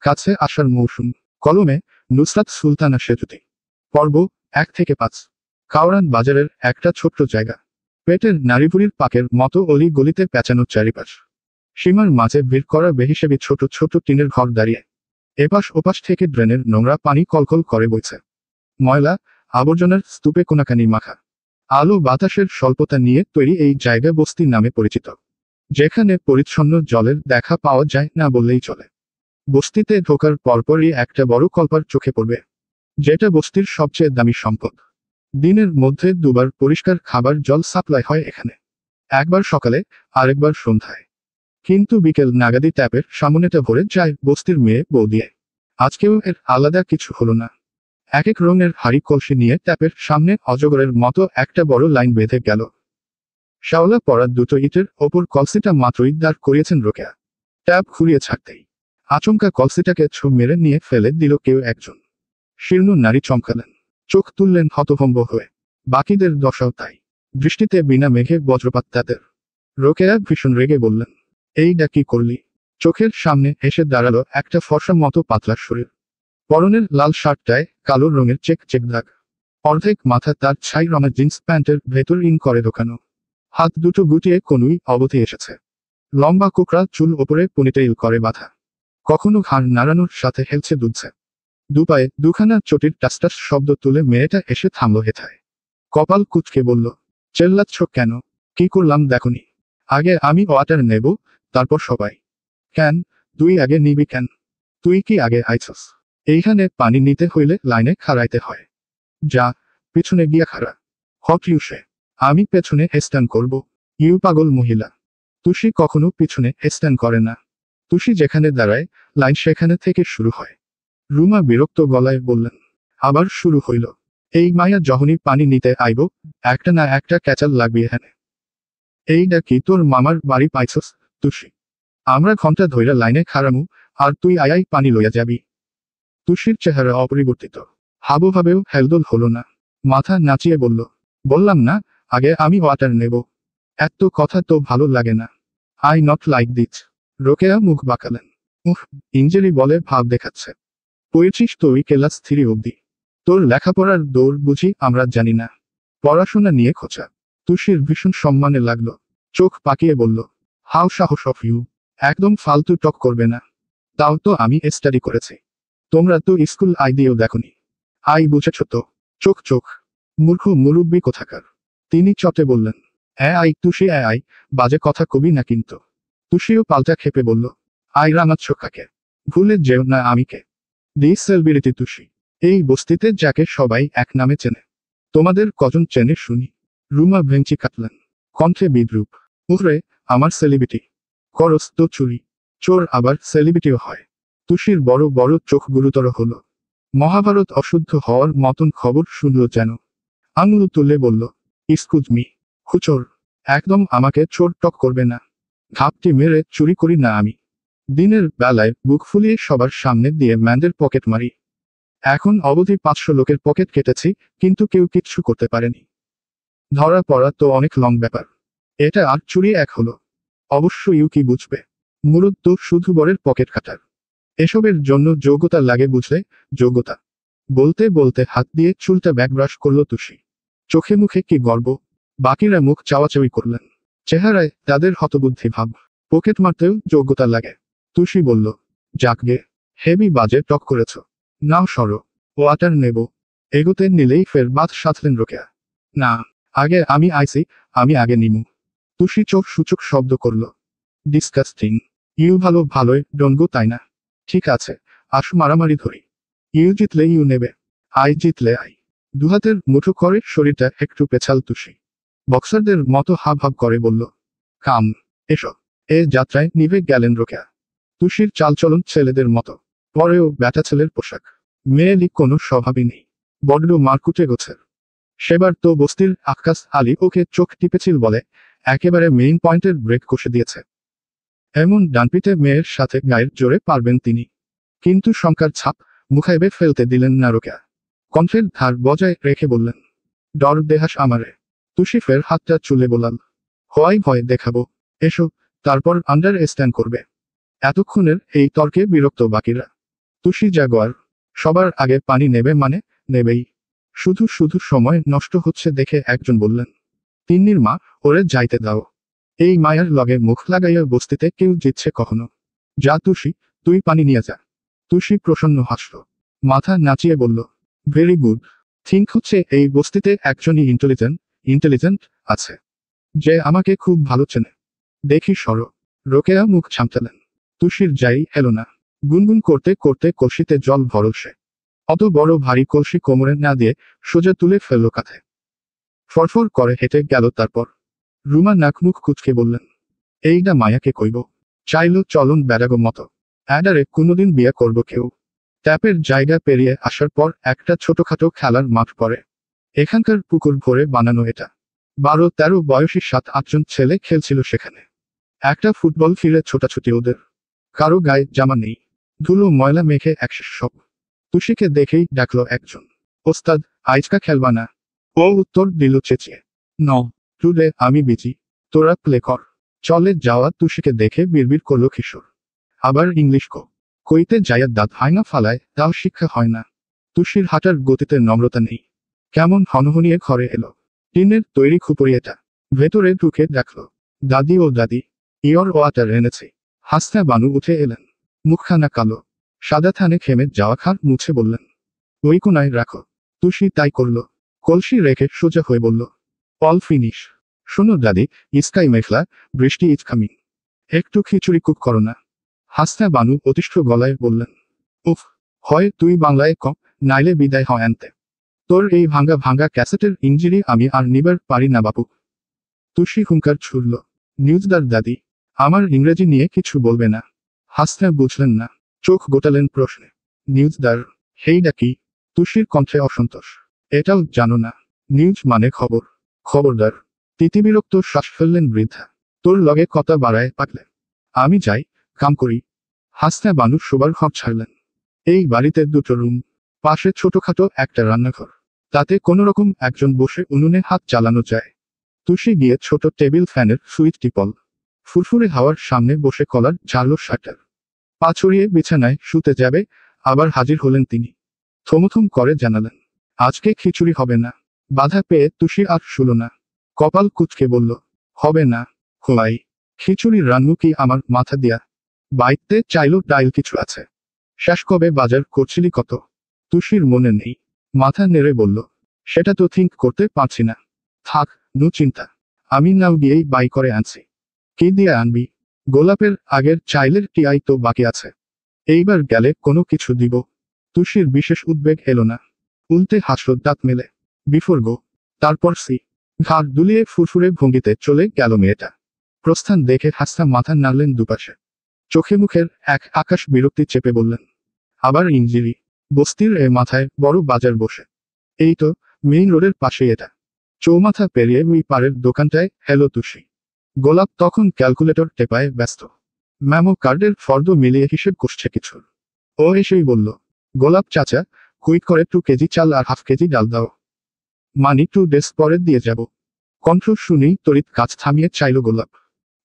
কাছে আসার মৌসুম। কলমে নুসরাত সুলতানা সেতুতি। পর্ব 1 থেকে 5। কাওরান বাজারের একটা ছোট্ট জায়গা। পেটের নারীপুরীর পাকের মতো অলি গলিতে পেঁচানো চারিপাশ। সীমার মাঝে ভিড় করা বেহিসেবি ছোট ছোট টিনের ঘর দাঁড়িয়ে। এপাশ ওপাশ থেকে ড্রেনের নোংরা পানি কলকল করে বইছে। ময়লা আবর্জনার স্তূপে কোনাকানি মাখা। আলো বাতাসের স্বল্পতা নিয়ে তৈরি এই জায়গা বস্তি নামে পরিচিত, যেখানে পরিচ্ছন্ন জলের দেখা পাওয়া যায় না বললেই চলে। বস্তিতে ঢোকার পরপরই একটা বড় কলপার চোখে পড়বে, যেটা বস্তির সবচেয়ে দামি সম্পদ। দিনের মধ্যে দুবার পরিষ্কার খাবার জল সাপ্লাই হয় এখানে, একবার সকালে আরেকবার সন্ধ্যায়। কিন্তু বিকেল নাগাদি ট্যাপের সামনেটা ভরে যায় বস্তির মেয়ে বউ দিয়ে। আজকেও এর আলাদা কিছু হলো না। এক এক রঙের হাড়ি কলসি নিয়ে ট্যাপের সামনে অজগরের মতো একটা বড় লাইন বেঁধে গেল। শ্যাওলা পড়া দুটো ইটের ওপর কলসিটা মাত্রই দাঁড় করিয়েছেন রোকেয়া। ট্যাপ ঘুরিয়ে ছাড়তেই আচমকা কলসিটাকে ছো মেরে নিয়ে ফেলে দিল কেউ একজন। শীর্ণ নারী চমকালেন, চোখ তুললেন হতভম্ব হয়ে। বাকিদের দশাও তাই। বৃষ্টিতে বিনা মেঘে বজ্রপাত তাদের। রোকেয়া ভীষণ রেগে বললেন, এইটা কি করলি? চোখের সামনে এসে দাঁড়ালো একটা ফর্সা মতো পাতলা শরীর। পরনের লাল শার্টটায় কালো রঙের চেক চেক দাগ। অর্ধেক মাথা তার ছাই রঙের জিন্স প্যান্টের ভেতর ইন করে ঢোকানো। হাত দুটো গুটিয়ে কনুই অবধি এসেছে। লম্বা কোকড়া চুল ওপরে পনিটেইল করে বাঁধা। কখনো ঘাড় নাড়ানোর সাথে হেলছে দুধছে। দুপায়ে দুখানা চটির টাসটাস শব্দ তুলে মেয়েটা এসে থামল হেথায়। কপাল কুঁচকে বলল, চেল্লাচ্ছ কেন? কি করলাম দেখনি? আগে আমি ওয়াটার নেব, তারপর সবাই। কেন, তুই আগে নিবি কেন? তুই কি আগে আইছস? এইখানে পানি নিতে হইলে লাইনে খাড়াইতে হয়। যা, পিছনে গিয়া খাড়া। হট ইউসে। আমি পেছনে স্ট্যান্ড করব? ইউ পাগল মহিলা। তুষি কখনো পিছনে স্ট্যান্ড করে না। তুষি যেখানে দাঁড়ায়, লাইন সেখানে থেকে শুরু হয়। রুমা বিরক্ত গলায় বললেন। আবার শুরু হইল। এই মায়া যখনই পানি নিতে আইব, একটা না একটা ক্যাচাল লাগবে এখানে। এইটা কি তোর মামার বাড়ি পাইছস, তুষি? আমরা ঘন্টা ধইরা লাইনে খাড়ামু, আর তুই আয়াই পানি লইয়া যাবি। তুষির চেহারা অপরিবর্তিত, হাবভাবেও হেলদোল হলো না। মাথা নাচিয়ে বলল, বললাম না, আগে আমি ওয়াটার নেব। এত কথা তো ভালো লাগে না। I not like this. Rokeya মুখ বাঁকালেন। ইঞ্জেরি বলে ভাব দেখাচ্ছে। পড়েছিস তুই ক্লাস 3 অব্দি? তোর লেখাপড়ার দৌড় বুঝি আমরা জানি না? পড়াশোনা নিয়ে খোঁচা। তুষির ভীষণ সম্মানে লাগলো। চোখ পাকিয়ে বলল, হাউ সাহস অফ ইউ! একদম ফালতু টক করবে না। তাও তো আমি স্টাডি করেছি। তোমরা তো স্কুল আই দিয়েও দেখনি। আই বুঝেছ তো? চোখ চোখ। মূর্খ মুরব্বী কোথাকার। তিনি চটে বললেন, আই তুষি আই, বাজে কথা কবি না কিন্তু। তুষিও পাল্টা খেপে বলল, আই রাঙাচ্ছ কাকে? ভুলে যেও না আমি কে। দি সেলিব্রিটি তুষি। এই বস্তিতে যাকে সবাই এক নামে চেনে। তোমাদের কজন চেনে শুনি? রুমা ভেঙচি কাটলেন, কণ্ঠে বিদ্রুপ। উহরে, আমার সেলিব্রিটি? করস তো চুরি। চোর আবার সেলিব্রিটিও হয়? তুষির বড় বড় চোখ গুরুতর হলো। মহাভারত অশুদ্ধ হওয়ার মতন খবর শুনল যেন। আঙুল তুলে বলল, এক্সকিউজ মি, হুচোর। একদম আমাকে চোর টক করবে না। ঘাপটি মেরে চুরি করি না আমি। দিনের বেলায় বুক ফুলিয়ে সবার সামনে দিয়ে ম্যানদের পকেট মারি। এখন অবধি 500 লোকের পকেট কেটেছি, কিন্তু কেউ কিচ্ছু করতে পারেনি। ধরা পড়া তো অনেক লং ব্যাপার। এটা আর চুরি এক হলো। অবশ্য ইউ কি বুঝবে? মুরুদ তো শুধু বরের পকেট কাটার। এসবের জন্য যোগ্যতা লাগে বুঝলে, যোগ্যতা। বলতে বলতে হাত দিয়ে চুলটা ব্যাক ব্রাশ করল তুষি। চোখে মুখে কি গর্ব। বাকিরা মুখ চাওয়াচাওয়ি করলেন। চেহারায় তাদের হতবুদ্ধি ভাব। পকেট মারতেও যোগ্যতা লাগে। তুষি বলল, যাকগে, হেভি বাজে টক করেছ। নাও সরো, ওয়াটার নেব। এগোতে নিলেই ফের বাত সাধলেন রোকেয়া। না, আগে আমি আইসি, আমি আগে নিমু। তুষি চোখ সূচক শব্দ করল। ডিসকাস্টিং। ইউ ভালো ভালোই ডনগো তাই না? ঠিক আছে, আসো মারামারি ধরি। ইউ জিতলে ইউ নেবে, আই জিতলে আই। দুহাতের মুঠো করে শরীরটা একটু পেছাল তুষি। বক্সারদের মতো হাব হাব করে বলল, কাম, এসো। এ যাত্রায় নিভে গেলেন রোকেয়া। তুষির চালচলন ছেলেদের মতো, পরেও ব্যাটা ছেলের পোশাক। মেয়েলি কোনো স্বভাবই নেই, বড্ড মারকুটে গোছের। সেবার তো বস্তির আকাশ আলী ওকে চোখ টিপেছিল বলে একেবারে মেইন পয়েন্টের ব্রেক কষে দিয়েছে। এমন ডানপিটে মেয়ের সাথে গায়ের জোরে পারবেন তিনি। কিন্তু শঙ্কার ছাপ মুখাইবে ফেলতে দিলেন না রোকেয়া। কণ্ঠের ধার বজায় রেখে বললেন, ডর দেহাস আমারে। তুষি ফের হাতটা চুলে বোলাল, হওয়াই ভয় দেখাবো। এসো, তারপর আন্ডার স্ট্যান্ড করবে। এতক্ষণের এই তর্কে বিরক্ত বাকিরা। তুষি জাগোয়ার সবার আগে পানি নেবে মানে নেবেই। শুধু শুধু সময় নষ্ট হচ্ছে দেখে একজন বললেন, তিন্নির মা, ওরে যাইতে দাও। এই মায়ের লগে মুখ লাগাইয়া বস্তিতে কেউ জিতছে কখনো। যা তুষি, তুই পানি নিয়ে যা। তুষি প্রসন্ন হাসল, মাথা নাচিয়ে বলল, ভেরি গুড। থিঙ্ক হচ্ছে এই বস্তিতে একজনই ইন্টেলিজেন্ট আছে, যে আমাকে খুব ভালো চেনে। দেখি সরো। রোকেয়া মুখ ছামটালেন। তুষির যাই এলো না। গুনগুন করতে করতে কলসিতে জল ভরল সে। অত বড় ভারী কলসি কোমরে না দিয়ে সোজা তুলে ফেলল কাঁধে। ফরফর করে হেঁটে গেল তারপর। রুমা নাক মুখ কুচকে বললেন, এইডা মায়াকে কইব, চাইলো চলন বেড়াগো মতো। অ্যাডারে কোনোদিন বিয়ে করব কেউ। ট্যাপের জায়গা পেরিয়ে আসার পর একটা ছোটখাটো খেলার মাঠ পড়ে। এখানকার পুকুর ভরে বানানো এটা। 12-13 বয়সী 7-8 জন ছেলে খেলছিল সেখানে। একটা ফুটবল ফিরে ছোটাছুটি ওদের। কারো গায়ে জামা নেই, ধুলো ময়লা মেখে একশেষ সব। তুষিকে দেখেই ডাকলো একজন, ওস্তাদ, আইজকা খেলবা না? ও উত্তর দিল চেঁচিয়ে, ন টুডে আমি বিজি, তোরা প্লে কর। চলে যাওয়া তুষিকে দেখে বিড়বিড় করলো কিশোর, আবার ইংলিশ কইতে যাইয়া দাঁত হাইনা ফালায়, তাও শিক্ষা হয় না। তুষির হাঁটার গতিতে নম্রতা নেই। কেমন হনহনিয়ে ঘরে এলো। টিনের তৈরি খুপড়ি এটা। ভেতরে ঢুকে দেখলো, দাদি ও দাদি, ইয়র ওয়াটার এনেছি। হাসনা বানু উঠে এলেন, মুখখানা কালো। সাদা থানে খেমে যাওয়া খাট মুছে বললেন, ওই কোনায় রাখো। তুষি তাই করল। কলসি রেখে সোজা হয়ে বলল, অল ফিনিশ। শোনো দাদি, স্কাই মেঘলা, বৃষ্টি ইজ কামিং। একটু খিচুড়ি কুক করো না। হাসনা বানু অতিষ্ঠ গলায় বললেন, উফ, হয় তুই বাংলায় ক, নাইলে বিদায় হয় আনতে। তোর এই ভাঙ্গা ভাঙ্গা ক্যাসেটের ইঞ্জিরি আমি আর নিবার পারি না বাপু। তুষি হুঙ্কার ছুড়ল, নিউজদার দাদি, আমার ইংরেজি নিয়ে কিছু বলবে না। হাসনা বুঝলেন না, চোখ গোটালেন প্রশ্নে। নিউজদার, হেইডা কি? তুষির কণ্ঠে অসন্তোষ। এটাও জানো না? নিউজ মানে খবর। খবরদার। তিতিবিরক্ত শ্বাস ফেললেন বৃদ্ধা। তোর লগে কথা বাড়ায় পাকলে। আমি যাই, কাম করি। হাসনা বানু শোবার ঘর ছাড়লেন। এই বাড়িতে দুটো রুম, পাশে ছোটখাটো একটা রান্নাঘর। তাতে কোনোরকম একজন বসে উনুনে হাত চালানো যায়। তুষি গিয়ে ছোট টেবিল ফ্যানের সুইচ টিপল। ফুরফুরে হাওয়ার সামনে বসে কলার ঝাড়ল শাটার। পা ছড়িয়ে বিছানায় শুতে যাবে, আবার হাজির হলেন তিনি। থমথম করে জানালেন, আজকে খিচুড়ি হবে না। বাধা পেয়ে তুষি আর শুলো না। কপাল কুচকে বলল, হবে না। হোয়াই? খিচুড়ি রান্নু কি আমার মাথা দিয়া? বাইতে চাইলো ডাইল কিছু আছে। শেষ কবে বাজার করছিলি কত? তুষির মনে নেই। মাথা নেড়ে বলল, সেটা তো থিঙ্ক করতে পারছি না। থাক, নু চিন্তা। আমি নাও গিয়েই বাই করে আনছি। কি দিয়ে আনবি? গোলাপের আগের চাইলের টিআই তো বাকি আছে। এইবার গেলে কোনো কিছু দিব। তুষির বিশেষ উদ্বেগ এলো না। উল্টে হাসল দাঁত মেলে। বিফোর গো। তারপর সি। ঘাড় দুলিয়ে ফুরফুরে ভঙ্গিতে চলে গেল মেয়েটা। প্রস্থান দেখে হাসনা মাথা নাড়লেন দুপাশে। চোখে মুখের এক আকাশ বিরক্তি চেপে বললেন, আবার ইঞ্জিরি? বস্তির এ মাথায় বড় বাজার বসে। এই তো, মেইন রোডের পাশে এটা। চৌমাথা পেরিয়ে ওই পাড়ের দোকানটায় হেলো তুষি। গোলাপ তখন ক্যালকুলেটর টেপায় ব্যস্ত। ম্যামো কার্ডের ফর্দ মিলিয়ে হিসেব করছে কিছুর। ও এসেই বলল, গোলাপ চাচা, কুইক করে 2 কেজি চাল আর হাফ কেজি ডাল দাও। মানি 2 ডেজ পরে দিয়ে যাব। কণ্ঠ শুনেই তড়িৎ কাজ থামিয়ে চাইল গোলাপ।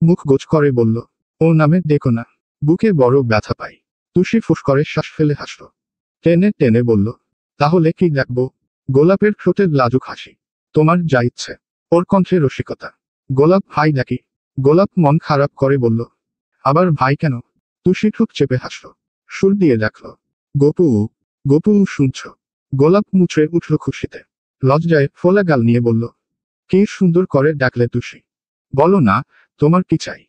মুখ গোছ করে বলল, ও নামে দেখো না। বুকে বড় ব্যথা পাই। তুষি ফুস করে শ্বাস ফেলে হাসল। টেনে টেনে বলল, তাহলে কি দেখব? গোলাপের ঠোঁটের লাজুক হাসি। তোমার যা ইচ্ছে। ওর কণ্ঠে রসিকতা। গোলাপ ভাই ডাকি। গোলাপ মন খারাপ করে বলল, আবার ভাই কেন? তুষি ঠোঁট চেপে হাসল। সুর দিয়ে ডাকল, গোপু। গোপু শুনছ? গোলাপ মুচড়ে উঠল খুশিতে। লজ্জায় ফোলা গাল নিয়ে বলল, কি সুন্দর করে ডাকলে তুষি। বলো না, তোমার কি চাই?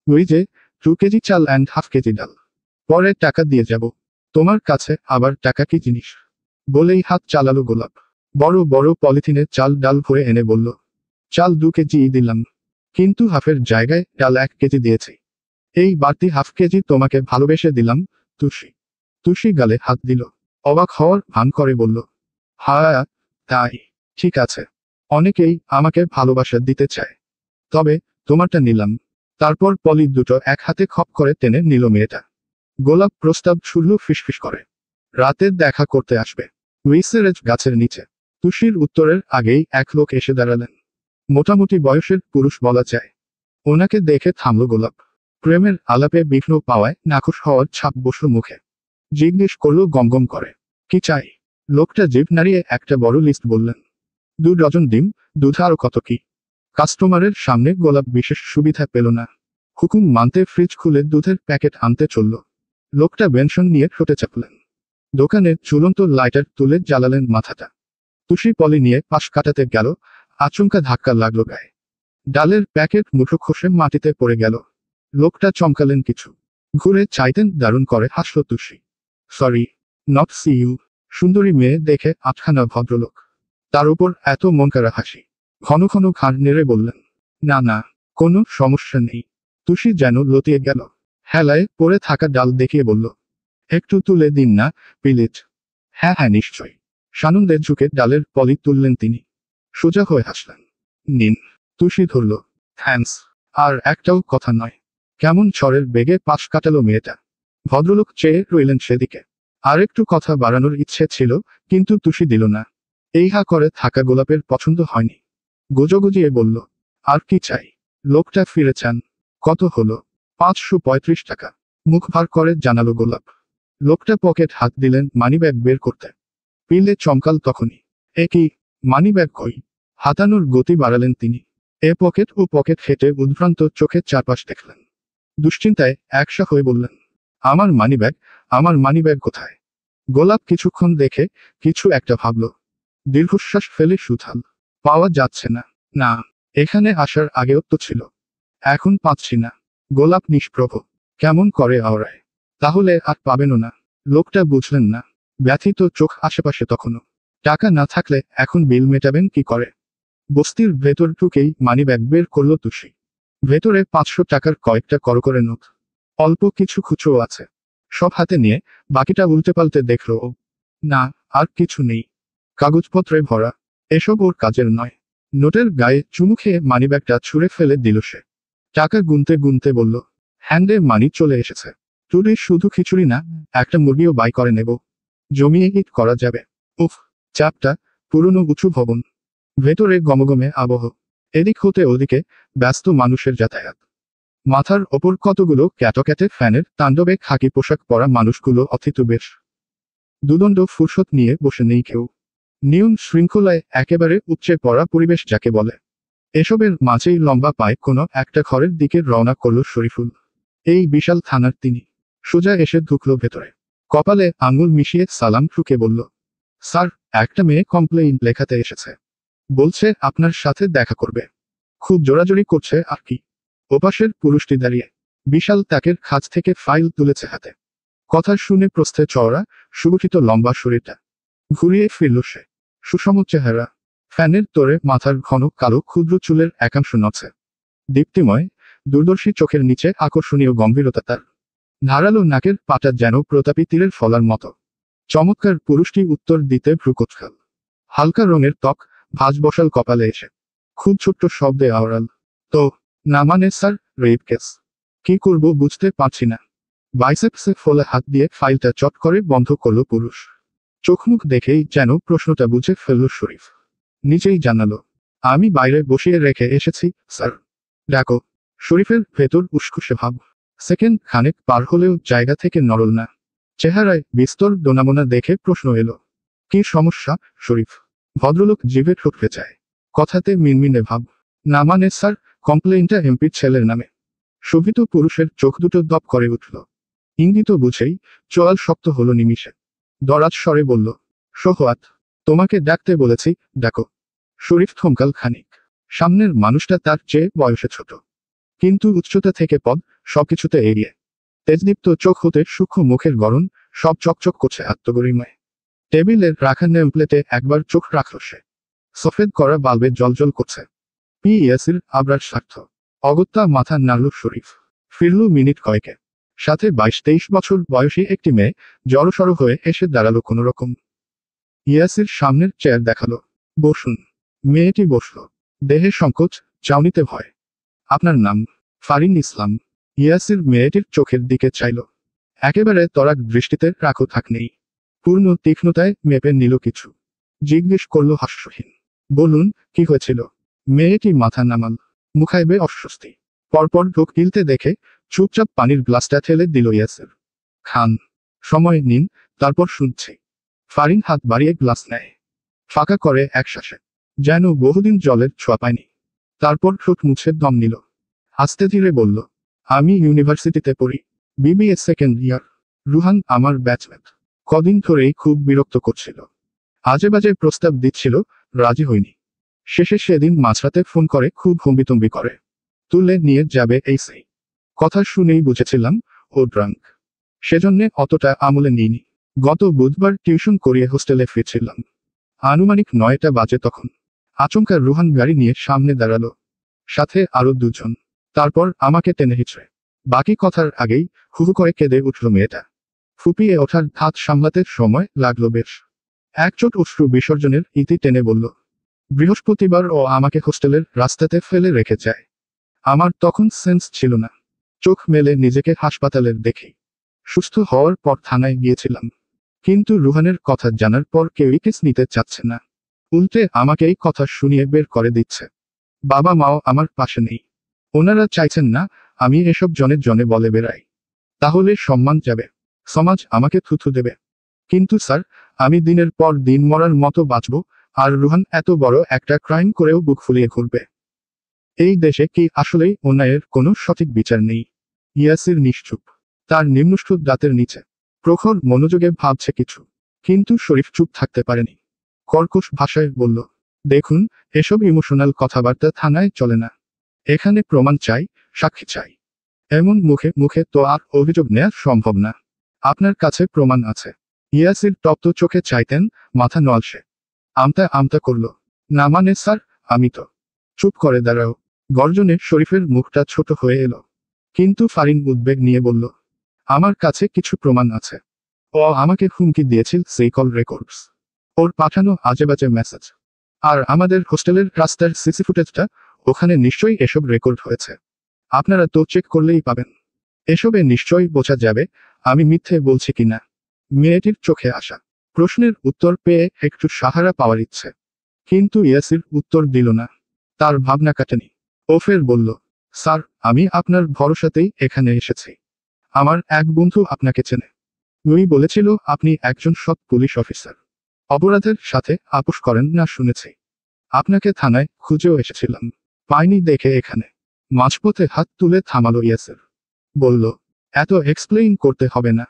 ওই যে 2 কেজি চাল অ্যান্ড হাফ কেজি ডাল। পরে টাকা দিয়ে যাব। তোমার কাছে আবার টাকা কি জিনিস? বলেই হাত চালালো গোলাপ। বড় বড় পলিথিনে চাল ডাল ভরে এনে বলল, চাল 2 কেজি দিলাম, কিন্তু হাফের জায়গায় ডাল 1 কেজি দিয়েছি। এই বাড়তি হাফ কেজি তোমাকে ভালোবেসে দিলাম, তুষি। তুষি গালে হাত দিল। অবাক হওয়ার ভান করে বলল, হ্যাঁ, তাই। ঠিক আছে। অনেকেই আমাকে ভালোবাসা দিতে চায়। তবে তোমারটা নিলাম। তারপর পলি দুটো এক হাতে খপ করে টেনে নিল মেয়েটা। গোলাপ প্রস্তাব ছুড়ল ফিসফিস করে, রাতে দেখা করতে আসবে উইসেরেজ গাছের নিচে। তুষির উত্তরের আগেই এক লোক এসে দাঁড়ালেন। মোটামুটি বয়সের পুরুষ বলা যায়। ওনাকে দেখে থামল গোলাপ। প্রেমের আলাপে বিঘ্ন পাওয়ায় নাখুশ হওয়ার ছাপ বসল মুখে। জিজ্ঞেস করলো গমগম করে, কি চাই? লোকটা জিভ নাড়িয়ে একটা বড় লিস্ট বললেন। 2 ডজন ডিম, দুধ আরো কত কি। কাস্টমারের সামনে গোলাপ বিশেষ সুবিধা পেল না। হুকুম মানতে ফ্রিজ খুলে দুধের প্যাকেট আনতে চলল। লোকটা বেনশন নিয়ে ঠোঁটে চাপলেন। দোকানে ঝুলন্ত লাইটার তুলে জ্বালালেন মাথাটা। তুষি পলি নিয়ে পাশ কাটাতে গেল, আচমকা ধাক্কা লাগলো গায়ে। ডালের প্যাকেট মুঠো খসে মাটিতে পড়ে গেল। লোকটা চমকালেন কিছু। ঘুরে চাইতেন, দারুণ করে হাসল Tushi. Sorry, not see you. সুন্দরী মেয়ে দেখে আটখানা ভদ্রলোক। তার উপর এত মনকারা হাসি। ঘন ঘন ঘাড় নেড়ে বললেন, না না, কোনো সমস্যা নেই। তুষি যেন লতিয়ে গেল। হেলায় পড়ে থাকা ডাল দেখিয়ে বলল, একটু তুলে দিন না প্লিজ। হ্যাঁ হ্যাঁ নিশ্চয়। সানন্দে ঝুঁকে ডালের পলি তুললেন তিনি। সোজা হয়ে হাসলেন। নিন। তুষি ধরল। থ্যাঙ্কস। আর একটাও কথা নয়। কেমন ঝড়ের বেগে পাশ কাটালো মেয়েটা। ভদ্রলোক চেয়ে রইলেন সেদিকে। আর একটু কথা বাড়ানোর ইচ্ছে ছিল, কিন্তু তুষি দিল না। এই হা করে থাকা গোলাপের পছন্দ হয়নি। গোজগজিয়ে বলল, আর কি চাই? লোকটা ফিরে চান। কত হলো? 535 টাকা। মুখ ভার করে জানালো গোলাপ। লোকটা পকেট হাত দিলেন মানিব্যাগ বের করতে। পিলে চমকাল তখনই। এ কি, মানিব্যাগ কই? হাতানোর গতি বাড়ালেন তিনি। এ পকেট ও পকেট হেঁটে উদ্ভ্রান্ত চোখে চারপাশ দেখলেন। দুশ্চিন্তায় একসা হয়ে বললেন, আমার মানিব্যাগ, আমার মানিব্যাগ কোথায়? গোলাপ কিছুক্ষণ দেখে কিছু একটা ভাবল। দীর্ঘশ্বাস ফেলে সুথাল, পাওয়া যাচ্ছে না। না, এখানে আসার আগেও তো ছিল। এখন পাচ্ছি না। গোলাপ নিষ্প্রভ। কেমন করে আওড়ায়। তাহলে আর পাবেনও না। লোকটা বুঝলেন না। ব্যথিত চোখ আশেপাশে তখনও। টাকা না থাকলে এখন বিল মেটাবেন কি করে? বস্তির ভেতর ঢুকেই মানিব্যাগ বের করল তুষি। ভেতরে 500 টাকার কয়েকটা করকরে নোট। অল্প কিছু খুচরো আছে। সব হাতে নিয়ে বাকিটা উল্টে পাল্টে দেখল ও। না, আর কিছু নেই। কাগজপত্রে ভরা। এসব ওর কাজের নয়। নোটের গায়ে চুমু খেয়ে মানিব্যাগটা ছুঁড়ে ফেলে দিল সে। টাকা গুনতে গুনতে বলল, হ্যান্ডে মানি চলে এসেছে। টুরি শুধু খিচুড়ি না, একটা মুরগিও বাই করে নেব। জমিয়ে ইট করা যাবে। উফ, চাপটা। পুরনো উঁচু ভবন। ভেতরে গমগমে আবহ। এদিক হতে ওদিকে ব্যস্ত মানুষের যাতায়াত। মাথার ওপর কতগুলো ক্যাটক্যাটে ফ্যানের তাণ্ডবে খাকি পোশাক পরা মানুষগুলো অথিত বেশ। দুদণ্ড ফুরসত নিয়ে বসে নেই কেউ। নিয়ম শৃঙ্খলায় একেবারে উপচে পড়া পরিবেশ যাকে বলে। এসবের মাঝেই লম্বা পায়ে কোনো একটা ঘরের দিকে রওনা করল শরীফুল। এই বিশাল থানার তিনি। সোজা এসে ঢুকল ভেতরে। কপালে আঙুল মিশিয়ে সালাম ঠুকে বলল, স্যার, একটা মেয়ে কমপ্লেইন লেখাতে এসেছে। বলছে আপনার সাথে দেখা করবে। খুব জোরাজোরি করছে আর কি। ওপাশের পুরুষটি দাঁড়িয়ে বিশাল তাকের খাঁজ থেকে ফাইল তুলেছে হাতে। কথা শুনে প্রস্থে চওড়া, সুগঠিত লম্বা শরীরটা। ঘুরিয়ে ফিরল সে। সুষম চেহারা। ফ্যানের তোরে মাথার ঘন কালো ক্ষুদ্র চুলের একাংশ নছে। দীপ্তিময়, দূরদর্শী চোখের নিচে আকর্ষণীয় গম্ভীরতা তার। ধারালো নাকের পাটা যেন প্রতাপী তীরের ফলার মতো। চমৎকার পুরুষটি উত্তর দিতে ভ্রুকোচকাল। হালকা রঙের ত্বক, ভাঁজ বসাল কপালে এসে। খুব ছোট্ট শব্দে আওড়াল, তো না মানে স্যার, রেপ কেস। কি করব বুঝতে পারছি না। বাইসেপসে ফোলা হাত দিয়ে ফাইলটা চট করে বন্ধ করল পুরুষ। চোখমুখ দেখেই যেন প্রশ্নটা বুঝে ফেলল শরীফ। নিজেই জানালো, আমি বাইরে বসিয়ে রেখে এসেছি স্যার। ডাকো। শরীফের ভেতর উস্কুসে ভাব। সেকেন্ড খানেক পার হলেও জায়গা থেকে নড়ল না। চেহারায় বিস্তর দোনামোনা দেখে প্রশ্ন এলো, কি সমস্যা শরীফ? ভদ্রলোক জিভে ঠোঁট ফেঁচায়। কথাতে মিনমিনে ভাব। না মানে স্যার, কমপ্লেইনটা এমপির ছেলের নামে। শোভিত পুরুষের চোখ দুটো দপ করে উঠল। ইঙ্গিত বুঝেই চোয়াল শক্ত হলো নিমিষে। দরাজ স্বরে বলল, সোহরাত, তোমাকে ডাকতে বলেছি, ডাকো। শরীফ থমকাল খানিক। সামনের মানুষটা তার চেয়ে বয়সে ছোট। কিন্তু উচ্চতা থেকে পদ, সবকিছুতে এগিয়ে। তেজদীপ্ত চোখ হতে সূক্ষ্ম মুখের গড়ন, সব চকচক করছে আত্মগরিমায়। টেবিলের রাখা নেমপ্লেটে একবার চোখ রাখল সে। সফেদ করা বাল্বে জ্বলজ্বল করছে। পিএসির আবরার স্বার্থ। অগত্যা মাথা নাড়ল শরীফ। ফিরল মিনিট কয়েকে। সাথে 22-23 বছর বয়সী একটি মেয়ে জড়সড় হয়ে এসে দাঁড়ালো কোনোরকম। ইয়াসির সামনের চেয়ার দেখালো। বসুন। মেয়েটি বসল। দেহে সংকোচ, চাউনিতে ভয়। আপনার নাম? ফারিন ইসলাম। ইয়াসির মেয়েটির চোখের দিকে চাইল। একেবারে তরাক দৃষ্টিতে রাখো থাক নেই। পূর্ণ তীক্ষ্ণতায় মেপে নিল কিছু। জিজ্ঞেস করল হাস্যহীন, বলুন, কি হয়েছিল? মেয়েটি মাথা নামাল। মুখাইবে অস্বস্তি। পরপর ঢোক গিলতে দেখে চুপচাপ পানির গ্লাসটা ঠেলে দিল ইয়াসির। খান। সময় নিন, তারপর শুনছি। ফারিন হাত বাড়িয়ে গ্লাস নেয়, ফাঁকা করে এক শ্বাসে, যেন বহুদিন জলের ছোঁয়া পায়নি। তারপর ঠোঁট মুছে দম নিল। আস্তে ধীরে বলল, আমি ইউনিভার্সিটিতে পড়ি, বিবিএ সেকেন্ড ইয়ার। রুহান আমার ব্যাচমেট। কদিন ধরেই খুব বিরক্ত করছিল, আজে বাজে প্রস্তাব দিচ্ছিল, রাজি হইনি। শেষে সেদিন মাঝরাতে ফোন করে খুব হম্বিতম্বি করে, তুলে নিয়ে যাবে এই সেই। কথা শুনেই বুঝেছিলাম ও ড্রাঙ্ক, সেজন্যে অতটা আমলে নিইনি। গত বুধবার টিউশন করিয়ে হোস্টেলে ফিরছিলাম, আনুমানিক 9টা বাজে তখন। আচমকা রুহান গাড়ি নিয়ে সামনে দাঁড়ালো, সাথে আরো দুজন। তারপর আমাকে টেনে হিঁচড়ে, বাকি কথার আগেই হুহু করে কেঁদে উঠল মেয়েটা। ফুপিয়ে ওঠার ধাত সামলাতে সময় লাগলো বেশ। একচোট অশ্রু বিসর্জনের ইতি টেনে বলল, বৃহস্পতিবার ও আমাকে হোস্টেলের রাস্তাতে ফেলে রেখে যায়। আমার তখন সেন্স ছিল না। চোখ মেলে নিজেকে হাসপাতালের দেখি। সুস্থ হওয়ার পর থানায় গিয়েছিলাম, কিন্তু রুহানের কথা জানার পর কেউই কেস নিতে চাচ্ছে না। উল্টে আমাকেই কথা শুনিয়ে বের করে দিচ্ছে। বাবা মাও আমার পাশে নেই, ওনারা চাইছেন না আমি এসব জনে জনে বলে বেড়াই, তাহলে সম্মান যাবে, সমাজ আমাকে থুথু দেবে। কিন্তু স্যার, আমি দিনের পর দিন মরার মতো বাঁচব, আর রুহান এত বড় একটা ক্রাইম করেও বুক ফুলিয়ে ঘুরবে? এই দেশে কি আসলেই অন্যায়ের কোনো সঠিক বিচার নেই? ইয়াসির নিশ্চুপ, তার নিম্নষ্ঠ দাঁতের নিচে প্রখর মনোযোগে ভাবছে কিছু, কিন্তু শরীফ চুপ থাকতে পারেনি। কর্কশ ভাষায় বলল, দেখুন, এসব ইমোশনাল কথাবার্তা থানায় চলে না। এখানে প্রমাণ চাই, সাক্ষী চাই। এমন মুখে মুখে তো আর অভিযোগ নেওয়া সম্ভব না। আপনার কাছে প্রমাণ আছে? ইয়াসির তপ্ত চোখে চাইতেন, মাথা নলসে আমতা আমতা করল, না মানে স্যার, আমি তো। চুপ করে দাঁড়াও। গর্জনে শরীফের মুখটা ছোট হয়ে এলো। কিন্তু ফারিন উদ্বেগ নিয়ে বলল, আমার কাছে কিছু প্রমাণ আছে। ও আমাকে হুমকি দিয়েছিল, সেই কল রেকর্ডস, ওর পাঠানো আজেবাজে মেসেজ, আর আমাদের হোস্টেলের রাস্তার সিসি ফুটেজটা, ওখানে নিশ্চয়ই এসব রেকর্ড হয়েছে। আপনারা তো চেক করলেই পাবেন। এসবে নিশ্চয়ই বোঝা যাবে আমি মিথ্যে বলছি কিনা। মেয়েটির চোখে আসা প্রশ্নের উত্তর পেয়ে একটু সাহারা পাওয়ার ইচ্ছে, কিন্তু ইয়াসির উত্তর দিল না। তার ভাবনা কাটেনি। ও ফের বলল, স্যার, আমি আপনার ভরসাতেই এখানে এসেছি। আমার এক বন্ধু আপনাকে চেনে। উনি বলেছিল আপনি একজন সৎ পুলিশ অফিসার, অপরাধের সাথে আপোষ করেন না শুনেছি। আপনাকে থানায় খুঁজেও এসেছিলাম, পাইনি দেখে এখানে। মাঝপথে হাত তুলে থামালো ইয়াসির। বলল, এত এক্সপ্লেইন করতে হবে না।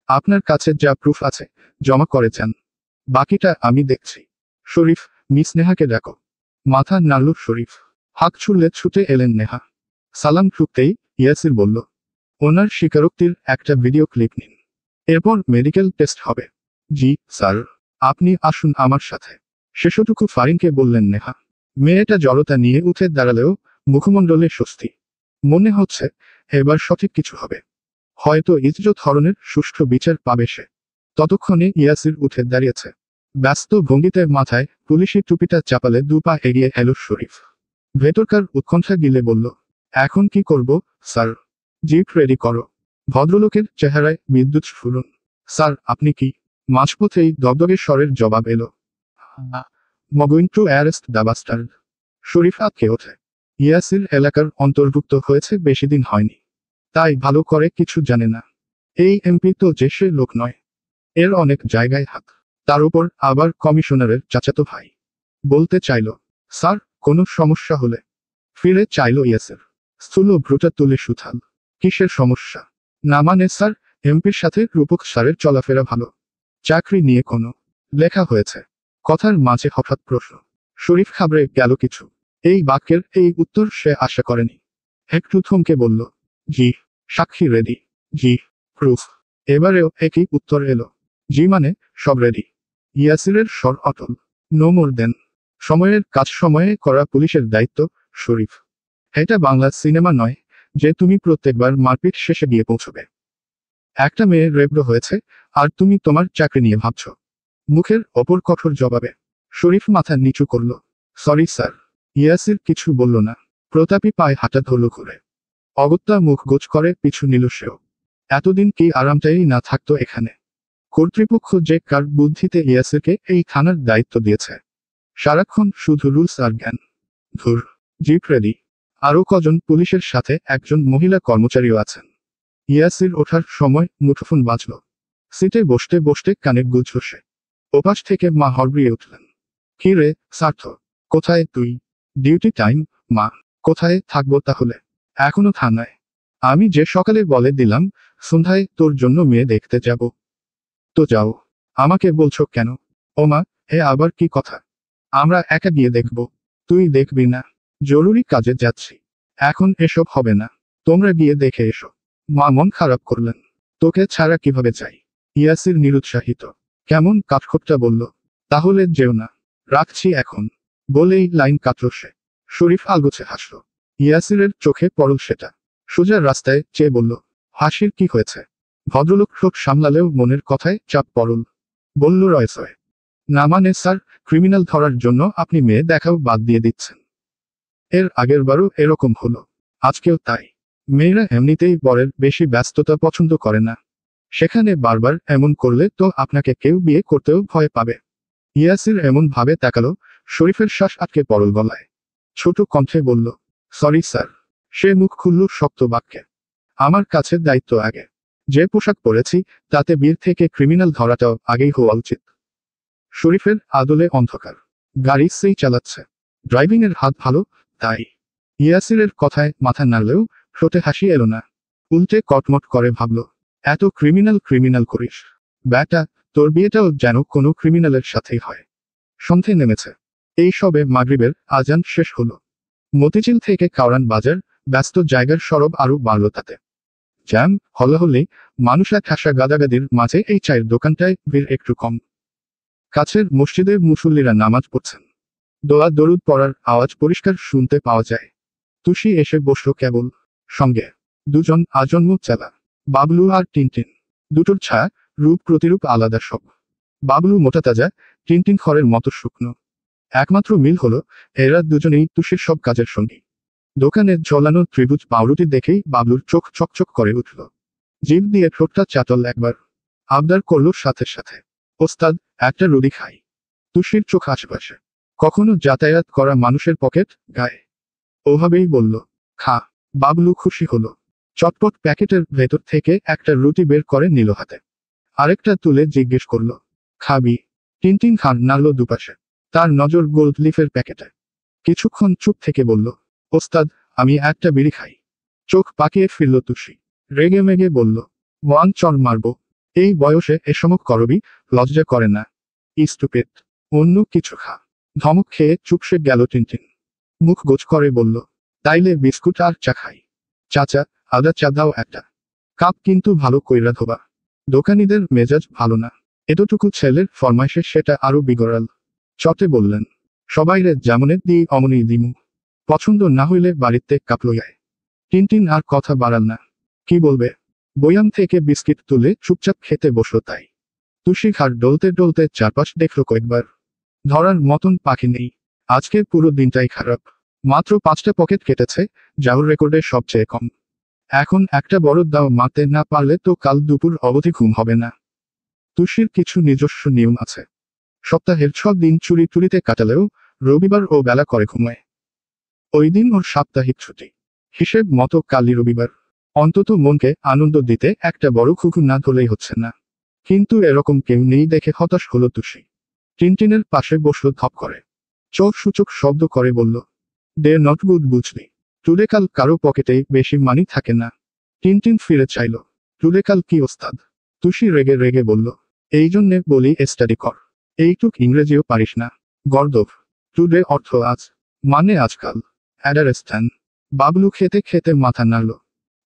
আপনার কাছে যা প্রুফ আছে জমা করে যান, বাকিটা আমি দেখছি। শরীফ, মিস নেহাকে ডাকো। মাথা নাড়ল শরীফ। হাঁক ছুড়লে ছুটে এলেন নেহা। সালাম ঠুকতেই ইয়াসির বলল, ওনার স্বীকারোক্তির একটা ভিডিও ক্লিপ নিন, এরপর মেডিকেল টেস্ট হবে। জি স্যার, আপনি আসুন আমার সাথে। শেষটুকু ফারিনকে বললেন নেহা। মেয়েটা জড়তা নিয়ে উঠে দাঁড়ালেও মুখমণ্ডলে স্বস্তি। মনে হচ্ছে এবার সঠিক কিছু হবে, হয়তো ইজ্জত হরণের সুষ্ঠু বিচার পাবে সে। ততক্ষণে ইয়াসির উঠে দাঁড়িয়েছে, ব্যস্ত ভঙ্গিতে মাথায় পুলিশি টুপিটা চাপালে 2 পা এগিয়ে এলো শরীফ। ভেতরকার উৎকণ্ঠা গিলে বলল, এখন কি করব স্যার? জিপ রেডি করো। ভদ্রলোকের চেহারায় বিদ্যুৎ স্ফুরণ। স্যার, আপনি কি? মাঝপথেই দগদগে স্বরের জবাব এলো, going to arrest the bastard. Sharif আটকে ওঠে। ইয়াসির এলাকার অন্তর্ভুক্ত হয়েছে বেশি দিন হয়নি, তাই ভালো করে কিছু জানে না। এই এমপি তো যে সে লোক নয়, এর অনেক জায়গায় হাত। তার উপর আবার কমিশনারের চাচাতো ভাই। বলতে চাইল, স্যার, কোনো সমস্যা হলে। ফিরে চাইল ইয়াসির। স্থূল ভ্রুটা তুলে সুথাল, কিসের সমস্যা? না মানে স্যার, এমপির সাথে রূপক স্যারের চলাফেরা ভালো। চাকরি নিয়ে কোনো লেখা হয়েছে? কথার মাঝে হঠাৎ প্রশ্ন। শরীফ খাবড়ে গেল কিছু। এই বাক্যের এই উত্তর সে আশা করেনি। একটু থমকে বলল, জি। সাক্ষী রেডি? জি। প্রুফ? এবারেও একই উত্তর এলো, জি মানে সব রেডি। ইয়াসিরের স্বর অটল। নো মোর দেন। সময়ের কাজ সময়ে করা পুলিশের দায়িত্ব, শরীফ। এটা বাংলা সিনেমা নয় যে তুমি প্রত্যেকবার মারপিট শেষে গিয়ে পৌঁছবে। একটা মেয়ে রেপড হয়েছে, আর তুমি তোমার চাকরি নিয়ে ভাবছ। মুখের ওপর কঠোর জবাবে শরীফ মাথা নিচু করল। Sorry sir. ইয়াসির কিছু বলল না। প্রতাপী পায়ে হাঁটা ধরল ঘুরে। অগত্যা মুখ গোছ করে পিছু নিল সেও। এতদিন কি আরামটাই না থাকতো এখানে? কর্তৃপক্ষ যে কার বুদ্ধিতে ইয়াসিরকে এই থানার দায়িত্ব দিয়েছে। সারাক্ষণ শুধু রুলস আর জ্ঞান। ধুর। Jeep ready. আরও কজন পুলিশের সাথে একজন মহিলা কর্মচারীও আছেন। ইয়াসির ওঠার সময় মুঠোফোন বাজল। সিটে বসতে বসতে কানে গুজল সে। ওপাশ থেকে মা হড়বড়িয়ে উঠলেন। কি রে সার্থ, কোথায় তুই? ডিউটি টাইম মা। কোথায় থাকবো তাহলে? এখনো থানায়। আমি যে সকালে বলে দিলাম সন্ধ্যায় তোর জন্য মেয়ে দেখতে যাব। তো যাও, আমাকে বলছো কেন? ও মা, এ আবার কি কথা? আমরা একা গিয়ে দেখব। তুই দেখবি না? জরুরি কাজে যাচ্ছি, এখন এসব হবে না। তোমরা গিয়ে দেখে এসো। মা মন খারাপ করলেন। তোকে ছাড়া কিভাবে যাই? ইয়াসির নিরুৎসাহিত কেমন কাঠখোট্টা বলল, তাহলে যেও না, রাখছি এখন। বলেই লাইন কাটল সে। শরীফ আলগোছে হাসল। ইয়াসিরের চোখে পড়ল সেটা। সোজা রাস্তায় চেয়ে বলল, হাসির কি হয়েছে? ভদ্রলোক ঠোঁট সামলালেও মনের কথায় চাপ পড়ল। বলল, রয়েছে না মানে স্যার, ক্রিমিনাল ধরার জন্য আপনি মেয়ে দেখাও বাদ দিয়ে দিচ্ছেন। এর আগেরবারও এরকম হলো, আজকেও তাই। মেয়েরা এমনিতেই বরের বেশি ব্যস্ততা পছন্দ করে না, সেখানে বারবার এমন করলে তো আপনাকে কেউ বিয়ে করতেও ভয় পাবে। ইয়াসির এমন ভাবে তাকালো, শরীফের শ্বাস আটকে পড়ল গলায়। ছোট কণ্ঠে বলল, সরি স্যার। সে মুখ খুলল শক্ত বাক্যে, আমার কাছে দায়িত্ব আগে। যে পোশাক পরেছি তাতে বীর থেকে ক্রিমিনাল ধরাটাও আগেই হওয়া উচিত। শরীফের আদলে অন্ধকার। গাড়ি সেই চালাচ্ছে, ড্রাইভিং এর হাত ভালো, তাই। ইয়াসিরের কথায় মাথা নাড়লেও ঠোঁটে হাসি এলো না। উল্টে কটমট করে ভাবল, এত ক্রিমিনাল করিস ব্যাটা, তোর বিয়েটাও যেন কোনো ক্রিমিনালের সাথেই হয়। সন্ধে নেমেছে। এই সবে মাগরিবের আজান শেষ হলো। মতিঝিল থেকে কাওরান বাজার, ব্যস্ত জায়গার সরব আরো বাড়ল তাতে। জ্যাম, হলাহলি, মানুষরা ঠাসা গাদাগাদির মাঝে এই চায়ের দোকানটায় ভিড় একটু কম। কাছের মসজিদে মুসল্লিরা নামাজ পড়ছেন। দোয়া দরুদ পড়ার আওয়াজ পরিষ্কার শুনতে পাওয়া যায়। তুষি এসে বসল কেবল। সঙ্গে দুজন আজন্ম চেলা, বাবলু আর টিনটিন। দুটোর ছায়া, রূপ প্রতিরূপ আলাদা সব। বাবলু মোটা তাজা, টিনটিন খড়ের মতো শুকনো। একমাত্র মিল হলো এরা দুজনেই তুষির সব কাজের সঙ্গী। দোকানে ঝোলানো ত্রিভুজ পাউরুটি দেখেই বাবলুর চোখ চকচক করে উঠল। জিভ দিয়ে ঠোঁটটা চাটল একবার। আবদার করল সাথে সাথে, ওস্তাদ, একটা রুটি খাই। তুষির চোখ আশেপাশে, কখনো যাতায়াত করা মানুষের পকেট গায়ে। ওভাবেই বলল, খা। বাবলু খুশি হলো। চটপট প্যাকেটের ভেতর থেকে একটা রুটি বের করে নিল হাতে। আরেকটা তুলে জিজ্ঞেস করল, খাবি? টিনটিন খান নাড়ল দুপাশে। তার নজর গোল্ড লিফের প্যাকেটে। কিছুক্ষণ চুপ থেকে বলল, ওস্তাদ, আমি একটা বিড়ি খাই। চোখ পাকিয়ে ফিরল তুষি। রেগে মেগে বলল, ওয়ান চর মারব। এই বয়সে এসমক করবি, লজ্জা করে না? স্টুপিড। অন্য কিছু খা। ধমক খেয়ে চুপসে গেল টিনটিন। মুখ গোছ করে বলল, তাইলে বিস্কুট আর চা খাই। চাচা, আদা চা দাও একটা। কাপ কিন্তু ভালো কইরা ধোবা। দোকানিদের মেজাজ ভালো না। এতটুকু ছেলের ফরমাইশে সেটা আরো বিগড়াল। চটে বললেন, সবাইরে যেমনে দিই অমনি দিমু। পছন্দ না হইলে বাড়িতে কাপ লইয়ায়। টিনটিন আর কথা বাড়াল না। কি বলবে? বয়াম থেকে বিস্কিট তুলে চুপচাপ খেতে বসল তাই। তুষি ঘাড় ডলতে ডলতে চারপাশ দেখল কয়েকবার। ধরার মতন পাখি নেই। আজকের পুরো দিনটাই খারাপ। মাত্র 5টা পকেট কেটেছে, যাওর রেকর্ডে সবচেয়ে কম। এখন একটা বড় দাও মারতে না পারলে তো কাল দুপুর অবধি ঘুম হবে না। তুষির কিছু নিজস্ব নিয়ম আছে। সপ্তাহের 6 দিন চুরি টুরিতে কাটালেও রবিবার ও বেলা করে ঘুমায়। ওই দিন ওর সাপ্তাহিক ছুটি। হিসেব মতো কালই রবিবার। অন্তত মনকে আনন্দ দিতে একটা বড় খুকু না ধরলেই হচ্ছে না। কিন্তু এরকম কেউ নেই দেখে হতাশ হলো তুষি। টিনটিনের পাশে বসল ধপ করে। চোখ সূচক শব্দ করে বলল, দে নট গুড বুঝলি। টুডেকাল কারো পকেটেই বেশি মানি থাকে না। টিনটিন ফিরে চাইল, টুডেকাল কি ওস্তাদ? তুষি রেগে রেগে বলল, এই জন্যে বলি স্টাডি কর। এইটুক ইংরেজিও পারিস না? গর্দভ। টুডে অর্থ আজ, মানে আজকাল। অ্যাডারেস্ট্যান। বাবলু খেতে খেতে মাথা নাড়ল।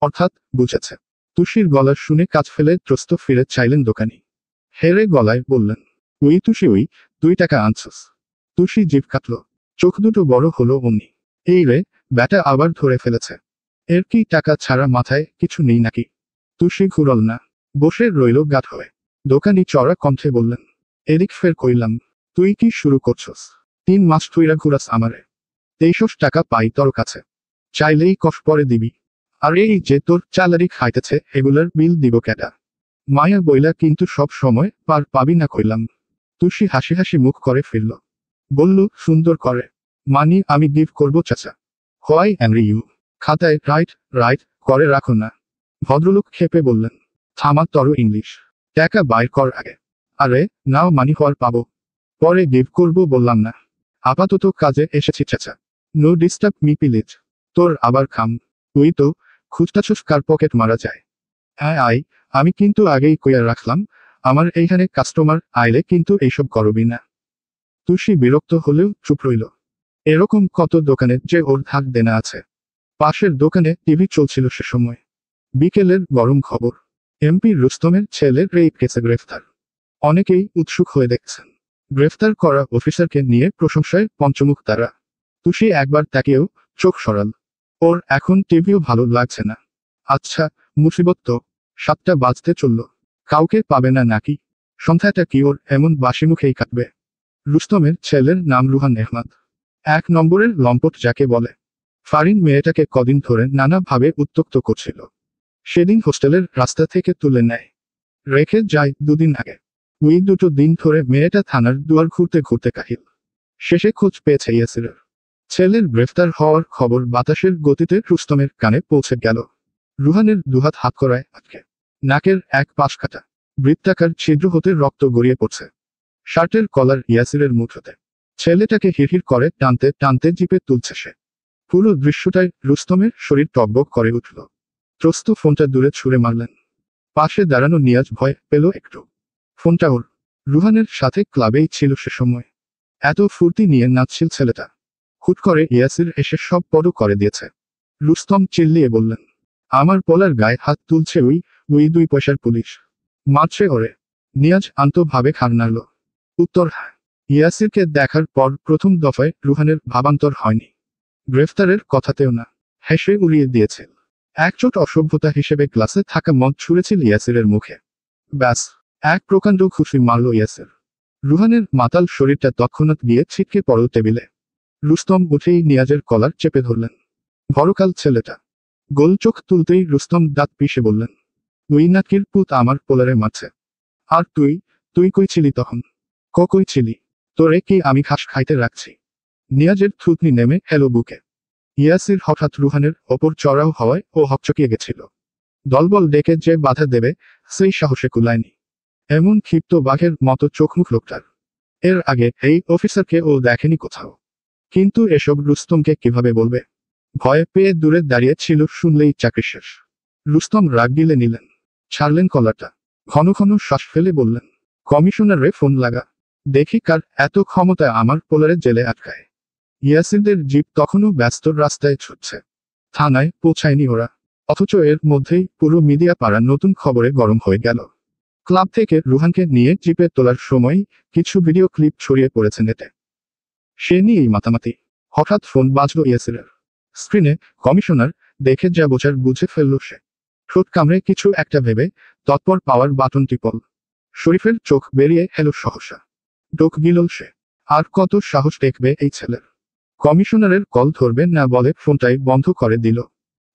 অর্থাৎ বুঝেছে। তুষির গলা শুনে কাজ ফেলে ত্রস্ত ফিরে চাইলেন দোকানি। হেরে গলায় বললেন, উই তুষি উই, 2 টাকা আনছস। তুষি জিভ কাটল। চোখ দুটো বড় হলো অমনি। এই রে, ব্যাটা আবার ধরে ফেলেছে। এর কি টাকা ছাড়া মাথায় কিছু নেই নাকি? তুষি ঘুরল না, বসে রইল গাট হয়ে। দোকানি চড়া কণ্ঠে বললেন, এদিক ফের কইলাম, তুই কি শুরু করছস? 3 মাস তুইরা ঘুরাস আমারে। 23 টাকা পাই তোর কাছে, চাইলেই কষ পরে দিবি। আর এই যে তোর চালারি খাইতেছে এগুলার বিল দিব কেডা? মায়া বইলা কিন্তু সব সময় পার পাবি না কইলাম। তুষি হাসি হাসি মুখ করে ফিরল। বলল, সুন্দর করে। মানি আমি গিভ করব চাচা। Why angry you? খাতায় রাইট রাইট করে রাখো না। ভদ্রলোক খেপে বললেন, থামা তর ইংলিশ। টাকা বাইর কর আগে। আরে নাও, মানি হওয়ার পাবো, পরে গিভ করবো বললাম না? আপাতত কাজে এসেছি চাচা। No disturb me please. তোর আবার খাম, তুই তো খুচটাছুস কার পকেট মারা যায়। হ্যাঁ আই, আমি কিন্তু আগেই কইয়া রাখলাম, আমার এইখানে কাস্টমার আইলে কিন্তু এইসব করবি না। তুষি বিরক্ত হলেও চুপ রইল। এরকম কত দোকানে যে ওর ধাক দেনা আছে। পাশের দোকানে টিভি চলছিল সে সময়। বিকেলের গরম খবর, এমপি রুস্তমের ছেলে রেপ কেসে গ্রেফতার। অনেকেই উৎসুক হয়ে দেখছেন। গ্রেফতার করা অফিসারকে নিয়ে প্রশংসায় পঞ্চমুখ তারা। তুষি একবার তাকেও চোখ সরাল। ওর এখন টিভিও ভালো লাগছে না। আচ্ছা, মুসিবত তো। 7টা বাজতে চলল, কাউকে পাবে না নাকি? সন্ধ্যাটা কি ওর এমন বাসি মুখেই কাটবে? রুস্তমের ছেলের নাম রুহান আহমদ, 1 নম্বরের লম্পট যাকে বলে। ফারিন মেয়েটাকে কদিন ধরে নানাভাবে উত্ত্যক্ত করছিল। সেদিন হোস্টেলের রাস্তা থেকে তুলে নেয়, রেখে যায় 2 দিন আগে। ওই 2 দিন ধরে মেয়েটা থানার দুয়ার ঘুরতে ঘুরতে কাহিল। শেষে খোঁজ পেয়েছে ইয়াসিরের। ছেলের গ্রেফতার হওয়ার খবর বাতাসের গতিতে রুস্তমের কানে পৌঁছে গেল। রুহানের দুহাত হাত করায় আটকে, নাকের এক পাশ কাটা, বৃত্তাকার ছিদ্র হতে রক্ত গড়িয়ে পড়ছে। শার্টের কলার ইয়াসিরের মুঠোতে। ছেলেটাকে হিড়হিড় করে টানতে টানতে জিপে তুলছে সে। পুরো দৃশ্যটায় রুস্তমের শরীর টকবক করে উঠল। ত্রস্ত ফোনটা দূরে ছুঁড়ে মারলেন। পাশে দাঁড়ানো নিয়াজ ভয় পেল একটু। ফোনটা ওর। রুহানের সাথে ক্লাবেই ছিল সে সময়। এত ফুর্তি নিয়ে নাচছিল ছেলেটা। হুট করে ইয়াসির এসে সব বড় করে দিয়েছে। রুস্তম চিল্লিয়ে বললেন, আমার পোলার গায়ে হাত তুলছে ওই 2 পয়সার পুলিশ। মারছে ওরে। নিয়াজ আন্তভাবে খান নাড়ল। উত্তর হ্যাঁ। ইয়াসিরকে দেখার পর প্রথম দফায় রুহানের ভাবান্তর হয়নি। গ্রেফতারের কথাতেও না, হেসে উড়িয়ে দিয়েছে। একচোট অসভ্যতা হিসেবে ক্লাসে থাকা মদ ছুঁড়েছিল ইয়াসিরের মুখে। ব্যাস, এক প্রকাণ্ড খুশি মারল ইয়াসির। রুহানের মাতাল শরীরটা তৎক্ষণাৎ গিয়ে ছিটকে পড়ল টেবিলে। রুস্তম উঠেই নিয়াজের কলার চেপে ধরলেন। ভরকাল ছেলেটা। গোল চোখ তুলতেই রুস্তম দাঁত পিষে বললেন, ওই নাকির পুত আমার পোলারে মারছে। আর তুই তুই কই ছিলি তখন? কই ছিলি? তোরে কি আমি ঘাস খাইতে রাখছি? নিয়াজের থুতনি নেমে এলো বুকে। ইয়াসির হঠাৎ রুহানের ওপর চড়াও হওয়ায় ও হকচকিয়ে গেছিল। দলবল ডেকে যে বাধা দেবে সেই সাহসে কুলায়নি। এমন ক্ষিপ্ত বাঘের মতো চোখমুখ লোকটার। এর আগে এই অফিসারকে ও দেখেনি কোথাও। কিন্তু এসব রুস্তমকে কিভাবে বলবে? ভয়ে পেয়ে দূরে দাঁড়িয়ে ছিল, শুনলেই চাকরি শেষ। রুস্তম রাগ গিলে নিলেন, ছাড়লেন কলারটা। ঘন ঘন শ্বাস ফেলে বললেন, কমিশনারে ফোন লাগা, দেখি কার এত ক্ষমতা আমার পোলারে জেলে আটকায়। ইয়াসিরদের জিপ তখনও ব্যস্ত রাস্তায় ছুটছে। থানায় পৌঁছায়নি ওরা। অথচ এর মধ্যেই পুরো মিডিয়া পাড়া নতুন খবরে গরম হয়ে গেল। ক্লাব থেকে রুহানকে নিয়ে জিপে তোলার সময় কিছু ভিডিও ক্লিপ ছড়িয়ে পড়েছে নেটে। সে নিয়েই মাতামাতি। হঠাৎ ফোন বাজল ইয়াসিরের। স্ক্রিনে কমিশনার দেখে যা বোঝার বুঝে ফেলল সে। ঠোঁট কামড়ে কিছু একটা ভেবে তৎপর পাওয়ার বাটন টিপল। শরীফের চোখ বেরিয়ে এলো সহসা। ডোক গিলল সে। আর কত সাহস দেখবে এই ছেলের? কমিশনারের কল ধরবে না বলে ফোনটাই বন্ধ করে দিল।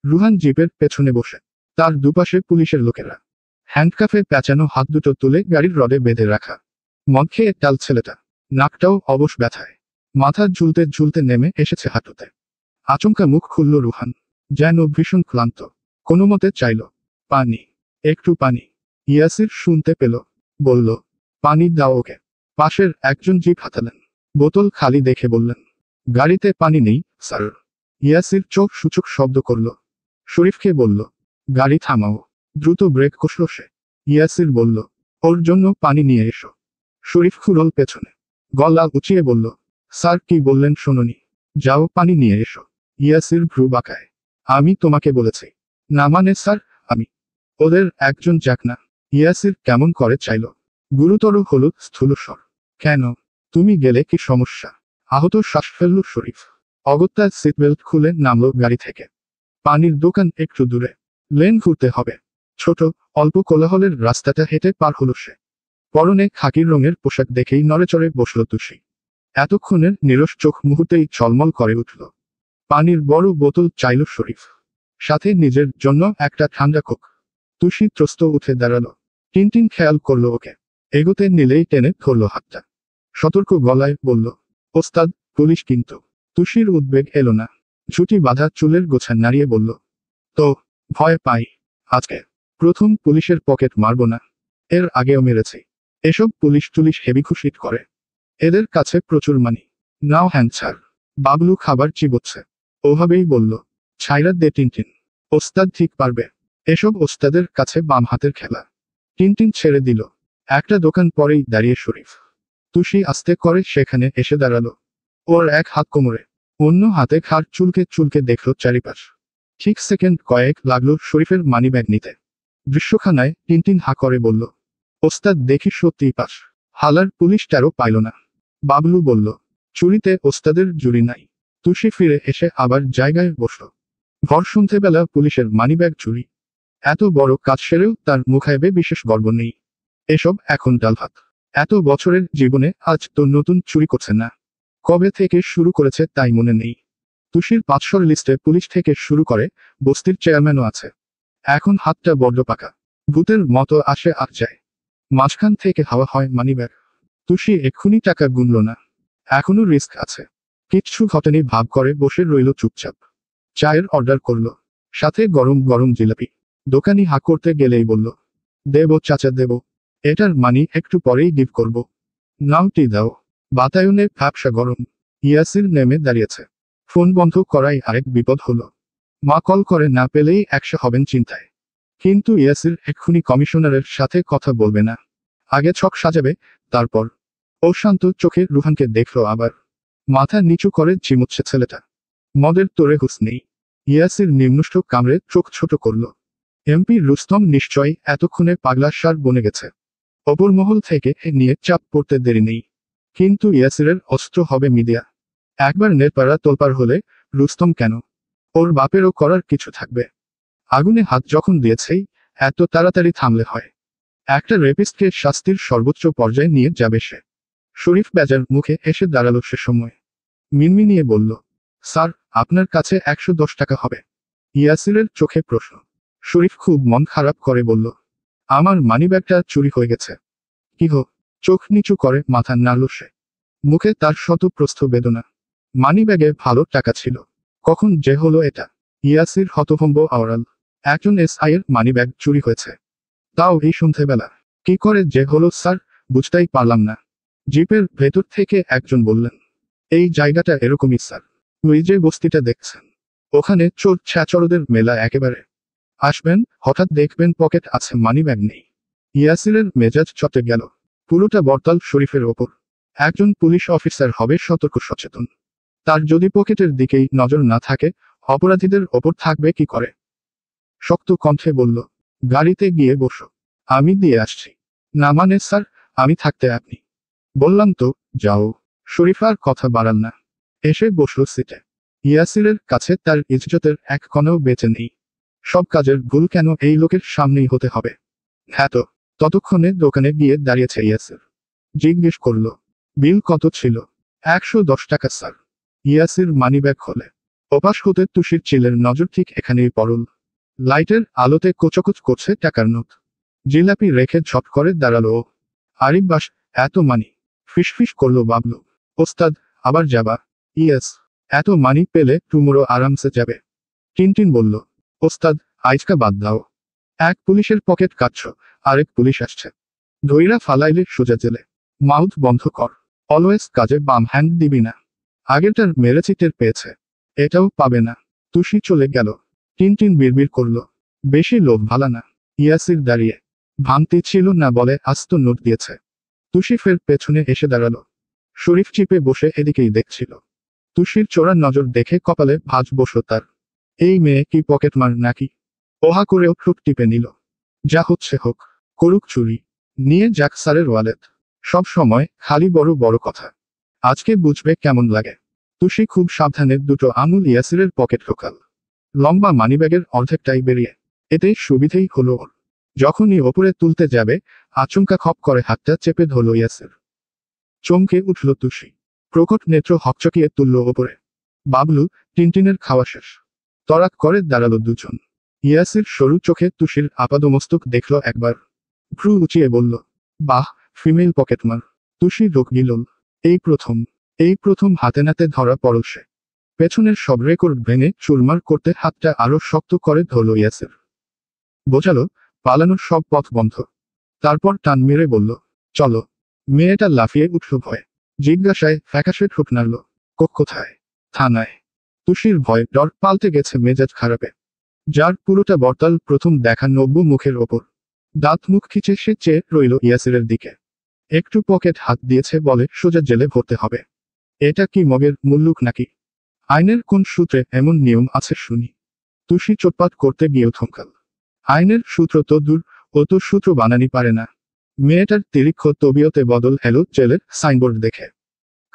রুহান জিপের পেছনে বসে, তার দুপাশে পুলিশের লোকেরা। হ্যান্ডকাফে পেঁচানো হাত দুটো তুলে গাড়ির রডে বেঁধে রাখা। মদ খেয়ে টাল ছেলেটা। নাকটাও অবশ ব্যথায়। মাথা ঝুলতে ঝুলতে নেমে এসেছে হাঁটুতে। আচমকা মুখ খুলল রুহান, যেন ভীষণ ক্লান্ত। কোনোমতে চাইল, পানি, একটু পানি। ইয়াসির শুনতে পেল, বলল, পানি দাও ওকে। পাশের একজন জিপ হাতালেন। বোতল খালি দেখে বললেন, গাড়িতে পানি নেই স্যার। ইয়াসির চোখ সূচক শব্দ করল। শরীফকে বলল, গাড়ি থামাও। দ্রুত ব্রেক কষল সে। ইয়াসির বলল, ওর জন্য পানি নিয়ে এসো। শরীফ খুরল পেছনে, গলা উঁচিয়ে বলল, স্যার কি বললেন শোনোনি? যাও পানি নিয়ে এসো। ইয়াসির ভ্রু বাঁকায়, আমি তোমাকে বলেছি। না মানে স্যার, আমি ওদের একজন যাক না। ইয়াসির কেমন করে চাইল। গুরুতর হল স্থূল স্বর। কেন? তুমি গেলে কি সমস্যা? আহত শ্বাস ফেলল শরীফ। অগত্যা সিটবেল্ট খুলে নামল গাড়ি থেকে। পানির দোকান একটু দূরে। লেন ঘুরতে হবে। ছোট অল্প কোলাহলের রাস্তাটা হেঁটে পার হলো সে। পরনে খাকির রঙের পোশাক দেখেই নড়েচড়ে বসল তুষি। এতক্ষণের নিরস চোখ মুহূর্তেই ঝলমল করে উঠল। পানির বড় বোতল চাইল শরীফ, সাথে নিজের জন্য একটা ঠান্ডা কোক। তুষি ত্রস্ত উঠে দাঁড়ালো। টিনটিন খেয়াল করলো ওকে। এগোতে নিলেই টেনে ধরল হাতটা। সতর্ক গলায় বলল, ওস্তাদ, পুলিশ কিন্তু। তুষির উদ্বেগ এলো না। ঝুঁটি বাঁধা চুলের গোছা নাড়িয়ে বলল, তো ভয় পাই। আজকে প্রথম পুলিশের পকেট মারব না। এর আগেও মেরেছে। এসব পুলিশ টুলিশ হেভি খুশিট করে। এদের কাছে প্রচুর মানি। নাও হ্যান্ড ছাড়। বাবলু খাবার চিবোচ্ছে। ওভাবেই বলল, ছাইরা দে টিনটিন। ওস্তাদ ঠিক পারবে। এসব ওস্তাদের কাছে বাম হাতের খেলা। টিনটিন ছেড়ে দিল। একটা দোকান পরেই দাঁড়িয়ে শরীফ। তুষি আস্তে করে সেখানে এসে দাঁড়ালো। ওর এক হাত কোমরে, অন্য হাতে ঘাড় চুলকে চুলকে দেখল চারিপাশ। ঠিক সেকেন্ড কয়েক লাগলো শরীফের মানিব্যাগ নিতে। দৃশ্যখানায় টিনটিন হা করে বলল, ওস্তাদ দেখি সত্যিই পাস। হালার পুলিশটারও পাইল না। বাবলু বলল, চুরিতে ওস্তাদের জুরি নাই। তুষি ফিরে এসে আবার জায়গায় বসল। ভর সন্ধ্যেবেলা পুলিশের মানিব্যাগ চুরি। এত বড় কাজ সেরেও তার মুখাইবে বিশেষ গর্ব নেই। এসব এখন ডাল ভাত। এত বছরের জীবনে আজ তো নতুন চুরি করছে না। কবে থেকে শুরু করেছে তাই মনে নেই। তুষির 500 লিস্টে পুলিশ থেকে শুরু করে বস্তির চেয়ারম্যানও আছে। এখন হাতটা বড্ড পাকা। ভূতের মতো আসে আর যায়। মাঝখান থেকে হাওয়া হয় মানিব্যাগ। তুষি এক্ষুনি টাকা গুনল না। এখনো রিস্ক আছে। কিচ্ছু ঘটেনি ভাব করে বসে রইল চুপচাপ। চায়ের অর্ডার করল, সাথে গরম গরম জিলাপি। দোকানি হা করতে গেলেই বলল, দেব চাচা দেব। এটার মানি একটু পরেই গিভ করব। নাও টি দাও। বাতায়নে ব্যবসা গরম। ইয়াসির নেমে দাঁড়িয়েছে। ফোন বন্ধ করাই আরেক বিপদ হলো। মা কল করে না পেলেই 100 হবেন চিন্তায়। কিন্তু ইয়াসির এক্ষুনি কমিশনারের সাথে কথা বলবে না। আগে ছক সাজাবে, তারপর। ও শান্ত চোখে রুহানকে দেখল আবার। মাথা নিচু করে চিমুচ্ছে ছেলেটা। মদের তোরে হুঁশ নেই। ইয়াসির নিম্নুষ্ট কামড়ে চোখ ছোট করল। এমপি রুস্তম নিশ্চয়ই এতক্ষণে পাগলা সার বনে গেছে। অপর মহল থেকে এ নিয়ে চাপ পড়তে দেরি নেই। কিন্তু ইয়াসিরের অস্ত্র হবে মিডিয়া। একবার নেটপাড়া তোলপাড় হলে রুস্তম কেন, ওর বাপেরও করার কিছু থাকবে। আগুনে হাত যখন দিয়েছেই, এত তাড়াতাড়ি থামলে হয়। একটা রেপিস্টকে শাস্তির সর্বোচ্চ পর্যায়ে নিয়ে যাবে সে। শরীফ বেজার মুখে এসে দাঁড়ালো সে সময়। মিনমিনিয়ে বলল, স্যার, আপনার কাছে 110 টাকা হবে। ইয়াসিরের চোখে প্রশ্ন। শরীফ খুব মন খারাপ করে বলল, আমার মানিব্যাগটা চুরি হয়ে গেছে। কি হো? চোখ নিচু করে মাথা নাড়ল সে। মুখে তার শতপ্রস্থ বেদনা। মানিব্যাগে ভালো টাকা ছিল। কখন যে হলো এটা? ইয়াসির হতভম্ব আওড়াল। একজন এসআই এর মানিব্যাগ চুরি হয়েছে, তাও এই সন্ধ্যেবেলা। কি করে যে হলো স্যার, বুঝতেই পারলাম না। জিপের ভেতর থেকে একজন বললেন, এই জায়গাটা এরকমই স্যার। ওই যে বস্তিটা দেখছেন, ওখানে চোর ছ্যাচরদের মেলা একেবারে। আসবেন, হঠাৎ দেখবেন পকেট আছে মানিব্যাগ নেই। ইয়াসিরের মেজাজ চটে গেল। পুরোটা বরতাল শরীফের ওপর। একজন পুলিশ অফিসার হবে সতর্ক সচেতন। তার যদি পকেটের দিকেই নজর না থাকে, অপরাধীদের ওপর থাকবে কি করে? শক্ত কণ্ঠে বলল, গাড়িতে গিয়ে বসো, আমি দিয়ে আসছি। না মানে স্যার, আমি থাকতে আপনি। বললাম তো, যাও। শরীফ আর কথা বাড়াল না। এসে বসল সিটে। ইয়াসিরের কাছে তার ইজ্জতের এক কণাও বেঁচে নেই। সব কাজের ভুল কেন এই লোকের সামনেই হতে হবে? হ্যাঁ তো। ততক্ষণে দোকানে গিয়ে দাঁড়িয়েছে ইয়াসির। জিজ্ঞেস করল, বিল কত ছিল? 110 টাকা স্যার। ইয়াসির মানিব্যাগ খোলে। ওপাশ হতে তুষির চিলের নজর ঠিক এখানেই পড়ল। লাইটের আলোতে কোচকোচ করছে টাকার নোট। জিলাপি রেখে ঝট করে দাঁড়ালো ও। আরিফ বাস, এত মানি? ফিসফিস করল বাবলু। ওস্তাদ, আবার যাবা? ইয়েস। এত মানি পেলে টুমোরো আরামসে যাবে। টিনটিন বলল, ওস্তাদ, আজকা বাদ দাও। এক পুলিশের পকেট কাটছ, আরেক পুলিশ আসছে। ধইরা ফালাইলে সোজা জেলে। মাউথ বন্ধ কর। অলওয়েজ কাজে বাম হ্যান্ড দিবি না। আগেরটার মেরেছি টের পেয়েছে, এটাও পাবে না। তুষি চলে গেল। টিনটিন বিড়বিড় করল, বেশি লোভ ভালা না। ইয়াসির দাঁড়িয়ে। ভাঙতি ছিল না বলে আস্ত নোট দিয়েছে। তুষি ফের পেছনে এসে দাঁড়ালো। শরীফ চিপে বসে এদিকেই দেখছিল। তুষির চোরা নজর দেখে কপালে ভাঁজ বসল তার। এই মেয়ে কি পকেটমার নাকি? ওহা করেও ঠোঁট টিপে নিল। যা হচ্ছে হোক, করুক চুরি। নিয়ে যাক স্যারের ওয়ালেট। সব সময় খালি বড় বড় কথা। আজকে বুঝবে কেমন লাগে। তুষি খুব সাবধানে দুটো আঙুল ইয়াসিরের পকেট ঢোকাল। লম্বা মানিব্যাগের অর্ধেকটাই বেরিয়ে। এতে সুবিধেই হলো ওর। যখনই ওপরে তুলতে যাবে, আচমকা খপ করে হাতটা চেপে ধরল ইয়াসির। চমকে উঠল তুষি। প্রকট নেত্র হকচকিয়ে তুলল ওপরে। বাবলু, টিনটিনের খাওয়া শেষ। তড়াক করে দাঁড়ালো দুজন। ইয়াসির সরু চোখে তুষির আপাদমস্তক দেখল একবার। ভ্রু উঁচিয়ে বলল, বাহ, ফিমেল পকেটমার। তুষি রোগ গিলল। এই প্রথম হাতে নাতে ধরা পড়ল সে। পেছনের সব রেকর্ড ভেঙে চুরমার করতে হাতটা আরো শক্ত করে ধরল ইয়াসির। বোঝালো, পালানোর সব পথ বন্ধ। তারপর টান মেরে বলল, চলো। মেয়েটা লাফিয়ে উঠল ভয়ে। জিজ্ঞাসায় ফ্যাকাশে ঠোঁট নাড়ল। কোথায়? থানায়। তুষির ভয় ডর পাল্টে গেছে মেজাজ খারাপে। যার পুরোটা বর্তাল প্রথম দেখা নব্য মুখের ওপর। দাঁত মুখ খিচে সে চেয়ে রইল ইয়াসিরের দিকে। একটু পকেট হাত দিয়েছে বলে সোজা জেলে ভরতে হবে। এটা কি মগের মুল্লুক নাকি? আইনের কোন সূত্রে এমন নিয়ম আছে শুনি? তুষি চোটপাট করতে গিয়েও থমকাল। আইনের সূত্র তো দূর, ও তো সূত্র বানানি পারে না। মেয়েটার তিরিক্ষ তবিয়তে বদল এলো জেলের সাইনবোর্ড দেখে।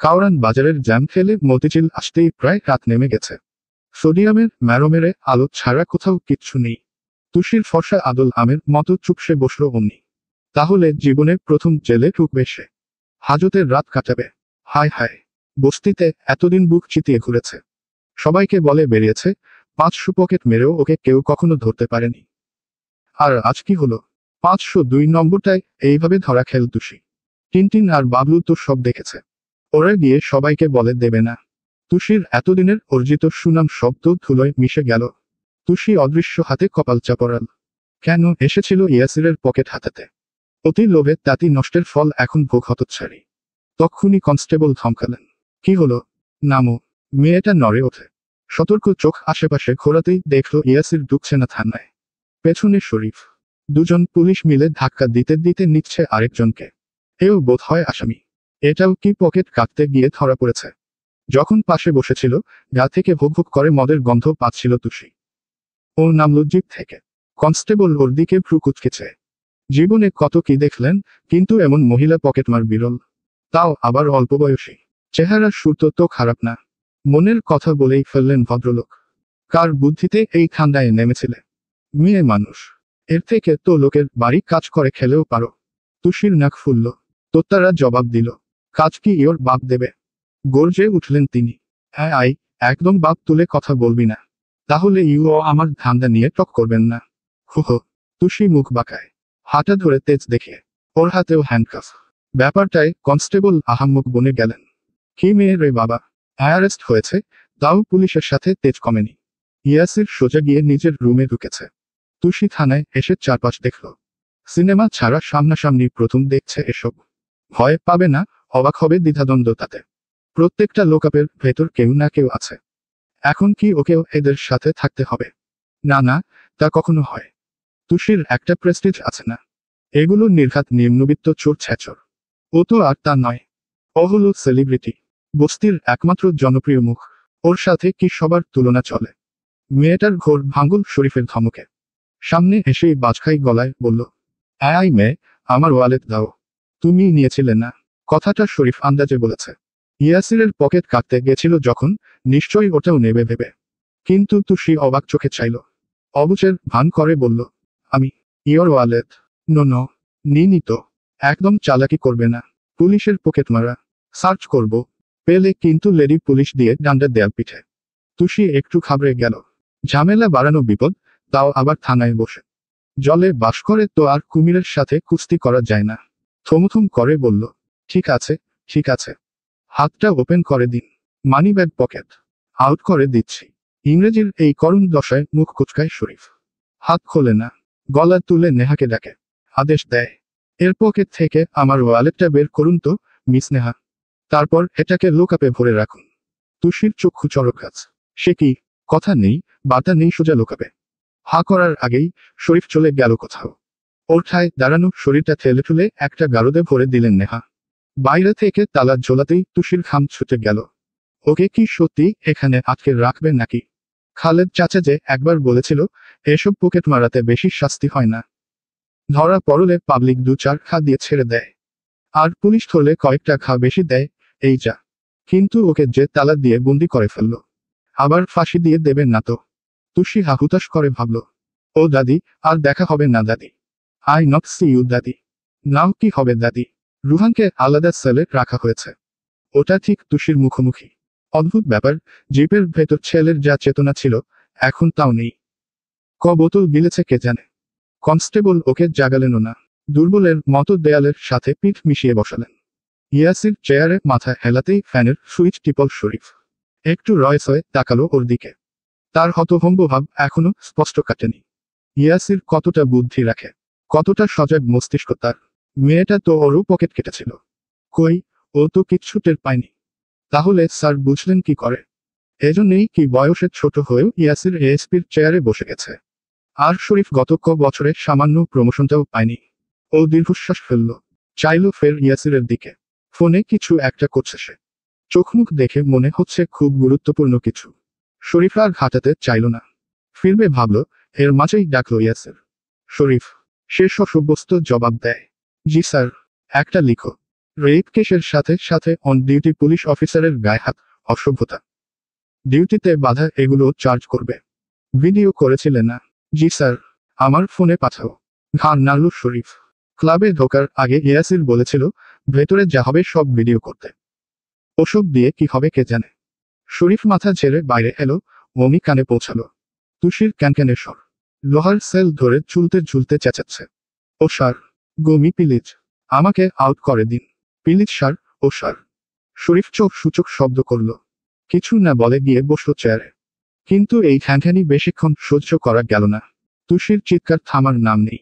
কাওরান বাজারের জ্যাম ফেলে মতিঝিল আসতেই প্রায় রাত নেমে গেছে। সোডিয়ামের ম্যারোমেরে আলো ছাড়া কোথাও কিচ্ছু নেই। তুষির ফর্সা আদল আমের মতো চুপসে বসল অমনি। তাহলে জীবনে প্রথম জেলে ঢুকবে সে। হাজতের রাত কাটাবে। হায় হায়, বস্তিতে এতদিন বুক চিতিয়ে ঘুরেছে। সবাইকে বলে বেরিয়েছে, 500 পকেট মেরেও ওকে কেউ কখনো ধরতে পারেনি। আর আজ কি হলো? 502 নম্বরটায় এইভাবে ধরা খেল তুষি। টিনটিন আর বাবলু তো সব দেখেছে। ওরা গিয়ে সবাইকে বলে দেবে না? তুষির এতদিনের অর্জিত সুনাম শব্দ ধুলোয় মিশে গেল। তুষি অদৃশ্য হাতে কপাল চাপড়াল। কেন এসেছিল ইয়াসিরের পকেট হাতাতে? অতি লোভে তাঁতি নষ্টের ফল এখন ভোগ হতচ্ছাড়ি। তক্ষুনি কনস্টেবল ধমকালেন। কি হলো? নামো। মেয়েটা নড়ে ওঠে। সতর্ক চোখ আশেপাশে ঘোরাতেই দেখল ইয়াসির ঢুকছে না থানায়। পেছনে শরীফ। দুজন পুলিশ মিলে ধাক্কা দিতে দিতে নিচ্ছে আরেকজনকে। এও বোধ হয় আসামি। এটাও কি পকেট কাটতে গিয়ে ধরা পড়েছে? যখন পাশে বসেছিল, গা থেকে ভুক ভুক করে মদের গন্ধ পাচ্ছিল তুষি। ওর নামল জিপ থেকে। কনস্টেবল ওর দিকে ভ্রু কুঁচকেছে। জীবনে কত কি দেখলেন, কিন্তু এমন মহিলা পকেটমার বিরল। তাও আবার অল্প বয়সী। চেহারার সুরত তো খারাপ না। মনের কথা বলেই ফেললেন ভদ্রলোক। কার বুদ্ধিতে এই ঠান্ডায় নেমেছিলে? মেয়ে মানুষ। এর থেকে তো লোকের বাড়ি কাজ করে খেলেও পারো। তুষির নাক ফুলল। তোত্তারা জবাব দিল, কাজ কি ইওর বাপ দেবে? গর্জে উঠলেন তিনি। হ্যাঁ আই, একদম বাপ তুলে কথা বলবি না। তাহলে ইউও আমার ধান্দা নিয়ে টক করবেন না। হুহো। তুষি মুখ বাঁকায়। হাঁটা ধরে তেজ দেখে। ওর হাতেও হ্যান্ডকাফ। ব্যাপারটায় কনস্টেবল আহাম্মক বনে গেলেন। কি মেয়ে রে বাবা, অ্যারেস্ট হয়েছে, তাও পুলিশের সাথে তেজ কমেনি। ইয়াসির সোজা গিয়ে নিজের রুমে ঢুকেছে। তুষি থানায় এসে চারপাশ দেখল। সিনেমা ছাড়া সামনাসামনি প্রথম দেখছে এসব। ভয় পাবে না, অবাক হবে দ্বিধাদ্বন্দ্ব তাতে। প্রত্যেকটা লোকাপের ভেতর কেউ না কেউ আছে। এখন কি ওকেও এদের সাথে থাকতে হবে? না না, তা কখনো হয়। তুষির একটা প্রেস্টিজ আছে না? এগুলো নির্ঘাত নিম্নবিত্ত চোর ছ্যাচর। ও তো আর তা নয়। ও হলো সেলিব্রিটি। বস্তির একমাত্র জনপ্রিয় মুখ। ওর সাথে কি সবার তুলনা চলে? মেয়েটার ঘোর ভাঙল শরীফের ধমকে। সামনে এসেই বাজখাই গলায় বলল, আই মেয়ে, আমার ওয়ালেট দাও। তুমি নিয়েছিলে না? কথাটা শরীফ আন্দাজে বলেছে। ইয়াসিরের পকেট কাটতে গেছিল যখন, নিশ্চয়ই ওটাও নেবে ভেবে। কিন্তু তুষি অবাক চোখে চাইল। অবুঝের ভান করে বলল, আমি। Your wallet? নো, নিনি তো। একদম চালাকি করবে না। পুলিশের পকেট মারা। সার্চ করব। পেলে কিন্তু লেডি পুলিশ দিয়ে ডান্ডা দেয়াল পিঠে। তুষি একটু ঘাবড়ে গেল। ঝামেলা বাড়ানো বিপদ, তাও আবার থানায় বসে। জলে বাস করে তো আর কুমিরের সাথে কুস্তি করা যায় না। থমথম করে বলল, ঠিক আছে, ঠিক আছে। হাতটা ওপেন করে দিন। মানিব্যাগ পকেট আউট করে দিচ্ছি। ইংরেজির এই করুণ দশায় মুখ কুচকায় শরীফ। হাত খোলে না। গলা তুলে নেহাকে ডাকে। আদেশ দেয়, এর পকেট থেকে আমার ওয়ালেটটা বের করুন তো, মিস নেহা। তারপর এটাকে লোকাপে ভরে রাখুন। তুষির চক্ষু চরকাজ। সে কি? কথা নেই, বার্তা নেই, সোজা লোকাপে। হা করার আগেই শরীফ চলে গেল কোথাও। ওর ঠায় দাঁড়ানো শরীরটা ঠেলে ঠুলে একটা গারদে ভরে দিলেন নেহা। বাইরে থেকে তালা ঝোলাতেই তুষির ঘাম ছুটে গেল। ওকে কি সত্যি এখানে আটকে রাখবে নাকি? খালেদ চাচা যে একবার বলেছিল, এসব পকেট মারাতে বেশি শাস্তি হয় না। ধরা পড়লে পাবলিক 2-4 খা দিয়ে ছেড়ে দেয়। আর পুলিশ ধরলে কয়েকটা খা বেশি দেয়, এই যা। কিন্তু ওকে যে তালা দিয়ে বন্দি করে ফেলল। আবার ফাঁসি দিয়ে দেবে না তো? তুষি হাহুতাশ করে ভাবল, ও দাদি, আর দেখা হবে না দাদি। আই নট সি ইউ দাদি। নাও কি হবে দাদি? রুহানকে আলাদা সেলে রাখা হয়েছে। ওটা ঠিক তুষির মুখোমুখি। অদ্ভুত ব্যাপার, জিপের ভেতর ছেলের যা চেতনা ছিল, এখন তাও নেই। বোতল গিলেছে কে জানে। কনস্টেবল ওকে জাগালেনও না। দুর্বলের মতো দেয়ালের সাথে পিঠ মিশিয়ে বসালেন। ইয়াসির চেয়ারে মাথা হেলাতেই ফ্যানের সুইচ টিপল শরীফ। একটু রয়েস হয়ে তাকালো ওর দিকে। তার হতভম্ব ভাব এখনো স্পষ্ট কাটেনি। ইয়াসির কতটা বুদ্ধি রাখে। কতটা সজাগ মস্তিষ্ক তার। মেয়েটা তো ওরও পকেট কেটেছিল। কই, ও তো কিচ্ছু টের পায়নি। তাহলে স্যার বুঝলেন কি করে? এজন্যই কি বয়সে ছোট হয়েও ইয়াসির এএসপির চেয়ারে বসে গেছে। আর শরীফ গত বছরে সামান্য প্রমোশনটাও পায়নি। ও দীর্ঘশ্বাস ফেলল, চাইল ফের ইয়াসিরের দিকে। ফোনে কিছু একটা করছে সে। চোখমুখ দেখে মনে হচ্ছে খুব গুরুত্বপূর্ণ কিছু। শরীফ আর ঘাটাতে চাইল না। ফিরবে ভাবল, এর মাঝেই ডাকল ইয়াসির। শরীফ। সে সসব্যস্ত জবাব দেয়, জি স্যার। একটা লিখো। রেপ কেসের সাথে সাথে অন ডিউটি পুলিশ অফিসারের গায়ে হাত, অসভ্যতা। ডিউটিতে বাধা এগুলো চার্জ করবে। ভিডিও করেছিলে না? জি স্যার। আমার ফোনে পাঠাও। ঘাড় নাড়ল শরীফ। ক্লাবে ঢোকার আগে ইয়াসির বলেছিল, ভেতরে যা হবে সব ভিডিও করতে। ওসব দিয়ে কি হবে কে জানে। শরীফ মাথা ঝেড়ে বাইরে এলো, মমি কানে পৌঁছালো। তুষির ক্যানক্যানের স্বর। লোহার সেল ধরে ঝুলতে ঝুলতে চেঁচাচ্ছে, ও স্যার, গমি প্লিজ, আমাকে আউট করে দিন। প্লিজ স্যার, ও স্যার। শরীফ চোখ সূচক শব্দ করল। কিছু না বলে গিয়ে বসল চেয়ারে। কিন্তু এই খ্যানখ্যানি বেশিক্ষণ সহ্য করা গেল না। তুষির চিৎকার থামার নাম নেই।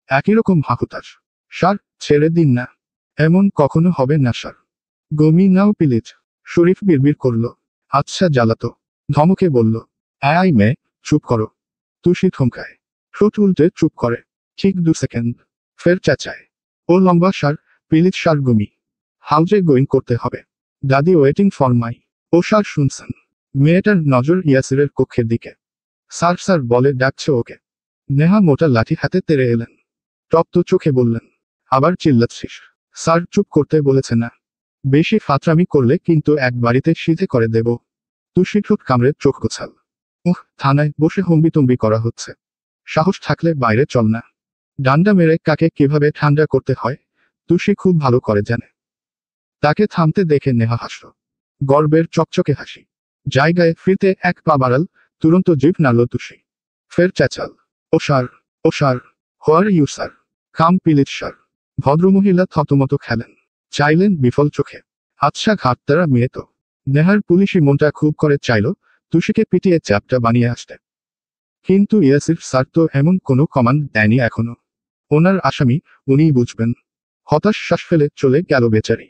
একই রকম হাহুতাশ। স্যার, ছেড়ে দিন না। এমন কখনো হবে না স্যার। গমি now please. শরীফ বিড়বিড় করল, আচ্ছা জ্বালাতো। ধমকে বলল, আই মে, চুপ করো। তুষি থমকায়। ঠোঁট উল্টে চুপ করে। ঠিক 2 সেকেন্ড। ফের চেঁচায়, ও লম্বা স্যার, প্লিজ স্যার গমি। হাউজে গোয়িং করতে হবে। দাদি ওয়েটিং ফর মাই। ও স্যার শুনছেন? মেয়েটার নজর ইয়াসিরের কক্ষের দিকে। স্যার স্যার বলে ডাকছে ওকে। নেহা মোটা লাঠি হাতে তেড়ে এলেন। তপ্ত চোখে বললেন, আবার চিল্লাচ্ছিস? স্যার চুপ করতে বলেছে না। বেশি ফাতরামি করলে কিন্তু এক বাড়িতে সিধে করে দেব। তুষি ঠোঁট কামড়ে চোখ গোছাল। থানায় বসে হম্বিতম্বি করা হচ্ছে। সাহস থাকলে বাইরে চল না। ডান্ডা মেরে কাকে কিভাবে ঠান্ডা করতে হয় তুষি খুব ভালো করে জানে। তাকে থামতে দেখে নেহা হাসল। গর্বের চকচকে হাসি। জায়গায় ফিরতে এক পা বাড়াল, তুরন্ত জিভ নাড়ল তুষি। ফের চেঁচাল, ও স্যার, ও sir, where you sir, come please sir. ভদ্রমহিলা থতমত খেলেন, চাইলেন বিফল চোখে। আচ্ছা ঘাটতারা মেয়ে তো। নেহার পুলিশি মনটা খুব করে চাইল তুষিকে পিটিয়ে চ্যাপটা বানিয়ে আসতে। কিন্তু ইয়াসির স্যার তো এমন কোনো কমান্ড দেয়নি এখনো। ওনার আসামি, উনিই বুঝবেন। হতাশ শ্বাস ফেলে চলে গেল বেচারি।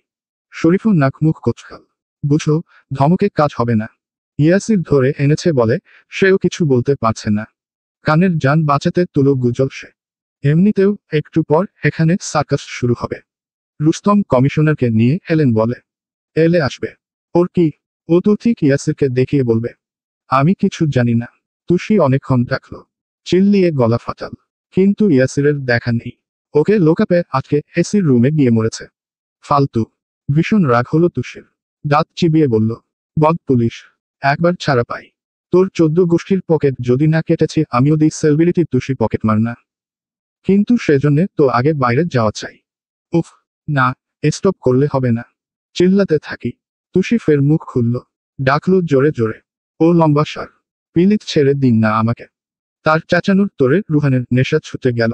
শরীফও নাক মুখ কোচকাল। বুঝল, ধমকে কাজ হবে না। ইয়াসির ধরে এনেছে বলে সেও কিছু বলতে পারছে না। কানের যান বাঁচাতে তুলো গুজল সে। এমনিতেও একটু পর এখানে সার্কাস শুরু হবে। রুস্তম কমিশনারকে নিয়ে এলেন বলে। এলে আসবে। ওর কি? ও তো ঠিক ইয়াসিরকে দেখিয়ে বলবে, আমি কিছু জানি না। তুষি অনেকক্ষণ ডাকল, চিল্লিয়ে গলা ফাটাল। কিন্তু ইয়াসিরের দেখা নেই। ওকে লোকাপে আটকে এসির রুমে গিয়ে মরেছে। ফালতু। ভীষণ রাগ হলো তুষির। দাঁত চিবিয়ে বলল, বদ পুলিশ। একবার ছাড়া পাই। তোর 14 গোষ্ঠীর পকেট যদি না কেটেছি আমিও দিই সেলিব্রিটি তুষি পকেট মার না। কিন্তু সেজন্যে তো আগে বাইরে যাওয়া চাই। উফ, না, স্টপ করলে হবে না। চিল্লাতে থাকি। তুষি ফের মুখ খুলল, ডাকলো জোরে জোরে, ও লম্বা স্যার, প্লিজ ছেড়ে দিন না আমাকে। তার চেঁচানোর তোরে রুহানের নেশা ছুটে গেল।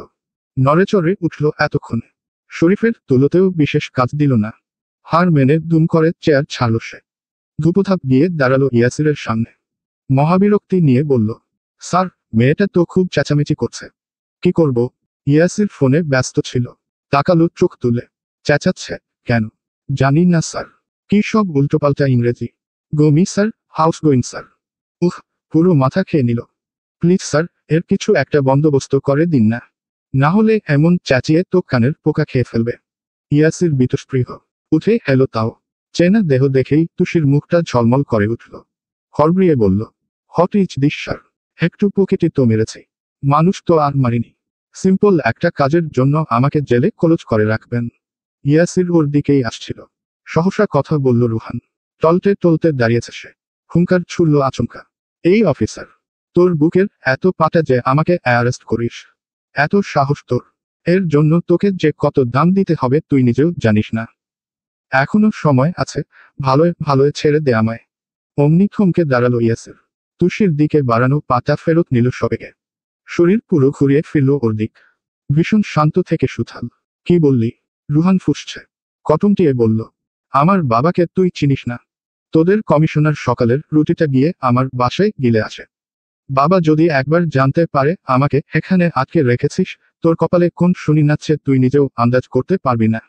নড়েচড়ে উঠল এতক্ষণে। শরীফের তুলোতেও বিশেষ কাজ দিল না। হার মেনে দুম করে চেয়ার ছাড়ল সে। ধুপোধাপ গিয়ে দাঁড়ালো ইয়াসিরের সামনে। মহাবিরক্তি নিয়ে বলল, স্যার, মেয়েটা তো খুব চেঁচামেচি করছে। কি করব? ইয়াসির ফোনে ব্যস্ত ছিল। তাকালো চোখ তুলে। চেঁচাচ্ছে কেন? জানি না স্যার। কি সব উল্টোপাল্টা ইংরেজি। গমি স্যার, হাউস গোয়িং স্যার। পুরো মাথা খেয়ে নিল। প্লিজ স্যার, এর কিছু একটা বন্দোবস্ত করে দিন না। না হলে এমন চেঁচিয়ে তো কানের পোকা খেয়ে ফেলবে। ইয়াসির বীতস্পৃহ। উঠে এলো তাও। চেনা দেহ দেখেই তুষির মুখটা ঝলমল করে উঠল। হড়বড়িয়ে বলল, হট ইচ দিস স্যার। একটু পকেটে তো মেরেছে। মানুষ তো আর মারিনি। সিম্পল একটা কাজের জন্য আমাকে জেলে কলজ করে রাখবেন। ইয়াসির ওর দিকেই আসছিল। সহসা কথা বলল রুহান। টলতে টলতে দাঁড়িয়েছে সে। হুঙ্কার ছুড়ল আচমকা, এই অফিসার, তোর বুকের এত পাটা যে আমাকে অ্যারেস্ট করিস? এত সাহস তোর? এর জন্য তোকে যে কত দাম দিতে হবে তুই নিজেও জানিস না। এখনো সময় আছে, ভালোয় ভালোয় ছেড়ে দে আমায়। অমনি থমকে দাঁড়ালো ইয়াসির। তুষির দিকে বাড়ানো পাতা ফেরত নিল সবেগে। শরীর পুরো ঘুরিয়ে ফিরল ওর দিক। ভীষণ শান্ত থেকে সুথাল। কি বললি? রুহান ফুঁসছে। কটমটিয়ে বলল, আমার বাবাকে তুই চিনিস না? তোদের কমিশনার সকালের রুটিটা গিয়ে আমার বাসায় গিলে আসে। বাবা যদি একবার জানতে পারে আমাকে এখানে আটকে রেখেছিস, তোর কপালে কোন শনি নাচছে তুই নিজেও আন্দাজ করতে পারবি না।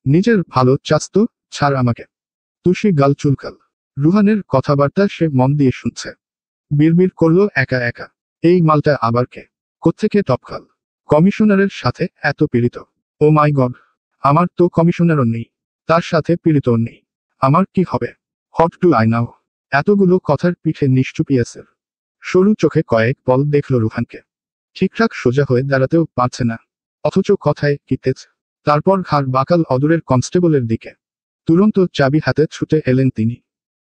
নিজের ভালো চাস তো, ছাড় আমাকে। তুষি গাল চুলকাল। রুহানের কথাবার্তা সে মন দিয়ে শুনছে। বিড়বিড় করলো একা একা, এই মালটা আবার কে, কোত্থেকে টপকাল? কমিশনারের সাথে এত পীড়িত? ও মাই গড, আমার তো কমিশনারও নেই, তার সাথে পীড়িতও নেই, আমার কি হবে? হট টু আই নাও। এতগুলো কথার পিঠে নিশ্চুপ ইয়াসের। সরু চোখে কয়েক পল দেখল রুহানকে। ঠিকঠাক সোজা হয়ে দাঁড়াতেও পারছে না, অথচ কথায় কি তেজ। তারপর ঘাড় বাঁকাল অদূরের কনস্টেবলের দিকে। তুরন্ত চাবি হাতে ছুটে এলেন তিনি।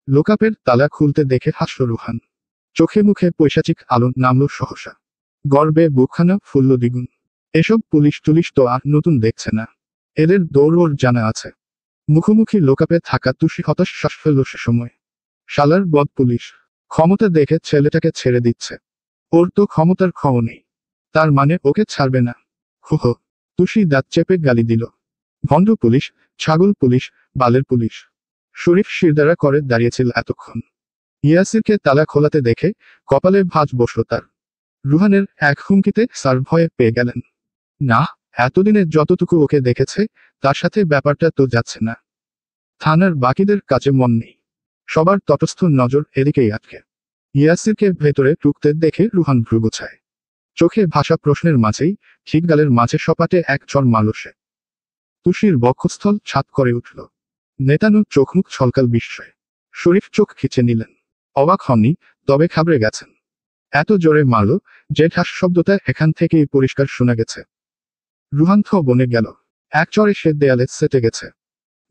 লোকাপের তালা খুলতে দেখে হাসল রুহান। চোখে মুখে পৈশাচিক আলো নামল সহসা। গর্বে বুকখানা ফুলল দ্বিগুণ। এসব পুলিশ টুলিশ তো আর নতুন দেখছে না, এদের দৌড় ওর জানা আছে। মুখোমুখি লোকাপে থাকা তুষি হতাশ শ্বাস ফেলল সে সময়। শালার বদ পুলিশ, ক্ষমতা দেখে ছেলেটাকে ছেড়ে দিচ্ছে। ওর তো ক্ষমতার ক্ষম নেই, তার মানে ওকে ছাড়বে না। হুহ, তুষি দাঁত চেপে গালি দিল। ভণ্ড পুলিশ, ছাগল পুলিশ, বালের পুলিশ। শরীফ শিরদাঁড়া করে দাঁড়িয়েছিল এতক্ষণ। ইয়াসিরকে তালা খোলাতে দেখে কপালে ভাঁজ বসল তার। রুহানের এক হুমকিতে স্যার ভয়ে পেয়ে গেলেন। না, এতদিনে যতটুকু ওকে দেখেছে তার সাথে ব্যাপারটা তো যাচ্ছে না। থানার বাকিদের কাছে মন নেই, সবার তটস্থ নজর এদিকেই আটকে। ইয়াসিরকে ভেতরে ঢুকতে দেখে রুহান ভ্রু গোছায়। চোখে ভাষা প্রশ্নের মাঝেই ঠিক গালের মাঝে সপাটে এক চর মারল সে। তুষির বক্ষস্থল ছাদ করে উঠল। নেতানো চোখমুখ ছলকাল বিস্ময়ে। শরীফ চোখ খিচে নিলেন। অবাক হননি, তবে ঘাবড়ে গেছেন। এত জোরে মারল যে ঠাস শব্দটা এখান থেকেই পরিষ্কার শোনা গেছে। রুহান থ বনে গেল। এক চরে সে দেয়ালে সেটে গেছে।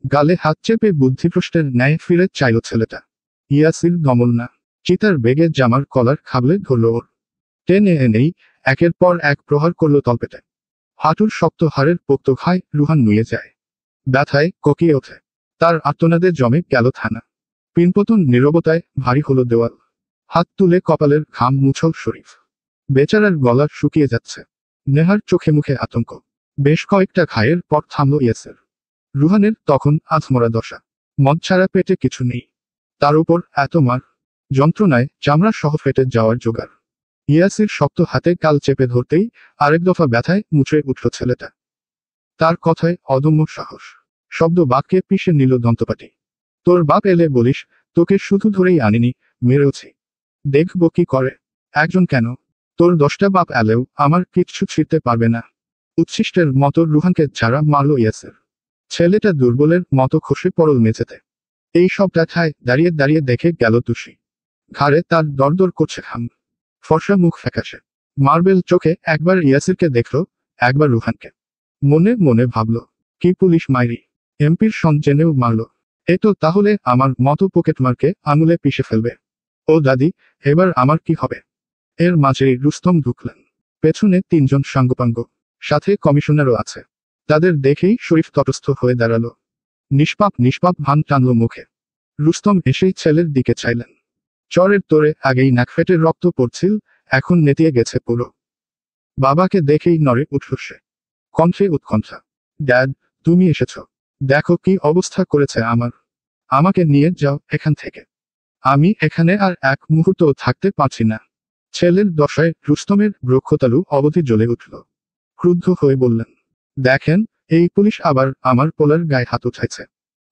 গালে হাত চেপে বুদ্ধিভ্রষ্টের ন্যায় ফিরে চাইল ছেলেটা। ইয়াসির দমল না, চিতার বেগে জামার কলার খাবলে ধরল ওর। টেনে এনেই একের পর এক প্রহার করল তলপেটে। হাঁটুর শক্ত হাড়ের পোক্ত খায় রুহান নুয়ে যায়। ব্যথায় কোকিয়ে ওঠে। তার আর্তনাদে জমে গেল থানা। পিনপতন নীরবতায় ভারী হলো দেওয়াল। হাত তুলে কপালের ঘাম মুছল শরীফ। বেচারার গলা শুকিয়ে যাচ্ছে। নেহার চোখে মুখে আতঙ্ক। বেশ কয়েকটা ঘায়ের পর থামল ইয়াসের। রুহানের তখন আধমরা দশা। মদ ছাড়া পেটে কিছু নেই, তার উপর এত মার। যন্ত্রণায় চামড়া সহ ফেটে যাওয়ার জোগাড়। ইয়াসির শক্ত হাতে কাল চেপে ধরতেই আরেক দফা ব্যথায় মুচড়ে উঠল ছেলেটা। তার কথায় অদম্য সাহস। শব্দ বাক্যে পিষে নিল দন্তপাটি। তোর বাপ এলে বলিস, তোকে শুধু ধরেই আনিনি, মেরেওছি। দেখব কি করে। একজন কেন, তোর 10টা বাপ এলেও আমার কিচ্ছু ছিঁড়তে পারবে না। উচ্ছিষ্টের মতো রুহানকে ঝাড়া মারল ইয়াসের। ছেলেটা দুর্বলের মতো খসে পড়ল মেঝেতে। এই সব ব্যথায় দাঁড়িয়ে দাঁড়িয়ে দেখে গেল তুষি। ঘাড়ে তার দরদর করছে ঘাম। ফর্সা মুখ ফ্যাকাশে। মার্বেল চোখে একবার ইয়াসিরকে দেখল, একবার রুহানকে। মনে মনে ভাবল, কি পুলিশ মাইরি, এমপির সন জেনেও মারল। এ তো তাহলে আমার মতো পকেটমারকে আঙুলে পিষে ফেলবে। ও দাদি, এবার আমার কি হবে? এর মাঝেই রুস্তম ঢুকলেন। পেছনে 3 জন সাঙ্গপাঙ্গ, সাথে কমিশনারও আছে। তাদের দেখেই শরীফ তটস্থ হয়ে দাঁড়ালো। নিষ্পাপ নিষ্পাপ ভান টানল মুখে। রুস্তম এসেই ছেলের দিকে চাইলেন। চরের তোরে আগেই নাক ফেটে রক্ত পড়ছিল, এখন নেতিয়ে গেছে পুরো। বাবাকে দেখেই নড়ে উঠল সে। কণ্ঠে উৎকণ্ঠা। ড্যাড, তুমি এসেছ। দেখো কি অবস্থা করেছে আমার। আমাকে নিয়ে যাও এখান থেকে। আমি এখানে আর এক মুহূর্তও থাকতে পারছি না। ছেলের দশায় রুস্তমের বৃক্ষতালু অবধি জ্বলে উঠল। ক্রুদ্ধ হয়ে বললেন, দেখেন, এই পুলিশ আবার আমার পোলার গায়ে হাত উঠাইছে।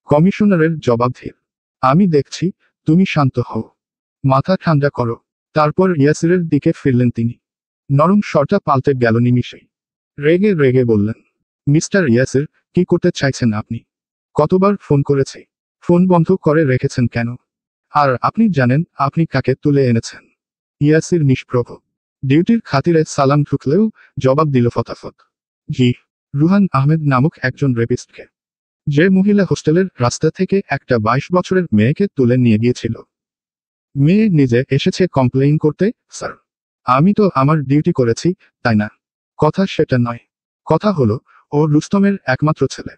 কমিশনারের জবাব ধীর। আমি দেখছি, তুমি শান্ত হও, মাথা ঠান্ডা করো। তারপর ইয়াসিরের দিকে ফিরলেন তিনি। নরম স্বরটা পাল্টে গেল নিমিষেই। রেগে রেগে বললেন, মিস্টার ইয়াসির, কি করতে চাইছেন আপনি? কতবার ফোন করেছি, ফোন বন্ধ করে রেখেছেন কেন? আর আপনি জানেন আপনি কাকে তুলে এনেছেন? ইয়াসির নিষ্প্রভ। ডিউটির খাতিরে সালাম ঠুকলেও জবাব দিল ফটাফট, জি, রুহান আহমেদ নামক একজন রেপিস্টকে। যে মহিলা হোস্টেলের রাস্তা থেকে একটা 22 বছরের মেয়েকে তুলে নিয়ে গিয়েছিল। মেয়ে নিজে এসেছে কমপ্লেইন করতে, স্যার। আমি তো আমার ডিউটি করেছি, তাই না? কথা সেটা নয়। কথা হলো, ও রুস্তমের একমাত্র ছেলে।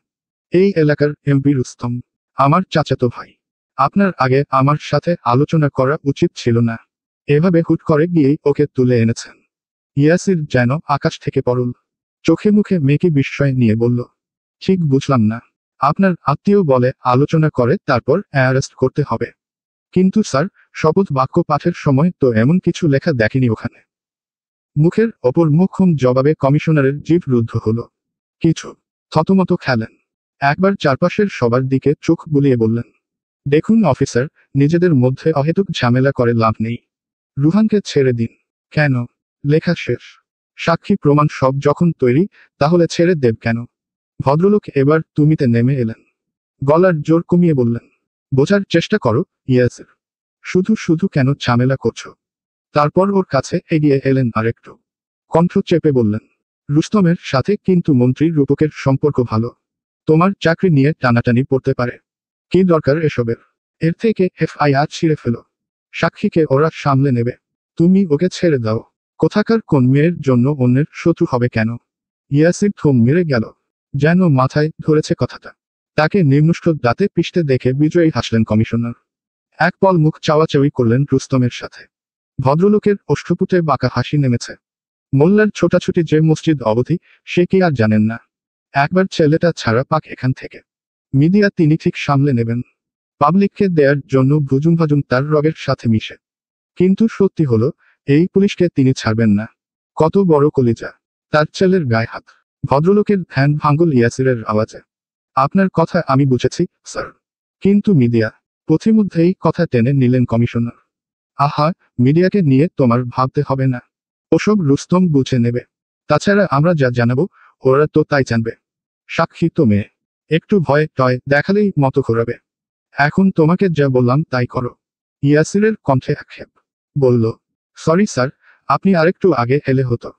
এই এলাকার এমপি রুস্তম, আমার চাচাতো ভাই। আপনার আগে আমার সাথে আলোচনা করা উচিত ছিল না। এভাবে হুট করে গিয়েই ওকে তুলে এনেছেন। ইয়াসির যেন আকাশ থেকে পড়ল। চোখে মুখে মেয়েকে বিস্ময় নিয়ে বলল, ঠিক বুঝলাম না। আপনার আত্মীয় বলে আলোচনা করে তারপর অ্যারেস্ট করতে হবে। কিন্তু স্যার, শপথ বাক্য পাঠের সময় তো এমন কিছু লেখা দেখেনি ওখানে। মুখের ওপর মুখম জবাবে কমিশনারের জিভ রুদ্ধ হলো। কিছু থতমত খেলেন। একবার চারপাশের সবার দিকে চোখ বুলিয়ে বললেন, দেখুন অফিসার, নিজেদের মধ্যে অহেতুক ঝামেলা করে লাভ নেই। রুহানকে ছেড়ে দিন। কেন? লেখা শেষ। সাক্ষী প্রমাণ সব যখন তৈরি, তাহলে ছেড়ে দেব কেন? ভদ্রলোক এবার তুমিতে নেমে এলেন। গলার জোর কমিয়ে বললেন, বোঝার চেষ্টা করো ইয়াসির। শুধু শুধু কেন ঝামেলা করছো? তারপর ওর কাছে এগিয়ে এলেন আরেকটু। কণ্ঠ চেপে বললেন, রুস্তমের সাথে কিন্তু মন্ত্রী রূপকের সম্পর্ক ভালো। তোমার চাকরি নিয়ে টানাটানি পড়তে পারে। কি দরকার এসবের? এর থেকে এফআইআর ছিঁড়ে ফেলো। সাক্ষীকে ওরা সামলে নেবে। তুমি ওকে ছেড়ে দাও। কোথাকার কোন মেয়ের জন্য অন্যের শত্রু হবে কেন? ইয়াসির থম মেরে গেল। যেন মাথায় ধরেছে কথাটা। তাকে নিম্নুষ্ট দাঁতে পিষতে দেখে বিজয়ী হাসলেন কমিশনার। এক পল মুখ চাওয়াচাওয়ি করলেন রুস্তমের সাথে। ভদ্রলোকের ওষ্ঠপুটে বাঁকা হাসি নেমেছে। মোল্লার ছোটাছুটি যে মসজিদ অবধি, সে কি আর জানেন না? একবার ছেলেটা ছাড়া পাক এখান থেকে। মিডিয়া তিনি ঠিক সামলে নেবেন। পাবলিককে দেয়ার জন্য ভুজুম তার রগের সাথে মিশে। কিন্তু সত্যি হলো, এই পুলিশকে তিনি ছাড়বেন না। কত বড় কলিজা তার ছেলের গায়ে হাত। ভদ্রলোকের ধ্যান ভাঙল ইয়াসিরের আওয়াজে। আপনার কথা আমি বুঝেছি স্যার। কিন্তু মিডিয়া? পথিমধ্যেই কথা টেনে নিলেন কমিশনার। আহা, মিডিয়াকে নিয়ে তোমার ভাবতে হবে না। ওসব রুস্তম বুঝে নেবে। তাছাড়া আমরা যা জানাবো, ওরা তো তাই জানবে। সাক্ষী তো মেয়ে, একটু ভয় টয় দেখালেই মতো ঘোরাবে। এখন তোমাকে যা বললাম তাই করো। ইয়াসিরের কণ্ঠে আক্ষেপ। বলল, সরি স্যার, আপনি আরেকটু আগে এলে হতো।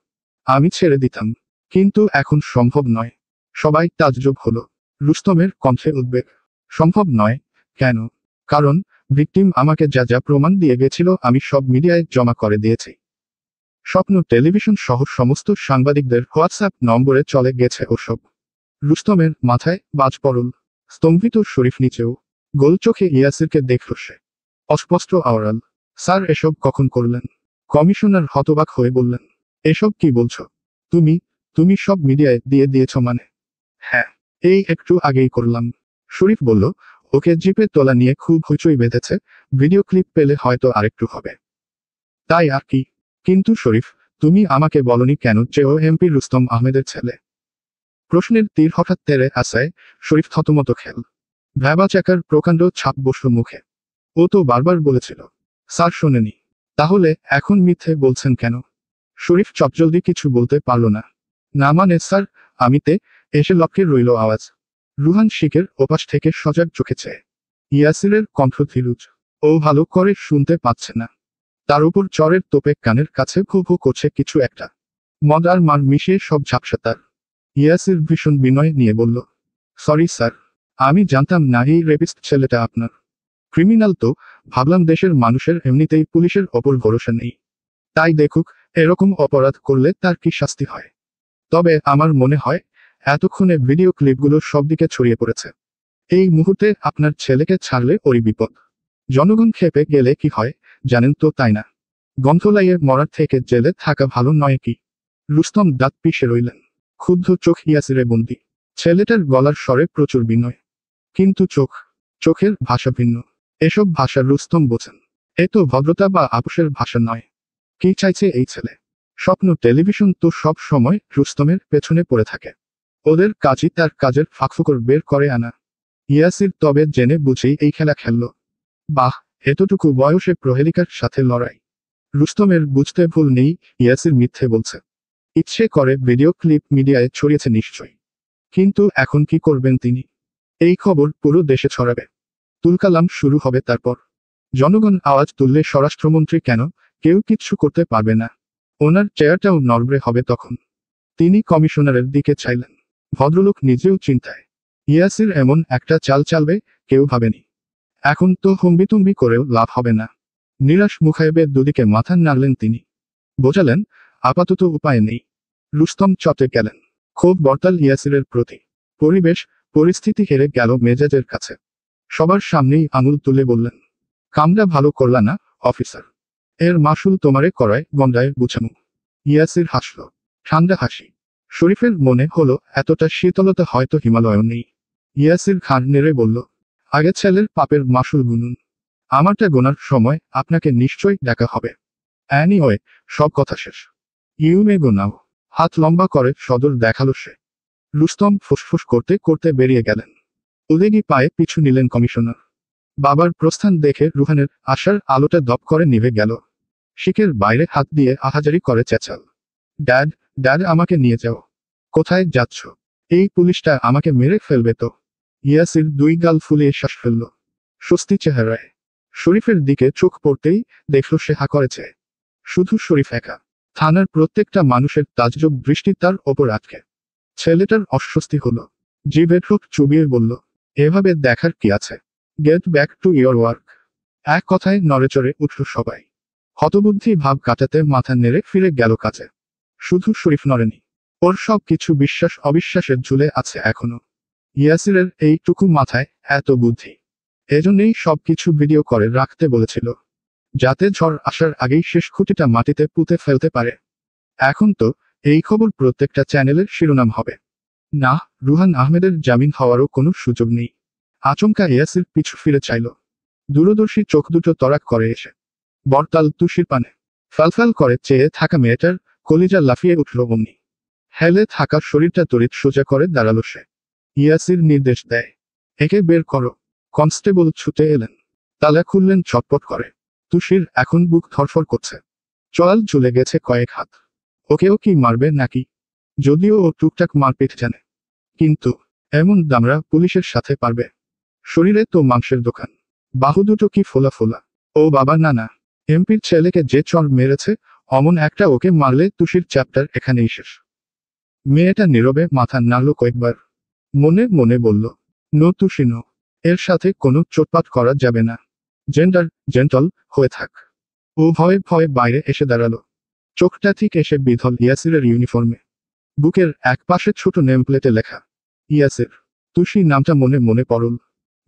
আমি ছেড়ে দিতাম। কিন্তু এখন সম্ভব নয়। সবাই তাজ্জব হলো। রুস্তমের কণ্ঠে উদ্বেগ। সম্ভব নয়? কেন? কারণ ভিকটিম আমাকে যা যা প্রমাণ দিয়ে গেছিল আমি সব মিডিয়ায় জমা করে দিয়েছি। স্বপ্ন টেলিভিশন সহ সমস্ত সাংবাদিকদের হোয়াটসঅ্যাপ নম্বরে চলে গেছে ওসব। রুস্তমের মাথায় বাজ পড়ল। স্তম্ভিত শরীফ নিচেও। গোল চোখে ইয়াসিরকে দেখল সে। অস্পষ্ট আওরাল, স্যার এসব কখন করলেন? কমিশনার হতবাক হয়ে বললেন, এসব কি বলছো? তুমি তুমি সব মিডিয়ায় দিয়ে দিয়েছ মানে? হ্যাঁ, এই একটু আগেই করলাম। শরীফ বলল, ওকে জিপে তোলা নিয়ে খুব হইচই বেঁধেছে। ভিডিও ক্লিপ পেলে হয়তো আরেকটু হবে। তাই আর কি? কিন্তু শরীফ, তুমি আমাকে বলনি কেন যে ও এমপি রুস্তম আহমেদের ছেলে? প্রশ্নের তীর হঠাৎ তেরে আসায় শরীফ থতমত খেল। ভ্যাবাচাকার প্রকাণ্ড ছাপ বসল মুখে। ও তো বারবার বলেছিল। স্যার শোনেনি। তাহলে এখন মিথ্যে বলছেন কেন? শরীফ চটজলদি কিছু বলতে পারল না। না মানে স্যার, আমিতে এসে লক্ষ্যে রইল আওয়াজ। রুহান শিখের ওপাশ থেকে সজাগ চোখে চেয়ে। ইয়াসিরের কণ্ঠ ধীরুজ। ও ভালো করে শুনতে পাচ্ছে না। তার উপর চরের তোপে কানের কাছে ভু ভু করছে কিছু একটা। মদ আর মার মিশিয়ে সব ঝাপসা তার। ইয়াসির ভীষণ বিনয় নিয়ে বলল, সরি স্যার, আমি জানতাম না এই রেপিস্ট ছেলেটা আপনার। ক্রিমিনাল তো, ভাবলাম দেশের মানুষের এমনিতেই পুলিশের ওপর ভরসা নেই। তাই দেখুক, এরকম অপরাধ করলে তার কি শাস্তি হয়। তবে আমার মনে হয়, এতক্ষণে ভিডিও ক্লিপগুলো সব দিকে ছড়িয়ে পড়েছে। এই মুহূর্তে আপনার ছেলেকে ছাড়লে ওরই বিপদ। জনগণ খেপে গেলে কি হয়, জানেন তো তাই না? গন্ধলাইয়ে মরার থেকে জেলে থাকা ভালো নয় কি? রুস্তম দাঁত পিষে রইলেন। ক্ষুব্ধ চোখ ইয়াসিরে বন্দি। ছেলেটার গলার স্বরে প্রচুর বিনয়। কিন্তু চোখের ভাষা ভিন্ন। এসব ভাষা রুস্তম বোঝেন। এ তো ভদ্রতা বা আপোষের ভাষা নয়। কি চাইছে এই ছেলে? স্বপ্ন টেলিভিশন তো সব সময় রুস্তমের পেছনে পড়ে থাকে। ওদের কাজই তার কাজের ফাঁকফোকর বের করে আনা। ইয়াসির তবে জেনে বুঝেই এই খেলা খেলল। বাহ, এতটুকু বয়সে প্রহেলিকার সাথে লড়াই। রুস্তমের বুঝতে ভুল নেই, ইয়াসির মিথ্যে বলছে। ইচ্ছে করে ভিডিও ক্লিপ মিডিয়ায় ছড়িয়েছে নিশ্চয়ই। কিন্তু এখন কি করবেন তিনি? এই খবর পুরো দেশে ছড়াবে। তুলকালাম শুরু হবে তারপর। জনগণ আওয়াজ তুললে স্বরাষ্ট্রমন্ত্রী কেন, কেউ কিচ্ছু করতে পারবে না। ওনার চেয়ারটাও নড়বড়ে হবে তখন। তিনি কমিশনারের দিকে চাইলেন। ভদ্রলোক নিজেও চিন্তায়। ইয়াসির এমন একটা চাল চালবে, কেউ ভাবেনি। এখন তো হম্বিতম্বি করেও লাভ হবে না। নিরাশ মুখাইবে দুদিকে মাথা নাড়লেন তিনি। বোঝালেন, আপাতত উপায় নেই। রুস্তম চটে গেলেন। ক্ষোভ বর্তাল ইয়াসিরের প্রতি। পরিস্থিতি হেরে গেল মেজাজের কাছে। সবার সামনেই আঙুল তুলে বললেন, কামটা ভালো করলা না অফিসার। এর মাসুল তোমারে করায় গন্ডায় বুঝামু। ইয়াসির হাসল। ঠান্ডা হাসি। শরীফের মনে হলো এতটা শীতলতা হয়তো হিমালয়ও নেই। ইয়াসির ঘাড় নেড়ে বলল, আগে ছেলের পাপের মাসুল গুনুন। আমারটা গোনার সময় আপনাকে নিশ্চয়ই ডাকা হবে। অ্যানিওয়ে, সব কথা শেষ। ইউ মে গো নাও। হাত লম্বা করে সদর দেখালো সে। রুস্তম ফুসফুস করতে করতে বেরিয়ে গেলেন। উদেগি পায়ে পিছু নিলেন কমিশনার। বাবার প্রস্থান দেখে রুহানের আশার আলোটা দপ করে নিভে গেল। শিকের বাইরে হাত দিয়ে আহাজারি করে চেঁচাল, ড্যাড, ড্যাড, আমাকে নিয়ে যাও। কোথায় যাচ্ছ? এই পুলিশটা আমাকে মেরে ফেলবে তো। ইয়াসির দুই গাল ফুলিয়ে শ্বাস ফেলল। স্বস্তি চেহারায়। শরীফের দিকে চোখ পড়তেই দেখল সে হা করেছে। শুধু শরীফ একা। থানার প্রত্যেকটা মানুষের তাজ্জব দৃষ্টি তার ওপর আটকে। ছেলেটার অস্বস্তি হলো। জিভে ঠোঁট চুবিয়ে বলল, এভাবে দেখার কি আছে? Get back to your work. এক কথায় নড়েচড়ে উঠল সবাই। হতবুদ্ধি ভাব কাটাতে মাথা নেড়ে ফিরে গেল কাজে। শুধু শরীফ নড়েনি। ওর সব কিছু বিশ্বাস অবিশ্বাসের ঝুলে আছে এখনো। ইয়াসিরের এইটুকু মাথায় এত বুদ্ধি। এজন্যই সবকিছু ভিডিও করে রাখতে বলেছিল, যাতে ঝড় আসার আগেই শেষ খুঁটিটা মাটিতে পুঁতে ফেলতে পারে। এখন তো এই খবর প্রত্যেকটা চ্যানেলের শিরোনাম হবে। না, রুহান আহমেদের জামিন হওয়ারও কোনো সুযোগ নেই। আচমকা ইয়াসির পিছু ফিরে চাইল। দূরদর্শী চোখ দুটো তরাক করে এসে বরতাল তুষির পানে। ফালফাল করে চেয়ে থাকা মেয়েটার কলিজা লাফিয়ে উঠল অমনি। হেলে থাকা শরীরটা তড়িৎ সোজা করে দাঁড়ালো সে। ইয়াসির নির্দেশ দেয়, একে বের করো। কনস্টেবল ছুটে এলেন। তালা খুললেন চটপট করে। তুষির এখন বুক ধরফর করছে। চোয়াল ঝুলে গেছে কয়েক হাত। ওকেও কি মারবে নাকি? যদিও ও টুকটাক মারপিট জানে, কিন্তু এমন দামড়া পুলিশের সাথে পারবে? শরীরে তো মাংসের দোকান। বাহু দুটো কি ফোলা ফোলা। ও বাবা, না না, এমপির ছেলেকে যে চড় মেরেছে অমন একটা ওকে মারলে তুষির চ্যাপ্টার এখানেই শেষ। মেয়েটা নীরবে মাথা নাড়ল কয়েকবার। মনে মনে বলল, নো তুষি নো, এর সাথে কোনো চোটপাট করা যাবে না। জেন্টল হয়ে থাক। ও ভয়ে ভয়ে বাইরে এসে দাঁড়ালো। চোখটা ঠিক এসে বিধল ইয়াসিরের ইউনিফর্মে। বুকের এক পাশে ছোট নেমপ্লেটে লেখা, ইয়াসির। তুষি নামটা মনে মনে পড়ল।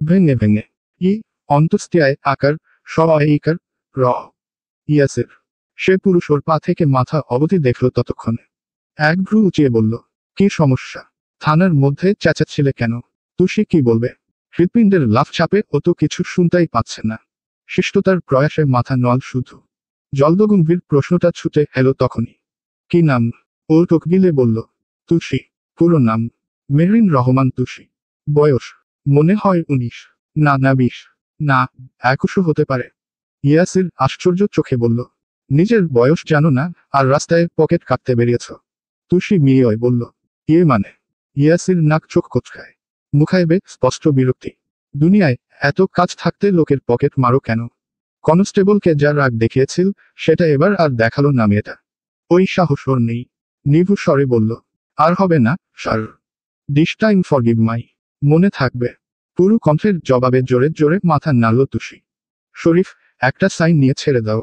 ভেঙে ভেঙে ই অন্ত্যেষ্টিয়ায় আকার স ইকার র। ইয়াসির। সে পুরুষ ওর পা থেকে মাথা অবধি দেখল ততক্ষণে। এক ভ্রু উঁচিয়ে বলল, কি সমস্যা? থানার মধ্যে চেঁচাচ্ছিলে কেন? তুষি কি বলবে? হৃৎপিণ্ডের লাফ চাপে ও তো কিছু শুনতেই পাচ্ছে না। শিষ্টতার প্রয়াসে মাথা নল শুধু। জলদগম্ভীর প্রশ্নটা ছুটে এলো তখনই। কি নাম? ও টোক গিলে বলল, তুষি। পুরো নাম? মেহরিন রহমান তুষি। বয়স? মনে হয় 19। না না 20। না, 21ও হতে পারে। ইয়াসির আশ্চর্য চোখে বলল, নিজের বয়স জানো না আর রাস্তায় পকেট কাটতে বেরিয়েছ? তুষি মিয়য় বলল, ইয়ে মানে? ইয়াসির নাক চোখ কোচকায়। মুখাইবে স্পষ্ট বিরক্তি। দুনিয়ায় এত কাজ থাকতে লোকের পকেট মারো কেন? কনস্টেবলকে যা রাগ দেখিয়েছিল সেটা এবার আর দেখালো না মেয়েটা। ওই সাহস ওর নেই। নিভু স্বরে বলল, আর হবে না স্যার। দিস টাইম ফরগিভ মাই। মনে থাকবে। পুরো কণ্ঠের জবাবে জোরে জোরে মাথা নাড়ল তুষি। শরীফ, একটা সাইন নিয়ে ছেড়ে দাও।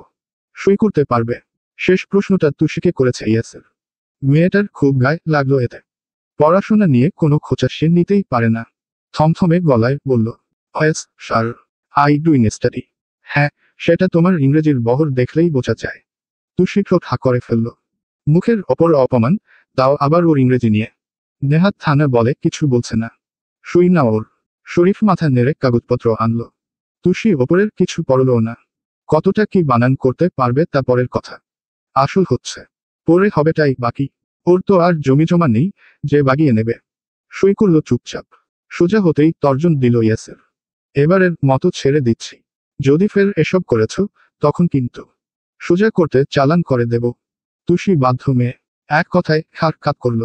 সই করতে পারবে? শেষ প্রশ্নটা তুষিকে করেছে ইয়াসির। মেয়েটার খুব গায়ে লাগলো এতে। পড়াশোনা নিয়ে কোনো খোঁচা সে নিতেই পারে না। থমথমে গলায় বলল, ওয়েস স্যার, আই ডুইং স্টাডি। হ্যাঁ, সেটা তোমার ইংরেজির বহর দেখলেই বোঝা যায়। তুষি ঠোঁট হা করে ফেলল। মুখের ওপর অপমান, তাও আবার ওর ইংরেজি নিয়ে। নেহাত থানা বলে কিছু বলছে না। শুই না ওর। শরীফ মাথা নেড়ে কাগজপত্র আনলো। তুষি ওপরের কিছু পড়লও না। কতটা কি বানান করতে পারবে তা পরের কথা। আসল হচ্ছে পরে হবেটাই বাকি। ওর তো আর জমিজমা নেই যে বাগিয়ে নেবে। সই করল চুপচাপ। সোজা হতেই তর্জন দিল ইয়াসির। এবারের মতো ছেড়ে দিচ্ছি। যদি ফের এসব করেছ তখন কিন্তু সোজা করতে চালান করে দেব। তুষি বাধ্য মেয়ে। এক কথায় খাট খাট করল।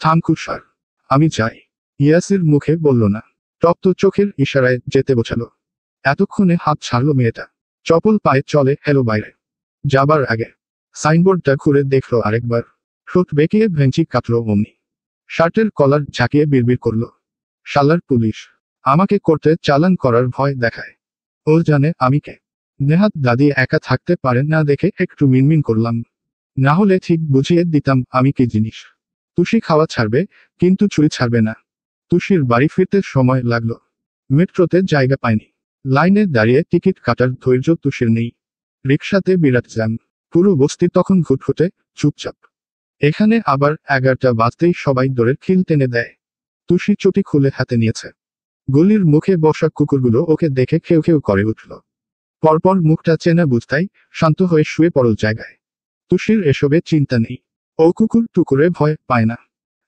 থামকু স্যার, আমি যাই। ইয়াসির মুখে বলল না, তপ্ত চোখের ইশারায় যেতে বোঝালো। এতক্ষণে হাত ছাড়ল মেয়েটা। চপল পায়ে চলে এলো বাইরে। যাবার আগে সাইনবোর্ডটা ঘুরে দেখল আরেকবার। ঠোঁট বেঁকিয়ে ভেঞ্চি কাটল অমনি। শার্টের কলার ঝাঁকিয়ে বিড়বিড় করল, শালার পুলিশ আমাকে করতে চালান করার ভয় দেখায়। ও জানে আমি কে। নেহাত দাদি একা থাকতে পারেন না দেখে একটু মিনমিন করলাম। না হলে ঠিক বুঝিয়ে দিতাম আমি কি জিনিস। তুষি খাওয়া ছাড়বে, কিন্তু চুরি ছাড়বে না। তুষির বাড়ি ফিরতে সময় লাগলো। মেট্রোতে জায়গা পায়নি। লাইনে দাঁড়িয়ে টিকিট কাটার ধৈর্য তুষির নেই। রিকশাতে বিরাট জ্যাম। পুরো বস্তি তখন ঘুটঘুটে, চুপচাপ। এখানে আবার 11টা বাজতেই সবাই দৌড়ের খিল টেনে দেয়। তুষি চটি খুলে হাতে নিয়েছে। গলির মুখে বসা কুকুরগুলো ওকে দেখে খেউ খেউ করে উঠল। পরপর মুখটা চেনা বুঝতাই শান্ত হয়ে শুয়ে পড়ল জায়গায়। তুষির এসবে চিন্তা নেই। ও কুকুর টুকুরে ভয় পায় না।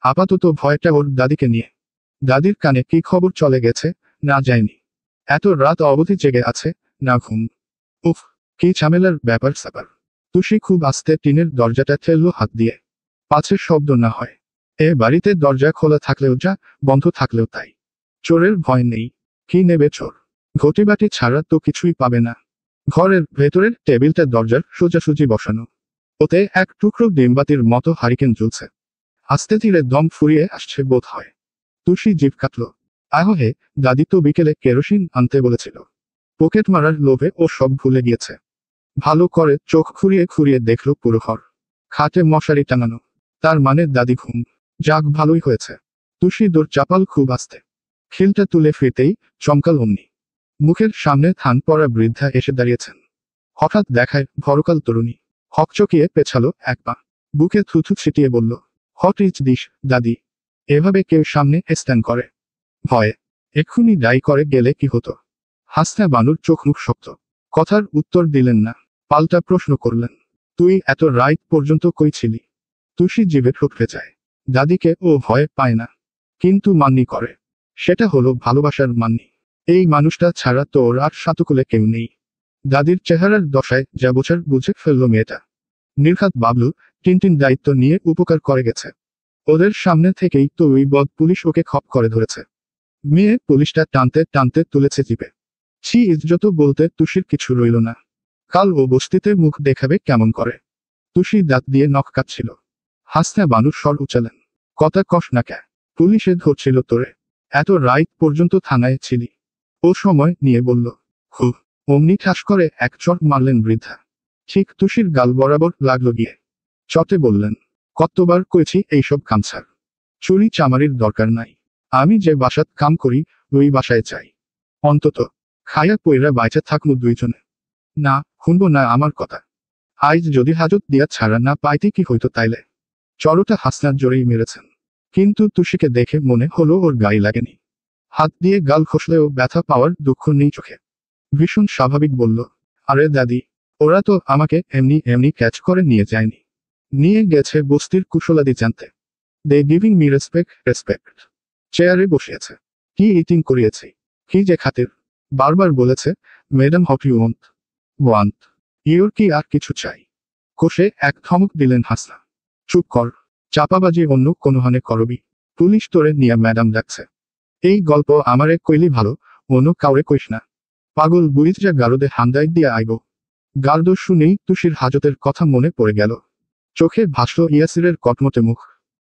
আপাতত ভয়টা ওর দাদিকে নিয়ে। দাদির কানে কি খবর চলে গেছে না যায়নি। এত রাত অবধি জেগে আছে, না ঘুম। উফ, কি ঝামেলার ব্যাপার স্যাপার। তুষি খুব আস্তে টিনের দরজাটা ঠেলল হাত দিয়ে। পাছে শব্দ না হয়। এ বাড়িতে দরজা খোলা থাকলেও যা, বন্ধ থাকলেও তাই। চোরের ভয় নেই। কি নেবে চোর? ঘটিবাটি ছাড়া তো কিছুই পাবে না। ঘরের ভেতরের টেবিলটা দরজার সোজাসুজি বসানো। ওতে এক টুকরো ডিমবাতির মতো হারিকেন জ্বলছে। আস্তে ধীরে দম ফুরিয়ে আসছে বোধ হয়। তুষি জিভ কাটল। আহহে, দাদি তো বিকেলে কেরোসিন আনতে বলেছিল। পকেট মারার লোভে ও সব ভুলে গিয়েছে। ভালো করে চোখ খুঁড়িয়ে খুঁড়িয়ে দেখল পুরো ঘর। খাটে মশারি টাঙানো। তার মানে দাদি ঘুম। যাক, ভালোই হয়েছে। তুষি দৌড় চাপাল খুব আস্তে। খিলটা তুলে ফিরতেই চমকাল অমনি। মুখের সামনে থান পরা বৃদ্ধা এসে দাঁড়িয়েছেন। হঠাৎ দেখায় ভরকাল তরুণী। হকচকিয়ে পেছালো এক পা। বুকে থুথু ছিটিয়ে বলল, হট ইচ দিস দাদি? এভাবে কেউ সামনে স্ট্যান্ড করে? ভয়ে এক্ষুনি ডাই করে গেলে কি হতো? হাসনা বানুর চোখ মুখ শক্ত। কথার উত্তর দিলেন না। পাল্টা প্রশ্ন করলেন, তুই এত রাত পর্যন্ত কই ছিলি? তুষি জিভে ঠোঁটে যায়। দাদিকে ও ভয় পায় না, কিন্তু মান্নি করে। সেটা হলো ভালোবাসার মান্নি। এই মানুষটা ছাড়া তো ওর আর সাতুকুলে কেউ নেই। দাদির চেহারার দশায় যা বোঝার বুঝে ফেলল মেয়েটা। নির্ঘাত বাবলু টিনটিন দায়িত্ব নিয়ে উপকার করে গেছে। ওদের সামনে থেকেই তো ওই বদ পুলিশ ওকে খপ করে ধরেছে। মেয়ে পুলিশটা টানতে টানতে তুলেছে জিপে। ছি, ইজ্জত বলতে তুষির কিছু রইল না। কাল ও বস্তিতে মুখ দেখাবে কেমন করে। তুষি দাঁত দিয়ে নখ কাটছিল। হাসনা বানু স্বর উচালেন, কথা কস না ক্যা? পুলিশে ধরছিল তোরে। এত রাত পর্যন্ত থানায় ছিলি। ও সময় নিয়ে বলল, হু। অমনি ঠাস করে এক চট মারলেন বৃদ্ধা। ঠিক তুষির গাল বরাবর লাগলো গিয়ে। চটে বললেন, কতবার কইছি এইসব কাম ছাড়। চুরি চামারির দরকার নাই। আমি যে বাসাত কাম করি ওই বাসায় চাই। অন্তত খায়া পইরা বাইচা থাকমু দুইজনে। না, শুনবো না আমার কথা। আইজ যদি হাজত দিয়া ছাড়া না পাইতে কি হইতো তাইলে? চড়টা হাসনার জোরেই মেরেছেন। কিন্তু তুষিকে দেখে মনে হলো ওর গায়ে লাগেনি। হাত দিয়ে গাল খসলেও ব্যথা পাওয়ার দুঃখ নেই চোখে। ভীষণ স্বাভাবিক বলল, আরে দাদি, ওরা তো আমাকে এমনি এমনি ক্যাচ করে নিয়ে যায়নি। নিয়ে গেছে বস্তির কুশলাদি জানতে। দে গিভিং মি রেসপেক্ট। চেয়ারে বসিয়েছে। কি ইটিং করিয়েছি, কি যে খাতির। বারবার বলেছে, madam what you want. Your কি আর কিছু চাই? কোষে এক ধমক দিলেন হাসনা। চুপ কর। চাপাবাজি অন্য কোনোহানে করবি। পুলিশ তোরে নিয়া ম্যাডাম ডাকছে। এই গল্প আমারে কইলি ভালো, অন্য কাউরে কইস না। পাগল বুড়িটা গারদে হান্দাই দিয়া আইব। গার্দ শুনেই তুষির হাজতের কথা মনে পড়ে গেল। চোখে ভাসল ইয়াসিরের কটমটে মুখ।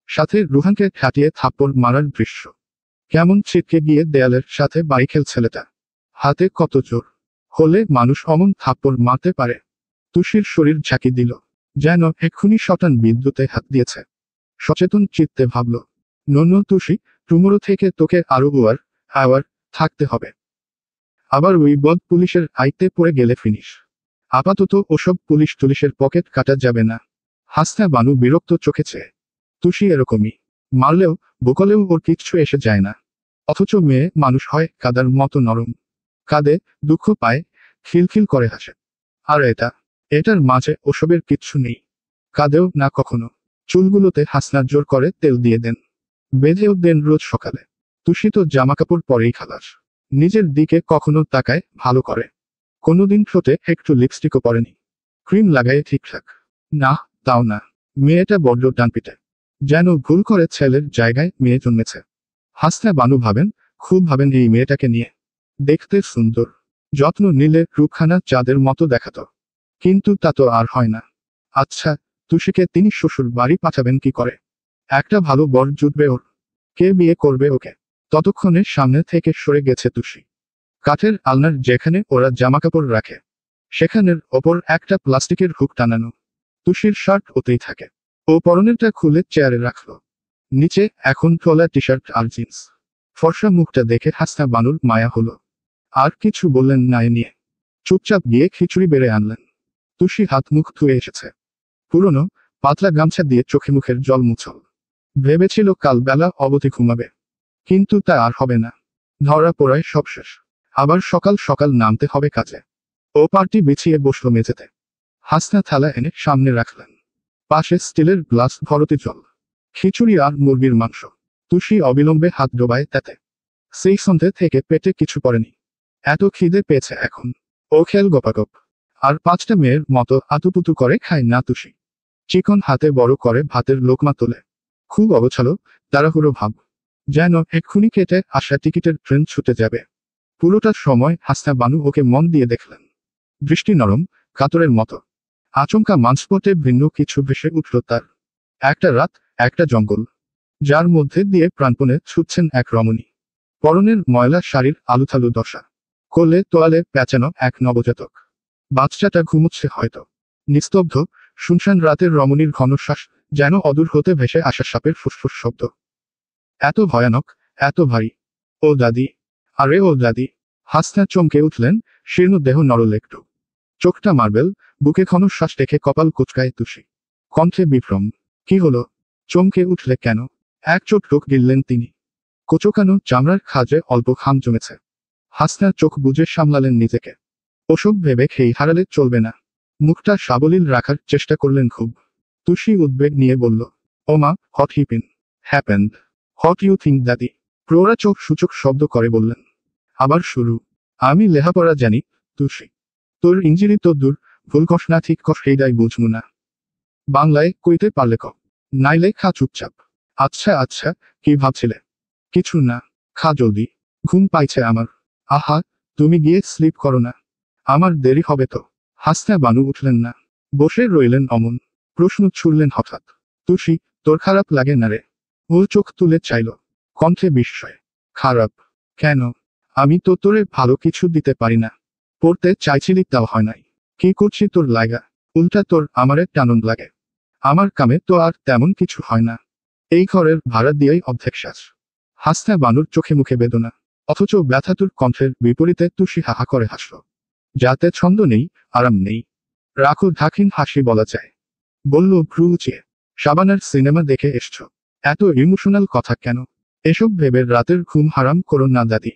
সাথে রুহানকে ঠাটিয়ে থাপ্পড় মারার দৃশ্য। কেমন ছিটকে গিয়ে দেয়ালের সাথে বাড়ি খেল ছেলেটা। হাতে কত জোর হলে মানুষ অমন থাপ্পড় মারতে পারে। তুষির শরীর ঝাঁকি দিল, যেন এক্ষুনি শটান বিদ্যুতে হাত দিয়েছে। সচেতন চিত্তে ভাবল, নন্য তুষি, টুমোরো থেকে তোকে আরো আওয়ার থাকতে হবে। আবার ওই বদ পুলিশের আইতে পড়ে গেলে ফিনিশ। আপাতত ওসব পুলিশ টুলিশের পকেট কাটা যাবে না। হাসনা বানু বিরক্ত চোখে চেয়ে। তুষি এরকমই। মারলেও বকলেও ওর কিচ্ছু এসে যায় না। অথচ মেয়ে মানুষ হয় কাদার মতো নরম। কাঁদে, দুঃখ পায়, খিলখিল করে হাসে। আর এটার মাঝে ওসবের কিচ্ছু নেই। কাঁদেও না কখনো। চুলগুলোতে হাসনা জোর করে তেল দিয়ে দেন। বেঁধেও দেন রোজ সকালে। তুষি তো জামাকাপড় পরেই খালাস। নিজের দিকে কখনো তাকায় ভালো করে। কোনোদিন ঠোঁটে একটু লিপস্টিকও পরেনি। ক্রিম লাগায় ঠিকঠাক। না, তাও না। মেয়েটা বড্ড ডানপিটে। যেন ভুল করে ছেলের জায়গায় মেয়ে জন্মেছে। হাসনা বানু খুব ভাবেন এই মেয়েটাকে নিয়ে। দেখতে সুন্দর। যত্ন নিলে রূপখানা চাঁদের মতো দেখাতো। কিন্তু তা তো আর হয় না। আচ্ছা, তুষিকে তিনি শ্বশুর বাড়ি পাঠাবেন কি করে? একটা ভালো বর জুটবে ওর। কে বিয়ে করবে ওকে? ততক্ষণে সামনে থেকে সরে গেছে তুষি। কাঠের আলনার যেখানে ওরা জামাকাপড় রাখে, সেখানের ওপর একটা প্লাস্টিকের হুক টানানো। তুষির শার্ট ওতেই থাকে। ও পরনেরটা খুলে চেয়ারে রাখলো। নিচে এখন খোলা টি শার্ট আর জিন্স। ফর্সা মুখটা দেখে হাসনা বানুর মায়া হলো। আর কিছু বললেন না এ নিয়ে। চুপচাপ গিয়ে খিচুড়ি বেড়ে আনলেন। তুষি হাত মুখ ধুয়ে এসেছে। পুরনো পাতলা গামছা দিয়ে চোখে মুখের জল মুছল। ভেবেছিল কাল বেলা অবধি ঘুমাবে। কিন্তু তা আর হবে না। ধরা পড়ায় সব শেষ। আবার সকাল সকাল নামতে হবে কাজে। ও পার্টি বিছিয়ে বসলো মেঝেতে। হাসনা থালা এনে সামনে রাখলেন। পাশে স্টিলের গ্লাস ভর্তি জল, খিচুড়ি আর মুরগির মাংস। তুষি অবিলম্বে হাত ডোবায় তাতে। সেই সন্ধে থেকে পেটে কিছু পড়েনি। এত খিদে পেয়েছে এখন। ও খেল গোপাগপ। আর 5টা মেয়ের মতো আতুপুতু করে খায় না তুষি। চিকন হাতে বড় করে ভাতের লোকমা তোলে। খুব অগোছালো, তাড়াহুড়ো ভাব। যেন এক্ষুনি কেটে আসা টিকিটের ট্রেন ছুটে যাবে। পুরোটা সময় হাসনা বানু ওকে মন দিয়ে দেখলেন। দৃষ্টি নরম, কাতরের মতো। আচমকা মাঝপথে ভিন্ন কিছু ভেসে উঠল তার। একটা রাত, একটা জঙ্গল, যার মধ্যে দিয়ে প্রাণপণে ছুটছেন এক রমণী। পরনের ময়লা শাড়ির আলুথালু দশা, কোলে তোয়ালে পেঁচানো এক নবজাতক। বাচ্চাটা ঘুমুচ্ছে হয়তো। নিস্তব্ধ, শুনশান রাতের রমণীর ঘনশ্বাস, যেন অদূর হতে ভেসে আসা সাপের ফুসফুস শব্দ। এত ভয়ানক, এত ভারী। ও দাদি, আরে ও দাদি। হাসনা চমকে উঠলেন, শীর্ণ দেহ নরল একটু। চোখটা মার্বেল, বুকে ঘনশ্বাস রেখে কপাল কুচকায় তুষি। কণ্ঠে বিভ্রম। কি হলো? চমকে উঠলে কেন? এক চোখ ঢোক গিললেন তিনি। কোচকানো চামড়ার খাজে অল্প ঘাম জমেছে। হাসনা চোখ বুজে সামলালেন নিজেকে। ওসব ভেবে খেই হারালে চলবে না। মুখটা সাবলীল রাখার চেষ্টা করলেন খুব। তুষি উদ্বেগ নিয়ে বলল, ও মা, what happened? What you think দাদি? প্রৌঢ়া চোখ সূচক শব্দ করে বললেন। আবার শুরু। আমি লেখাপড়া জানি, তুষি। তোর ইঞ্জিরি তো দূর, ভুল কস না ঠিক কস সেইটাই বুঝমু না। বাংলায় কইতে পারলে ক, নাইলে খা চুপচাপ। আচ্ছা আচ্ছা, কি ভাবছিলে? কিছু না, খা জলদি। ঘুম পাইছে আমার। আহা, তুমি গিয়ে স্লিপ করো না। আমার দেরি হবে তো। হাসনা বানু উঠলেন না। বসে রইলেন অমন। প্রশ্ন ছুড়লেন হঠাৎ। তুষি, তোর খারাপ লাগে না রে? ও চোখ তুলে চাইল। কণ্ঠে বিস্ময়। খারাপ? কেন? আমি তো তোরে ভালো কিছু দিতে পারি না। পড়তে চাইছিলি তাও হয় নাই। কি করছি তোর লাগা? উল্টা তোর আমারে টানন লাগে। আমার কামে তো আর তেমন কিছু হয় না। এই ঘরের ভাড়া দিয়েই অর্ধেক শ্বাস। হাসনা বানুর চোখে মুখে বেদনা, অথচ ব্যথাতুর কণ্ঠের বিপরীতে তুষি হাহা করে হাসল। যাতে ছন্দ নেই, আরাম নেই। রাখো ঢাকিন হাসি বলা যায়। বলল ভ্রু উঁচিয়ে, শাবানার সিনেমা দেখে এসছো? এত ইমোশনাল কথা কেন? এসব ভেবে রাতের ঘুম হারাম করো না দাদি।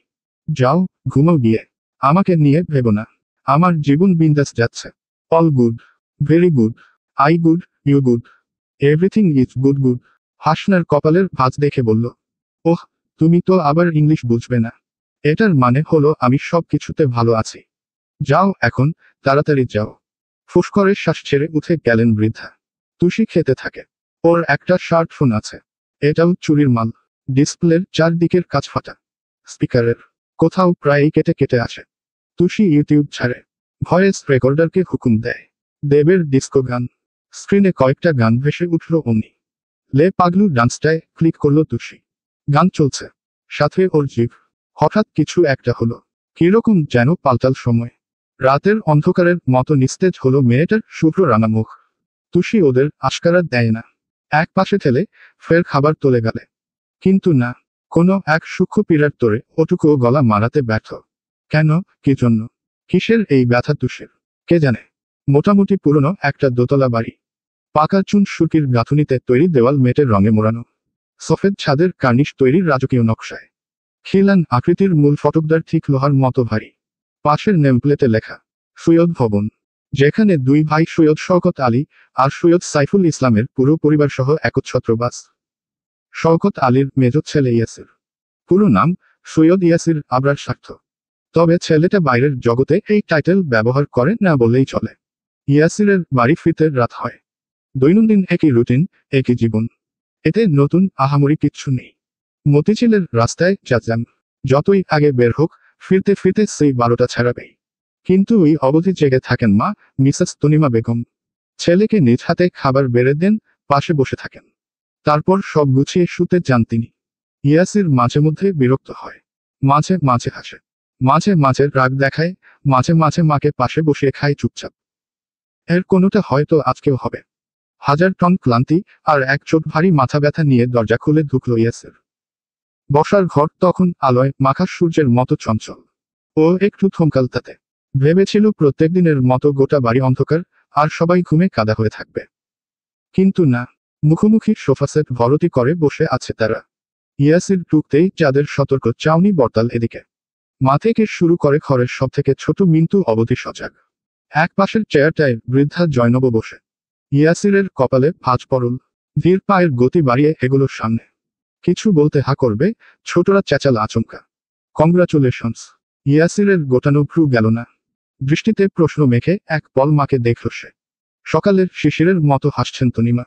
যাও, ঘুমাও গিয়ে। আমাকে নিয়ে ভেবো না। আমার জীবন বিন্দাস যাচ্ছে। All good, very good. I good, you good. Everything is good good. হাসনার কপালের ভাঁজ দেখে বলল, ওহ, তুমি তো আবার ইংলিশ বুঝবে না। এটার মানে হলো আমি সব কিছুতে ভালো আছি। যাও এখন, তাড়াতাড়ি যাও। ফুস করে শ্বাস ছেড়ে উঠে গেলেন বৃদ্ধা। তুষি খেতে থাকে। ওর একটা শার্ট ফোন আছে। এটাও চুরির মাল। ডিসপ্লের চারদিকের কাজ ফাটা। স্পিকারের কোথাও প্রায়ই কেটে কেটে আসে। তুষি ইউটিউব ছাড়ে। ভয়েস রেকর্ডারকে হুকুম দেয়। দেবের ডিস্কো গান। স্ক্রিনে কয়েকটা গান ভেসে উঠল অমনি। লে পাগলু ডান্সটায় ক্লিক করলো তুষি। গান চলছে, সাথে ওর জিভ। হঠাৎ কিছু একটা হলো। কিরকম যেন পাল্টাল সময়। রাতের অন্ধকারের মতো নিস্তেজ হলো মেয়েটার শুভ্র রাঙা মুখ। তুষি ওদের আশকারা দেয় না। এক পাশে ঠেলে ফের খাবার তোলে গেলে। কিন্তু না, কোনো এক সূক্ষ্ম পীড়ার তোরে ওটুকুও গলা মারাতে ব্যর্থ। কেন, কি জন্য? কিসের এই ব্যথা তুষির? কে জানে। মোটামুটি পুরনো একটা দোতলা বাড়ি। পাকা চুন সুরকির গাঁথুনিতে তৈরি দেওয়াল মেটের রঙে মোড়ানো। সফেদ ছাদের কার্নিশ তৈরির রাজকীয় নকশায়। খিলান আকৃতির মূল ফটকদার ঠিক লোহার মতো ভারী। পাশের নেমপ্লেটে লেখা, সৈয়দ ভবন। যেখানে দুই ভাই সৈয়দ শওকত আলী আর সৈয়দ সাইফুল ইসলামের পুরো পরিবার সহ একচ্ছত্র বাস। শওকত আলীর মেজ ছেলে ইয়াসির। পুরো নাম সৈয়দ ইয়াসির আবরার স্বার্থ। তবে ছেলেটা বাইরের জগতে এই টাইটেল ব্যবহার করে না বললেই চলে। ইয়াসিরের বাড়ি ফিরতে রাত হয়। দৈনন্দিন একই রুটিন, একই জীবন। এতে নতুন আহামরি কিচ্ছু নেই। মতিঝিলের রাস্তায় জ্যাম। যতই আগে বের হোক, ফিরতে ফিরতে সেই 12টা ছাড়াবেই। কিন্তু ওই অবধি জেগে থাকেন মা, মিসেস তনিমা বেগম। ছেলেকে নিজ হাতে খাবার বেড়ে দেন, পাশে বসে থাকেন। তারপর সব গুছিয়ে শুতে যান তিনি। ইয়াসির মাঝে মধ্যে বিরক্ত হয়। মাঝে মাঝে হাসে। মাঝে মাঝে রাগ দেখায়। মাঝে মাঝে মাকে পাশে বসিয়ে খায় চুপচাপ। এর কোনোটা হয়তো আজকেও হবে। 1000 টন ক্লান্তি আর এক চোট ভারী মাথা ব্যথা নিয়ে দরজা খুলে ঢুকল ইয়াসির। বসার ঘর তখন আলোয় মাখা সূর্যের মতো চঞ্চল। ও একটু থমকাল তাতে। ভেবেছিল প্রত্যেকদিনের মতো গোটা বাড়ি অন্ধকার, আর সবাই ঘুমে কাদা হয়ে থাকবে। কিন্তু না, মুখোমুখি সোফাসেট ভরতি করে বসে আছে তারা। ইয়াসির ঢুকতেই যাদের সতর্ক চাউনি বর্তাল এদিকে। মা থেকে শুরু করে ঘরের সব থেকে ছোট মিন্টু অবধি সজাগ। এক পাশের চেয়ারটায় বৃদ্ধা জয়নব বসে। ইয়াসিরের কপালে ভাঁজ পড়ল। ধীর পায়ের গতি বাড়িয়ে এগুলো সামনে। কিছু বলতে হা করবে, ছোটরা চেঁচাল আচমকা। কংগ্রাচুলেশনস। ইয়াসিরের গোটানো ভ্রু গেল না। দৃষ্টিতে প্রশ্ন মেখে এক পল মাকে দেখল সে। সকালের শিশিরের মতো হাসছেন তনিমা।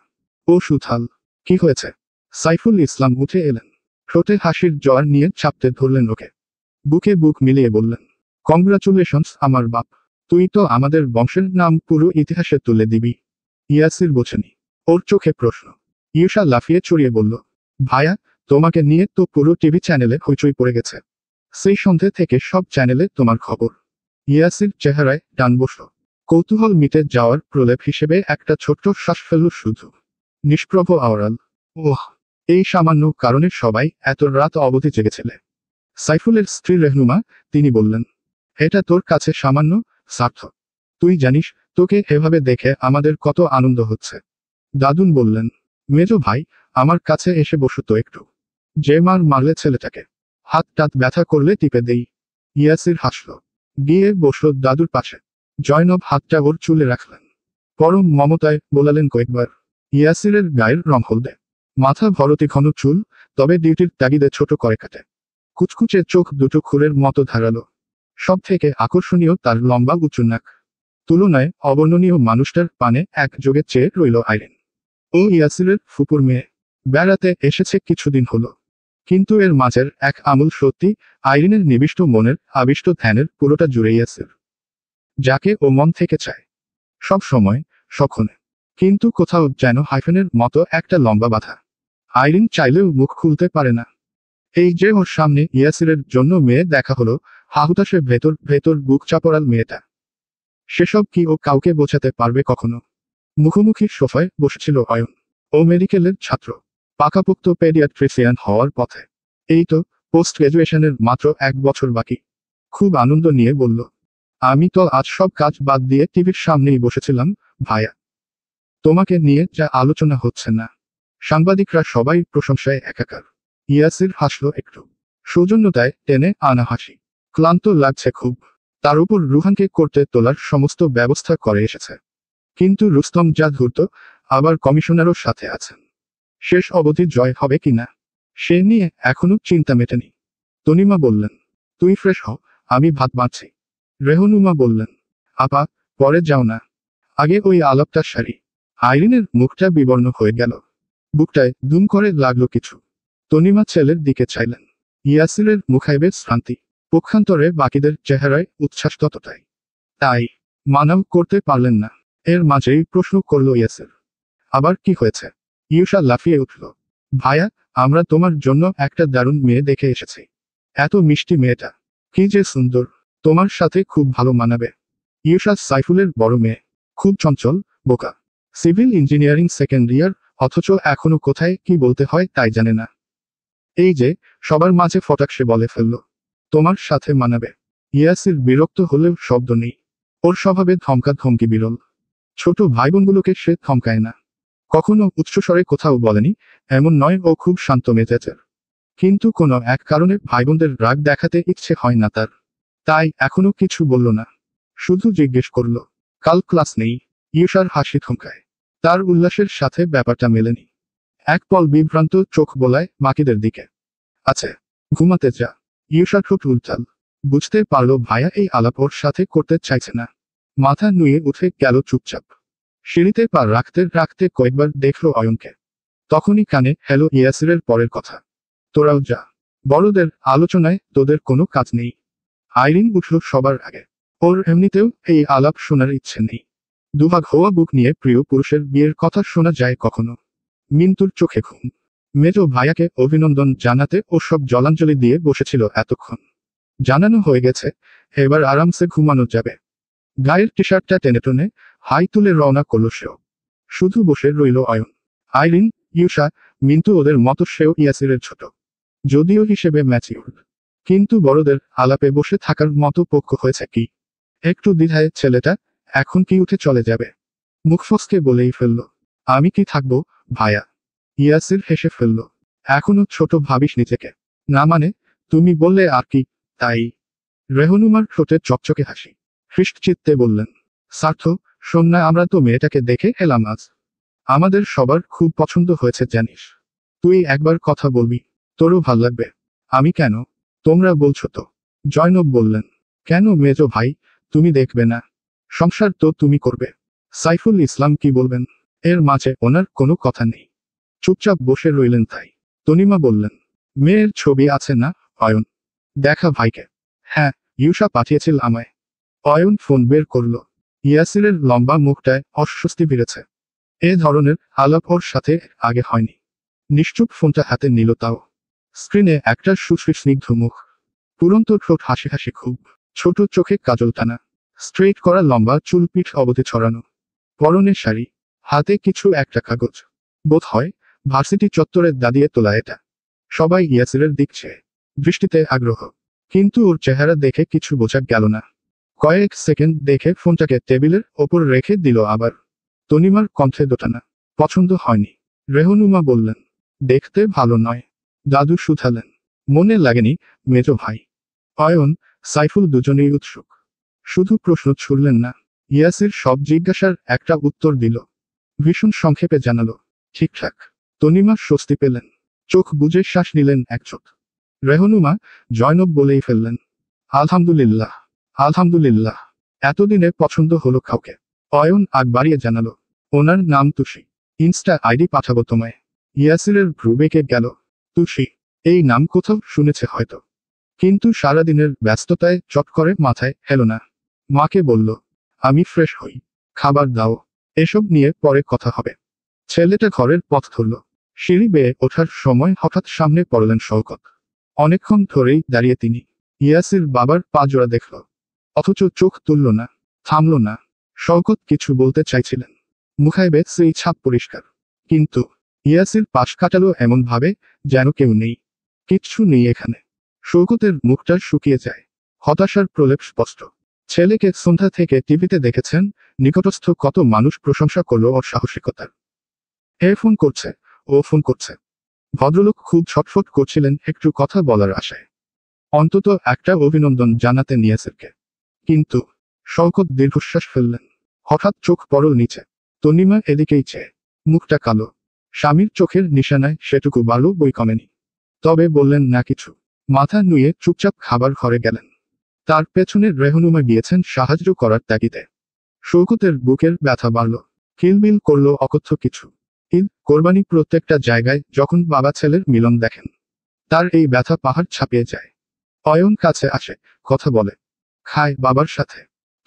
ও সুথাল। কি হয়েছে? সাইফুল ইসলাম উঠে এলেন। ঠোঁটে হাসির জোয়ার নিয়ে চাপতে ধরলেন ওকে। বুকে বুক মিলিয়ে বললেন, কংগ্রাচুলেশনস আমার বাপ। তুই তো আমাদের বংশের নাম পুরো ইতিহাসে তুলে দিবি। ইয়াসির বোঝেনি। ওর চোখে প্রশ্ন। ইউসা লাফিয়ে চড়িয়ে বলল, ভাইয়া, তোমাকে নিয়ে তো পুরো টিভি চ্যানেলে হইচই পড়ে গেছে। সেই সন্ধে থেকে সব চ্যানেলে তোমার খবর। ইয়াসির চেহারায় টান বসল। কৌতূহল মিটে যাওয়ার প্রলেপ হিসেবে একটা ছোট্ট শ্বাস ফেলল শুধু। নিষ্প্রভ আওরাল। ওহ, এই সামান্য কারণে সবাই এত রাত অবধি জেগেছিলে। সাইফুলের স্ত্রী রেহনুমা, তিনি বললেন, এটা তোর কাছে সামান্য সার্থক। তুই জানিস, তোকে এভাবে দেখে আমাদের কত আনন্দ হচ্ছে। দাদুন বললেন, মেজো ভাই, আমার কাছে এসে বসো তো একটু। যে মার মারলে ছেলেটাকে। হাত টাত ব্যথা করলে টিপে দেই। ইয়াসির হাসল। গিয়ে বসল দাদুর পাশে। জয়নব হাতটা ওর চুলে রাখলেন। পরম মমতায় বোলালেন কয়েকবার। ইয়াসিরের গায়ের রং হলদে। মাথা ভরতি ঘন চুল, তবে ডিউটির তাগিদে ছোট করে কাটে। কুচকুচে চোখ দুটো খুরের মতো ধারালো। সব থেকে আকর্ষণীয় তার লম্বা উঁচু নাক। তুলনায় অবর্ণনীয় মানুষটার পানে এক যোগে চেয়ে রইল আইরিন। ও ইয়াসিরের ফুপুর মেয়ে। বেড়াতে এসেছে কিছুদিন হলো। কিন্তু এর মাঝের এক আমূল সত্যি, আইরিনের নিবিষ্ট মনের আবিষ্ট ধ্যানের পুরোটা জুড়ে ইয়াসির। যাকে ও মন থেকে চায়। সব সময়, সক্ষণে। কিন্তু কোথাও যেন হাইফেনের মতো একটা লম্বা বাধা। আইরিন চাইলেও মুখ খুলতে পারে না। এই যে ওর সামনে ইয়াসিরের জন্য মেয়ে দেখা হলো, হাহুতাশে ভেতর ভেতর বুক চাপড়াল মেয়েটা। সেসব কি ও কাউকে বোঝাতে পারবে কখনো? মুখোমুখি সোফায় বসেছিল অয়ন। ও মেডিকেলের ছাত্র। পাকাপোক্ত পেডিয়াট্রিশিয়ান হওয়ার পথে। এই তো, পোস্ট গ্রাজুয়েশনের মাত্র 1 বছর বাকি। খুব আনন্দ নিয়ে বলল, আমি তো আজ সব কাজ বাদ দিয়ে টিভির সামনেই বসেছিলাম, ভাইয়া। তোমাকে নিয়ে যা আলোচনা হচ্ছে না। সাংবাদিকরা সবাই প্রশংসায় একাকার। ইয়াসির হাসল একটু। সৌজন্যতায় টেনে আনা হাসি। ক্লান্ত লাগছে খুব। তার উপর রুহানকে করতে তোলার সমস্ত ব্যবস্থা করে এসেছে। কিন্তু রুস্তম যা ধূর্ত, আবার কমিশনারও সাথে আছেন। শেষ অবধি জয় হবে কিনা সে নিয়ে এখনো চিন্তা মেটেনি। তনিমা বললেন, তুই ফ্রেশ হ, আমি ভাত বাঁধছি। রেহনুমা বললেন, আপা, পরে যাও না। আগে ওই আলাপটা সারি। আইরিনের মুখটা বিবর্ণ হয়ে গেল। বুকটায় দুম করে লাগলো কিছু। তনিমা ছেলের দিকে চাইলেন। ইয়াসিরের মুখাইবে শ্রান্তি। পক্ষান্তরে বাকিদের চেহারায় উচ্ছ্বাস ততটাই। তাই মানাও করতে পারলেন না। এর মাঝেই প্রশ্ন করল ইয়াসির, আবার কি হয়েছে? ইউসা লাফিয়ে উঠল, ভাইয়া, আমরা তোমার জন্য একটা দারুণ মেয়ে দেখে এসেছি। এত মিষ্টি মেয়েটা। কি যে সুন্দর। তোমার সাথে খুব ভালো মানাবে। ইউসা সাইফুলের বড় মেয়ে। খুব চঞ্চল, বোকা। সিভিল ইঞ্জিনিয়ারিং সেকেন্ড ইয়ার, অথচ এখনো কোথায় কি বলতে হয় তাই জানে না। এই যে, সবার মাঝে ফটাকসে বলে ফেলল, তোমার সাথে মানাবে। ইয়াসির বিরক্ত হলেও শব্দ নেই। ওর স্বভাবে ধমকা ধমকি বিরল। ছোট ভাইবোনগুলোকে সে ধমকায় না। কখনো উচ্চস্বরে কোথাও বলেনি, এমন নয়, ও খুব শান্ত মেজাজের। কিন্তু কোনো এক কারণে ভাইবোনদের রাগ দেখাতে ইচ্ছে হয় না তার। তাই এখনো কিছু বলল না। শুধু জিজ্ঞেস করল, কাল ক্লাস নেই? ইউসার হাসি থমকায়। তার উল্লাসের সাথে ব্যাপারটা মেলেনি। এক পল বিভ্রান্ত চোখ বোলায় বাকিদের দিকে। আছে, ঘুমাতে যা। ইউসা ঠোঁট উল্টাল। বুঝতে পারল ভাইয়া এই আলাপ ওর সাথে করতে চাইছে না। মাথা নুয়ে উঠে গেল চুপচাপ। সিঁড়িতে পা রাখতে রাখতে কয়েকবার দেখল অয়নকে। তখনই কানে হ্যালো ইয়াসিরের পরের কথা, তোরাও যা। বড়দের আলোচনায় তোদের কোনো কাজ নেই। আইরিন উঠল সবার আগে। ওর এমনিতেও এই আলাপ শোনার ইচ্ছে নেই। দুভাগ হওয়া বুক নিয়ে প্রিয় পুরুষের বিয়ের কথা শোনা যায় কখনো? মিন্তুর চোখে ঘুম। মেজো ভাইয়াকে অভিনন্দন জানাতে ও সব জলাঞ্জলি দিয়ে বসেছিল এতক্ষণ। জানানো হয়ে গেছে, এবার আরামসে ঘুমানো যাবে। গায়ের টি শার্টটা টেনে টেনে হাই তুলে রওনা করল সেও। শুধু বসে রইল অয়ন। আইরিন, ইউসা, মিন্টু ওদের মতো সেও ইয়াসিরের ছোট। যদিও হিসেবে ম্যাচিউর। কিন্তু বড়দের আলাপে বসে থাকার মতো পক্ষ হয়েছে কি? একটু দ্বিধায় ছেলেটা, এখন কি উঠে চলে যাবে? মুখ ফসকে বলেই ফেলল, আমি কি থাকবো, ভাইয়া? ইয়াসির হেসে ফেলল, এখনো ছোট ভাবিস নিজেকে? না মানে, তুমি বললে আর কি, তাই। রেহনুমার ঠোঁটে চকচকে হাসি। হৃষ্টচিত্তে বললেন, সার্থ, শোন না, আমরা তো মেয়েটাকে দেখে এলাম আজ। আমাদের সবার খুব পছন্দ হয়েছে জানিস। তুই একবার কথা বলবি, তোরও ভাল লাগবে। আমি কেন? তোমরা বলছো তো। জয়নব বললেন। কেন মেজো ভাই, তুমি দেখবে না? সংসার তো তুমি করবে। সাইফুল ইসলাম কি বলবেন? এর মাঝে ওনার কোনো কথা নেই। চুপচাপ বসে রইলেন তাই। তনিমা বললেন, মেয়ের ছবি আছে না অয়ন? দেখা ভাইকে। হ্যাঁ, ইউসা পাঠিয়েছিল আমায়। অয়ন ফোন বের করল। ইয়াসিরের লম্বা মুখটায় অস্বস্তি বেড়েছে। এ ধরনের আলাপ ওর সাথে আগে হয়নি। নিশ্চুপ ফোনটা হাতে নিল তাও। স্ক্রিনে একটা সুস্নিগ্ধ মুখ। পুরন্ত ঠোঁট, হাসি হাসি খুব। ছোট চোখে কাজল টানা। স্ট্রেট করা লম্বা চুল পিঠ অবধি ছড়ানো। পরনে শাড়ি। হাতে কিছু একটা কাগজ। বোধ হয় ভার্সিটি চত্বরে দাঁড়িয়ে তোলা এটা। সবাই ইয়াসিরের দিক চেয়ে দৃষ্টিতে আগ্রহ। কিন্তু ওর চেহারা দেখে কিছু বোঝা গেল না। কয়েক সেকেন্ড দেখে ফোনটাকে টেবিলের ওপর রেখে দিল আবার। তনিমার কণ্ঠে দোটানা। পছন্দ হয়নি। রেহনুমা বললেন, দেখতে ভালো নয়। দাদু শুধালেন, মনে লাগেনি মেজো ভাই? অয়ন, সাইফুল দুজনেই উৎসুক। শুধু প্রশ্ন ছুড়লেন না, ইয়াসির সব জিজ্ঞাসার একটা উত্তর দিল। ভীষণ সংক্ষেপে জানালো, ঠিকঠাক। তনিমা স্বস্তি পেলেন। চোখ বুজে শ্বাস নিলেন একচোট। রেহনুমা, জয়নব বলেই ফেললেন, আলহামদুলিল্লাহ, আলহামদুলিল্লাহ। এতদিনে পছন্দ হলো কাউকে। অয়ন আগ বাড়িয়ে জানালো, ওনার নাম তুষি। ইনস্টা আইডি পাঠাবো তোমায়। ইয়াসিরের ভ্রু বেঁকে গেল। তুষি, এই নাম কোথাও শুনেছে হয়তো। কিন্তু সারাদিনের ব্যস্ততায় চট করে মাথায় এলো না। মাকে বলল, আমি ফ্রেশ হই, খাবার দাও। এসব নিয়ে পরে কথা হবে। ছেলেটা ঘরের পথ ধরল। সিঁড়ি বেয়ে ওঠার সময় হঠাৎ সামনে পড়লেন শওকত। অনেকক্ষণ ধরেই দাঁড়িয়ে তিনি। ইয়াসির বাবার পা জোড়া দেখল, অথচ চোখ তুলল না, থামল না। শওকত কিছু বলতে চাইছিলেন, মুখাইবে সেই ছাপ পরিষ্কার। কিন্তু ইয়াসির পাশ কাটালো এমন ভাবে যেন কেউ নেই, কিচ্ছু নেই এখানে। শওকতের মুখটা শুকিয়ে যায়। হতাশার প্রলেপ স্পষ্ট। ছেলেকে সন্ধ্যা থেকে টিভিতে দেখেছেন, নিকটস্থ কত মানুষ প্রশংসা করলো ওর সাহসিকতার। এ ফোন করছে, ও ফোন করছে। ভদ্রলোক খুব ছটফট করছিলেন একটু কথা বলার আশায়। অন্তত একটা অভিনন্দন জানাতে নিয়েছেরকে। কিন্তু শওকত দীর্ঘশ্বাস ফেললেন। হঠাৎ চোখ পড়ল নিচে। তনিমা এদিকেই চেয়ে। মুখটা কালো। স্বামীর চোখের নিশানায় সেটুকু বালু বই কমেনি। তবে বললেন না কিছু। মাথা নুয়ে চুপচাপ খাবার ঘরে গেলেন। তার পেছনে রেহনুমা গিয়েছেন সাহায্য করার তাগিদে। শওকতের বুকের ব্যথা বাড়ল। কিলবিল করল অকথ্য কিছু। ঈদ, কোরবানি, প্রত্যেকটা জায়গায় যখন বাবা ছেলের মিলন দেখেন, তার এই ব্যথা পাহাড় ছাপিয়ে যায়। অয়ন কাছে আসে, কথা বলে, খায় বাবার সাথে।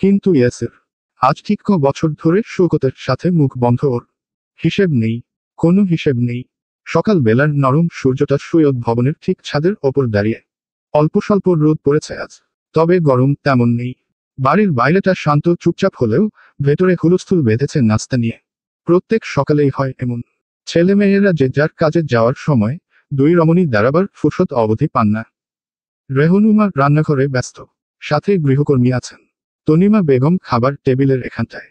কিন্তু ইয়াসির, আজ ঠিক ক বছর ধরে শওকতের সাথে মুখ বন্ধ ওর। হিসেব নেই, কোনো হিসেব নেই। সকাল বেলার নরম সূর্যটা সৈয়দ ভবনের ঠিক ছাদের ওপর দাঁড়িয়ে। অল্প স্বল্প রোদ পড়েছে আজ, তবে গরম তেমন নেই। বাড়ির বাইরেটা শান্ত চুপচাপ হলেও ভেতরে হুলস্থুল বেঁধেছে নাস্তা নিয়ে। প্রত্যেক সকালেই হয় এমন। ছেলেমেয়েরা যে যার কাজে যাওয়ার সময় দুই রমণী দাঁড়াবার ফুরসত অবধি পান না। রেহনুমা রান্নাঘরে ব্যস্ত, সাথে গৃহকর্মী আছেন। তনিমা বেগম খাবার টেবিলের এখানটায়।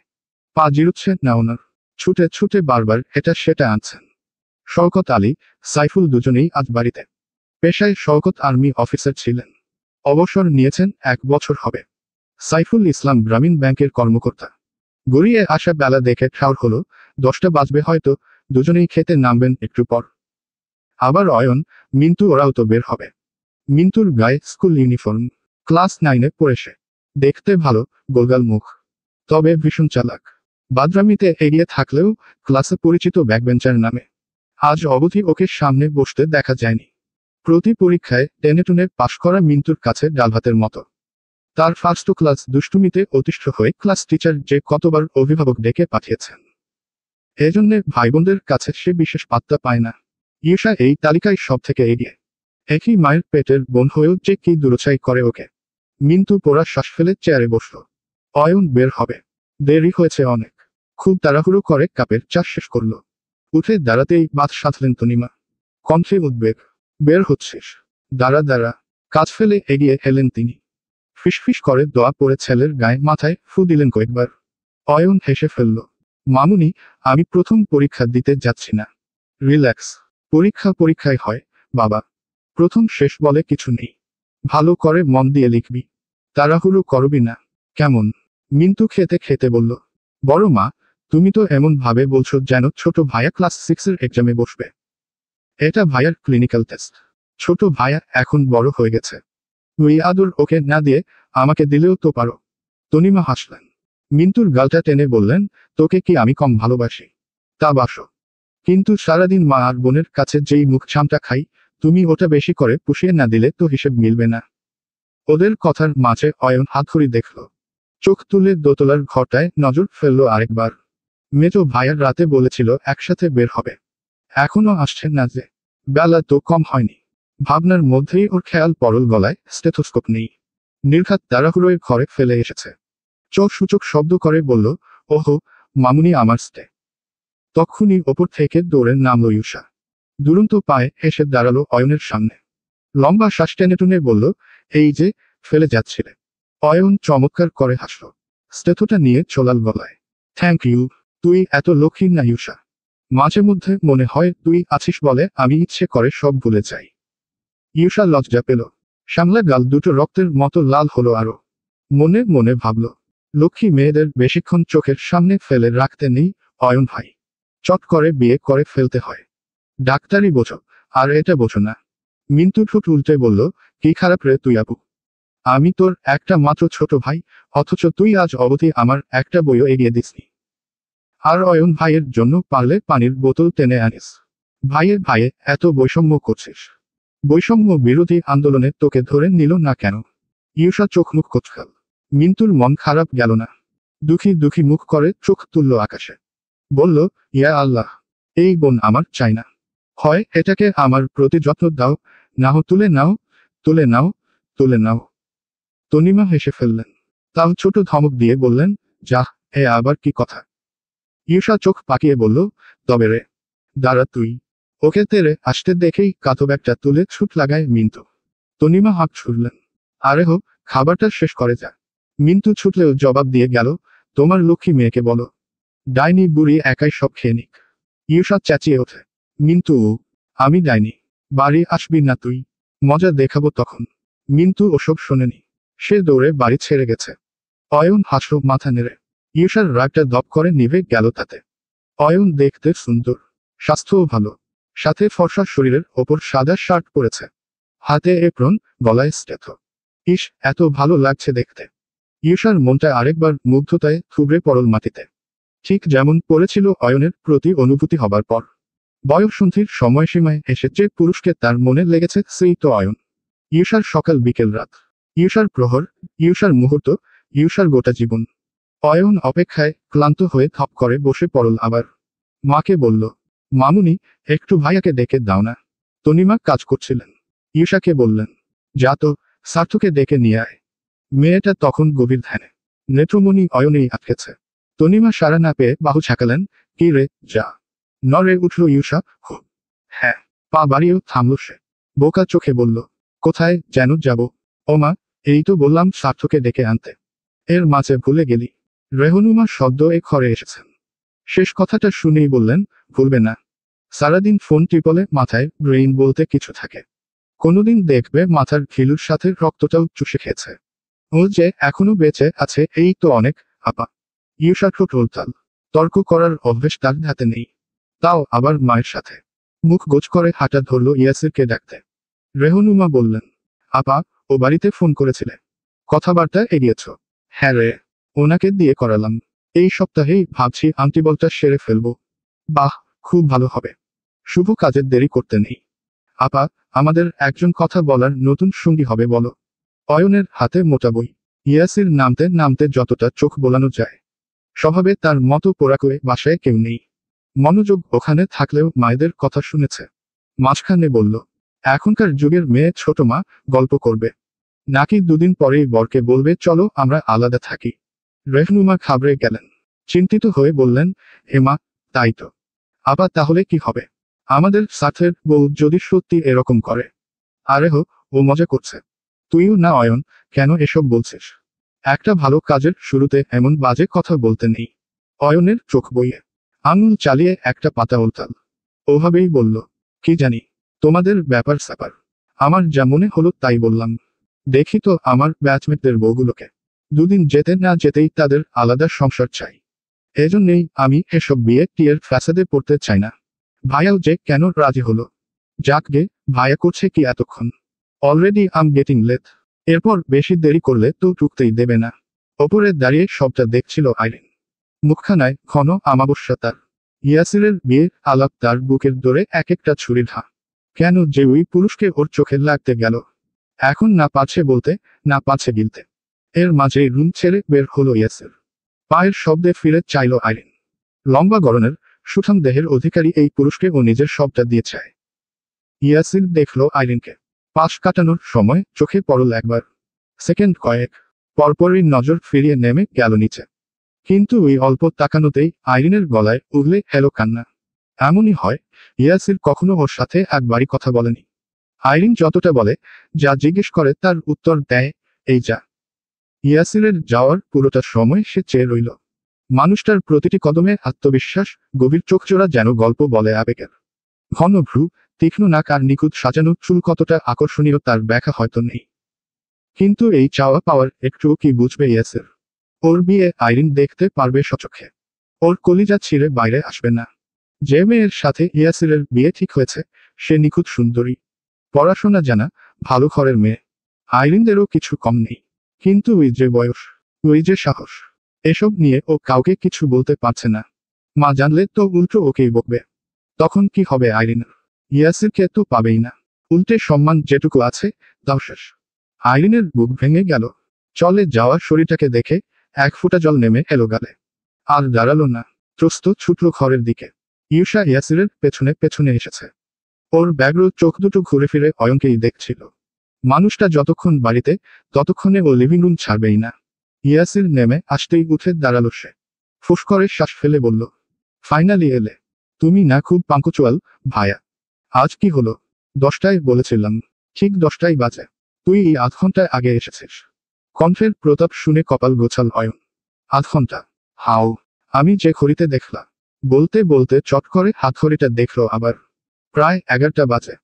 পা জিরুচ্ছে না ওনার। ছুটে ছুটে বারবার এটা সেটা আনছেন। শওকত আলী, সাইফুল দুজনেই আজ বাড়িতে। পেশায় শওকত আর্মি অফিসার ছিলেন। অবসর নিয়েছেন 1 বছর হবে। সাইফুল ইসলাম গ্রামীণ ব্যাংকের কর্মকর্তা। গড়িয়ে আসা বেলা দেখে ঠাউর হলো 10টা বাজবে হয়তো, দুজনেই খেতে নামবেন একটু পর। আবার অয়ন, মিন্টু ওরাও তো বের হবে। মিন্টুর গায়ে স্কুল ইউনিফর্ম। ক্লাস 9-এ পড়ে সে। দেখতে ভালো, গোলগাল মুখ। তবে ভীষণ চালাক। বাদরামিতে এগিয়ে থাকলেও ক্লাসে পরিচিত ব্যাকবেঞ্চার নামে। আজ অবধি ওকে সামনে বসতে দেখা যায়নি। প্রতি পরীক্ষায় টেনেটুনে পাশ করা মিন্টুর কাছে ডালভাতের মতো। তার ফার্স্ট ক্লাস দুষ্টুমিতে অতিষ্ঠ হয়ে ক্লাস টিচার যে কতবার অভিভাবক ডেকে পাঠিয়েছেন। এজন্যে ভাইবোনদের কাছে সে বিশেষ পাত্তা পায় না। ইউসা এই তালিকায় সব থেকে এগিয়ে। একই মায়ের পেটের বোন হয়েও যে কি দুরচাই করে ওকে। মিন্টু পোড়া শ্বাস ফেলে চেয়ারে বসল। অয়ন বের হবে। দেরি হয়েছে অনেক। খুব তাড়াহুড়ো করে কাপের চা শেষ করল। উঠে দাঁড়াতেই বাত সাধলেন তনিমা। কণ্ঠে উদ্বেগ। বের হচ্ছিস? দাঁড়া দাঁড়া। কাজ ফেলে এগিয়ে এলেন তিনি। ফিসফিস করে দোয়া পড়ে ছেলের গায়ে মাথায় ফু দিলেন কয়েকবার। অয়ন হেসে ফেলল। মামুনি, আমি প্রথম পরীক্ষা দিতে যাচ্ছি না। রিল্যাক্স। পরীক্ষা পরীক্ষায় হয় বাবা। প্রথম শেষ বলে কিছু নেই। ভালো করে মন দিয়ে লিখবি। তাড়াহুড়ো করবি না, কেমন? মিন্টু খেতে খেতে বলল, বড় মা, তুমি তো এমন ভাবে বলছো যেন ছোট ভাইয়া ক্লাস 6 এর এক্সামে বসবে। এটা ভাইয়ার ক্লিনিক্যাল টেস্ট। ছোট ভাইয়া এখন বড় হয়ে গেছে। তুই আদর ওকে না দিয়ে আমাকে দিলেও তো পারো। তনিমা হাসলেন। মিন্টুর গালটা টেনে বললেন, তোকে কি আমি কম ভালোবাসি? তা বাসো, কিন্তু সারাদিন মা আর বোনের কাছে যেই মুখ ছামটা খাই, তুমি ওটা বেশি করে পুষিয়ে না দিলে তো হিসেব মিলবে না। ওদের কথার মাঝে অয়ন হাতঘড়ি দেখল। চোখ তুলে দোতলার ঘরটায় নজর ফেলল আরেকবার। মেজো ভাইয়ার রাতে বলেছিল একসাথে বের হবে, এখনো আসছে না যে। বেলা তো কম হয়নি। ভাবনার মধ্যেই ওর খেয়াল পরল গলায় স্টেথোস্কোপ নেই। নির্ঘাত তাড়াহুড়োয় ঘরে ফেলে এসেছে। চোখ সূচক শব্দ করে বলল, ওহো মামুনি আমার স্টে। তক্ষুনি ওপর থেকে দৌড়ে নামল ইউষা। দুরন্ত পায়ে এসে দাঁড়ালো অয়নের সামনে। লম্বা শ্বাস টেনে টুনে বলল, এই যে, ফেলে যাচ্ছিলে। অয়ন চমৎকার করে হাসল। স্টেথোটা নিয়ে চলাল গলায়। Thank you. তুই এত লক্ষ্মী না ইউষা। মাঝে মধ্যে মনে হয় তুই আছিস বলে আমি ইচ্ছে করে সব ভুলে যাই। ইউষা লজ্জা পেল। সামলা গাল দুটো রক্তের মতো লাল হলো আরো। মনে মনে ভাবল, লক্ষ্মী মেয়েদের বেশিক্ষণ চোখের সামনে ফেলে রাখতে নেই অয়ন ভাই। চট করে বিয়ে করে ফেলতে হয়। ডাক্তারি বোঝো, আর এটা বোঝো না। মিন্টু ঠোঁট উল্টে বলল, কি খারাপ রে তুই আপু? আমি তোর একটা মাত্র ছোট ভাই, অথচ তুই আজ অবধি আমার একটা বইও এগিয়ে দিসনি। আর অয়ন ভাইয়ের জন্য পারলে পানির বোতল টেনে আনিস। ভাইয়ে ভাইয়ে এত বৈষম্য করছিস। বৈষম্য বিরোধী আন্দোলনে তোকে ধরে নিল না কেন? ইউষা চোখ মুখ কোচকাল। মিন্টুর মন খারাপ গেল না। দুঃখী দুঃখী মুখ করে চোখ তুলল আকাশে। বলল, ইয়া আল্লাহ, এই বোন আমার চাই না। হয় এটাকে আমার প্রতি যত্ন দাও, না হো তুলে নাও, তুলে নাও, তুলে নাও। তনিমা হেসে ফেললেন। তাও ছোট ধমক দিয়ে বললেন, যাহ, এ আবার কি কথা? ইউষা চোখ পাকিয়ে বলল, তবে রে। দাঁড়া তুই। ওকে তেরে আসতে দেখেই কাতো ব্যাগটা তুলে ছুট লাগায় মিন্টু। তনিমা হাঁক ছুড়লেন। আরে হো, খাবারটা শেষ করে যা। মিন্টু ছুটলেও জবাব দিয়ে গেল, তোমার লক্ষ্মী মেয়েকে বলো ডাইনি বুড়ি একাই সব খেয়ে নিক। ইউষা চেঁচিয়ে ওঠে। মিন্টু, আমি ডাইনি। বাড়ি আসবি না তুই। মজা দেখাবো তখন। মিন্টু ওসব শোনেনি। সে দৌড়ে বাড়ি ছেড়ে গেছে। অয়ন হাসল মাথা নেড়ে। ইউষার রাগটা দপ করে নিভে গেল তাতে। অয়ন দেখতে সুন্দর। স্বাস্থ্যও ভালো। সাথে ফর্সা শরীরের ওপর সাদা শার্ট পরেছে। হাতে এপ্রন, গলায় স্টেথো। ইস, এত ভালো লাগছে দেখতে। ইউষার মনটা আরেকবার মুগ্ধতায় থুবড়ে পড়ল মাটিতে। ঠিক যেমন পড়েছিল অয়নের প্রতি অনুভূতি হবার পর। বয়ঃসন্ধির সময়সীমায় এসে যে পুরুষকে তার মনে লেগেছে সেই তো অয়ন। ইউষার সকাল বিকেল রাত। ইউষার প্রহর, ইউষার মুহূর্ত, ইউষার গোটা জীবন। অয়ন অপেক্ষায় ক্লান্ত হয়ে থপ করে বসে পড়ল আবার। মাকে বলল, মামুনি, একটু ভাইয়াকে ডেকে দাও না। তনিমা কাজ করছিলেন। ইউষাকে বললেন, যা তো, সার্থকে ডেকে নিয়ে আয়। মেয়েটা তখন গভীর ধ্যানে। নেত্রমণি অয়নেই আটকেছে। তনিমা সাড়া না পেয়ে বাহু ছাকালেন, কি রে, যা। নড়ে উঠল ইউষা, হো। হ্যাঁ। পা বাড়িয়েও থামল সে। বোকা চোখে বলল, কোথায় যেন যাব? ও মা, এই তো বললাম সার্থকে ডেকে আনতে। এর মাঝে ভুলে গেলি। রেহনুমা সদ্য এ ঘরে এসেছেন। শেষ কথাটা শুনেই বললেন, ভুলবে না। সারাদিন ফোন টিপলে মাথায় ব্রেইন বলতে কিছু থাকে। কোনোদিন দেখবে মাথার ঘিলুর সাথে রক্তটাও চুষে খেয়েছে। ও যে এখনো বেঁচে আছে এই তো অনেক, আপা। ইউষা ঠোঁট উল্টাল। তর্ক করার অভ্যেস তার হাতে নেই। তাও আবার মায়ের সাথে। মুখ গোছ করে হাঁটা ধরল ইয়াসিরকে ডাকতে। রেহনুমা বললেন, আপা, ও বাড়িতে ফোন করেছিলে? কথাবার্তা এগিয়েছ? হ্যাঁ রে। ওনাকে দিয়ে করালাম। এই সপ্তাহেই ভাবছি আন্টিবলটা সেরে ফেলবো। বাহ, খুব ভালো হবে। শুভ কাজের দেরি করতে নেই। আপা, আমাদের একজন কথা বলার নতুন সঙ্গী হবে বলো। অয়নের হাতে মোটা বই। ইয়াসির নামতে নামতে যতটা চোখ বোলানো যায়। স্বভাবে তার মতো পোড়াকয়ে বাসায় কেউ নেই। মনোযোগ ওখানে থাকলেও মায়েদের কথা শুনেছে। মাঝখানে বলল, এখনকার যুগের মেয়ে ছোট মা, গল্প করবে নাকি দুদিন পরেই বরকে বলবে চলো আমরা আলাদা থাকি? রেহনুমা ঘাবড়ে গেলেন। চিন্তিত হয়ে বললেন, হেমা, তাই তো। আপা, তাহলে কি হবে? আমাদের সাথের বউ যদি সত্যি এরকম করে? আরে হো, ও মজা করছে। তুইও না অয়ন, কেন এসব বলছিস? একটা ভালো কাজের শুরুতে এমন বাজে কথা বলতে নেই। অয়নের চোখ বইয়ে আঙুল চালিয়ে একটা পাতা উল্টাল। ওভাবেই বলল, কি জানি, তোমাদের ব্যাপার স্যাপার। আমার যা মনে হলো তাই বললাম। দেখি তো আমার ব্যাচমেটদের বউগুলোকে। দুদিন যেতে না যেতেই তাদের আলাদা সংসার চাই। এজন্যই আমি এসব বিয়ে টিয়ের ফ্যাসাদে পড়তে চাই না। ভাইয়াও যে কেন রাজি হলো। যাক গে, ভাইয়া করছে কি এতক্ষণ? অলরেডি আম গেটিং লেট। এরপর বেশি দেরি করলে তো টুকতেই দেবে না। ওপরে দাঁড়িয়ে সবটা দেখছিল আইরিন। মুখখানায় ঘন আমাবস্যা তার। ইয়াসিরের বিয়ের আলাপ তার বুকের দরে এক একটা ছুরির ঘা। কেন যে ওই পুরুষকে ওর চোখে লাগতে গেল? এখন না পারছে বলতে, না পারছে গিলতে। এর মাঝেই রুম ছেড়ে বের হলো ইয়াসির। পায়ের শব্দে ফিরে চাইল আইরিন। লম্বা গড়নের সুঠাম দেহের অধিকারী এই পুরুষকে ও নিজের সবটা দিয়ে চায়। ইয়াসির দেখল আইরিনকে। পাশ কাটানোর সময় চোখে পড়ল একবার। সেকেন্ড কয়েক পরপরই নজর ফিরিয়ে নেমে গেল নিচে। কিন্তু ওই অল্প তাকানোতেই আইরিনের গলায় উগলে এলো কান্না। এমনই হয়, ইয়াসির কখনো ওর সাথে একবারই কথা বলেনি। আইরিন যতটা বলে, যা জিজ্ঞেস করে তার উত্তর দেয়, এই যা। ইয়াসিরের যাওয়ার পুরোটা সময় সে চেয়ে রইল। মানুষটার প্রতিটি কদমে আত্মবিশ্বাস, গভীর চোখজোড়া যেন গল্প বলে আবেগের। ঘন ভ্রু, তীক্ষ্ণ নাক আর নিখুঁত সাজানো চুল কতটা আকর্ষণীয় তার ব্যাখ্যা হয়তো নেই। কিন্তু এই চাওয়া পাওয়ার একটু কি বুঝবে ইয়াসির? ওর বিয়ে আইরিন দেখতে পারবে সচক্ষে। ওর কলিজা ছিঁড়ে বাইরে আসবে না। যে মেয়ের সাথে ইয়াসিরের বিয়ে ঠিক হয়েছে, সে নিখুঁত সুন্দরী, পড়াশোনা জানা, ভালো ঘরের মেয়ে। আইরিনদেরও কিছু কম নেই। কিন্তু ওই যে বয়স, ওই যে সাহস, এসব নিয়ে ও কাউকে কিছু বলতে পারছে না। মা জানলে তো উল্টো ওকেই বকবে। তখন কি হবে আইরিনের? ইয়াসিরকে তো পাবেই না। উল্টে সম্মান যেটুকু আছে, তাও শেষ। আইরিনের বুক ভেঙে গেল। চলে যাওয়া শরীরটাকে দেখে এক ফোঁটা জল নেমে এলো গালে। আর দাঁড়ালো না, ত্রস্ত ছুটল ঘরের দিকে। ইউষা ইয়াসিরের পেছনে পেছনে এসেছে। ওর ব্যগ্র চোখ দুটো ঘুরে ফিরে অয়নকেই দেখছিল। মানুষটা যতক্ষণ বাড়িতে, ততক্ষণে ও লিভিং রুম ছাড়বেই না। ইয়াসির নেমে আসতেই উঠে দাঁড়ালো সে। ফুস করে শ্বাস ফেলে বলল, ফাইনালি এলে। তুমি না খুব পাঙ্কুচুয়াল, ভায়া। আজ কি হলো? 10টায় বলেছিলাম। ঠিক 10টাই বাজে। তুই এই আধ ঘন্টায় আগে এসেছিস। কণ্ঠের প্রতাপ শুনে কপাল গোছাল অয়ন। আধ ঘন্টা? হাও, আমি যে ঘড়িতে দেখলা। বলতে বলতে চট করে হাতঘড়িটা দেখলো আবার। প্রায় 11টা বাজে।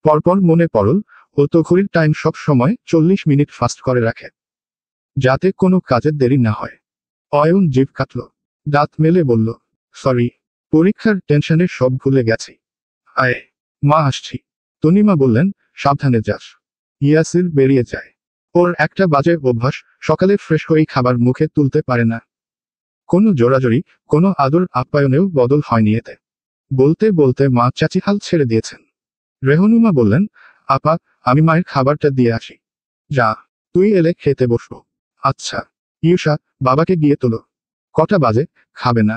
পরপর মনে পড়ল, ও তো ঘড়ির টাইম সব সময় 40 মিনিট ফাস্ট করে রাখে, যাতে কোনো কাজের দেরি না হয়। অয়ন জিভ কাটল, দাঁত মেলে বলল, সরি, পরীক্ষার টেনশনে সব ভুলে গেছি। আয়, মা আসছি। তনিমা বললেন, সাবধানে যাস। ইয়াসির বেরিয়ে যায়। ওর একটা বাজে অভ্যাস, সকালে ফ্রেশ হয়েই খাবার মুখে তুলতে পারে না। কোনো জোরাজোরি, কোনো আদর আপ্যায়নেও বদল হয়নি এতে। বলতে বলতে মা চাচিহাল ছেড়ে দিয়েছেন। রেহনুমা বললেন, আপা, আমি মায়ের খাবারটা দিয়ে আসি। যা, তুই এলে খেতে বসবো। আচ্ছা। ইউষা, বাবাকে গিয়ে তোলো। কটা বাজে? খাবে না?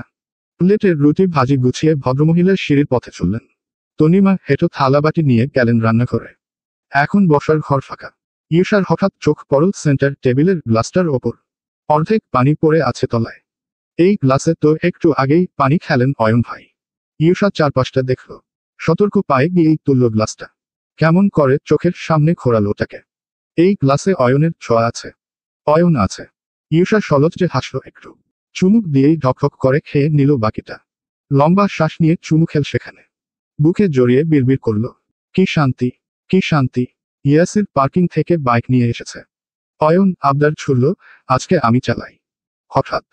প্লেটের রুটি ভাজি গুছিয়ে ভদ্রমহিলার সিঁড়ির পথে চললেন। তনিমা হেঁটো থালাবাটি নিয়ে গেলেন রান্নাঘরে। এখন বসার ঘর ফাঁকা। ইউষার হঠাৎ চোখ পড়ল সেন্টার টেবিলের গ্লাসটার ওপর। অর্ধেক পানি পড়ে আছে তলায়। এই গ্লাসে তো একটু আগেই পানি খেলেন অয়ন ভাই। ইউষা চারপাশটা দেখল। সতর্ক পায়ে গিয়েই তুলল গ্লাসটা। কেমন করে চোখের সামনে ঘোরালো ওটাকে। এই গ্লাসে অয়নের ছোঁয়া আছে। অয়ন আছে। ইউষা সলজ্জে হাসল একটু। চুমুক দিয়েই ঢকঢক করে খেয়ে নিল বাকিটা। লম্বা শ্বাস নিয়ে চুমু খেল সেখানে। বুকে জড়িয়ে বিড়বিড় করল, কি শান্তি, কি শান্তি। ইয়াসির পার্কিং থেকে বাইক নিয়ে এসেছে। অয়ন আবদার ছুড়ল, আজকে আমি চালাই। হঠাৎ,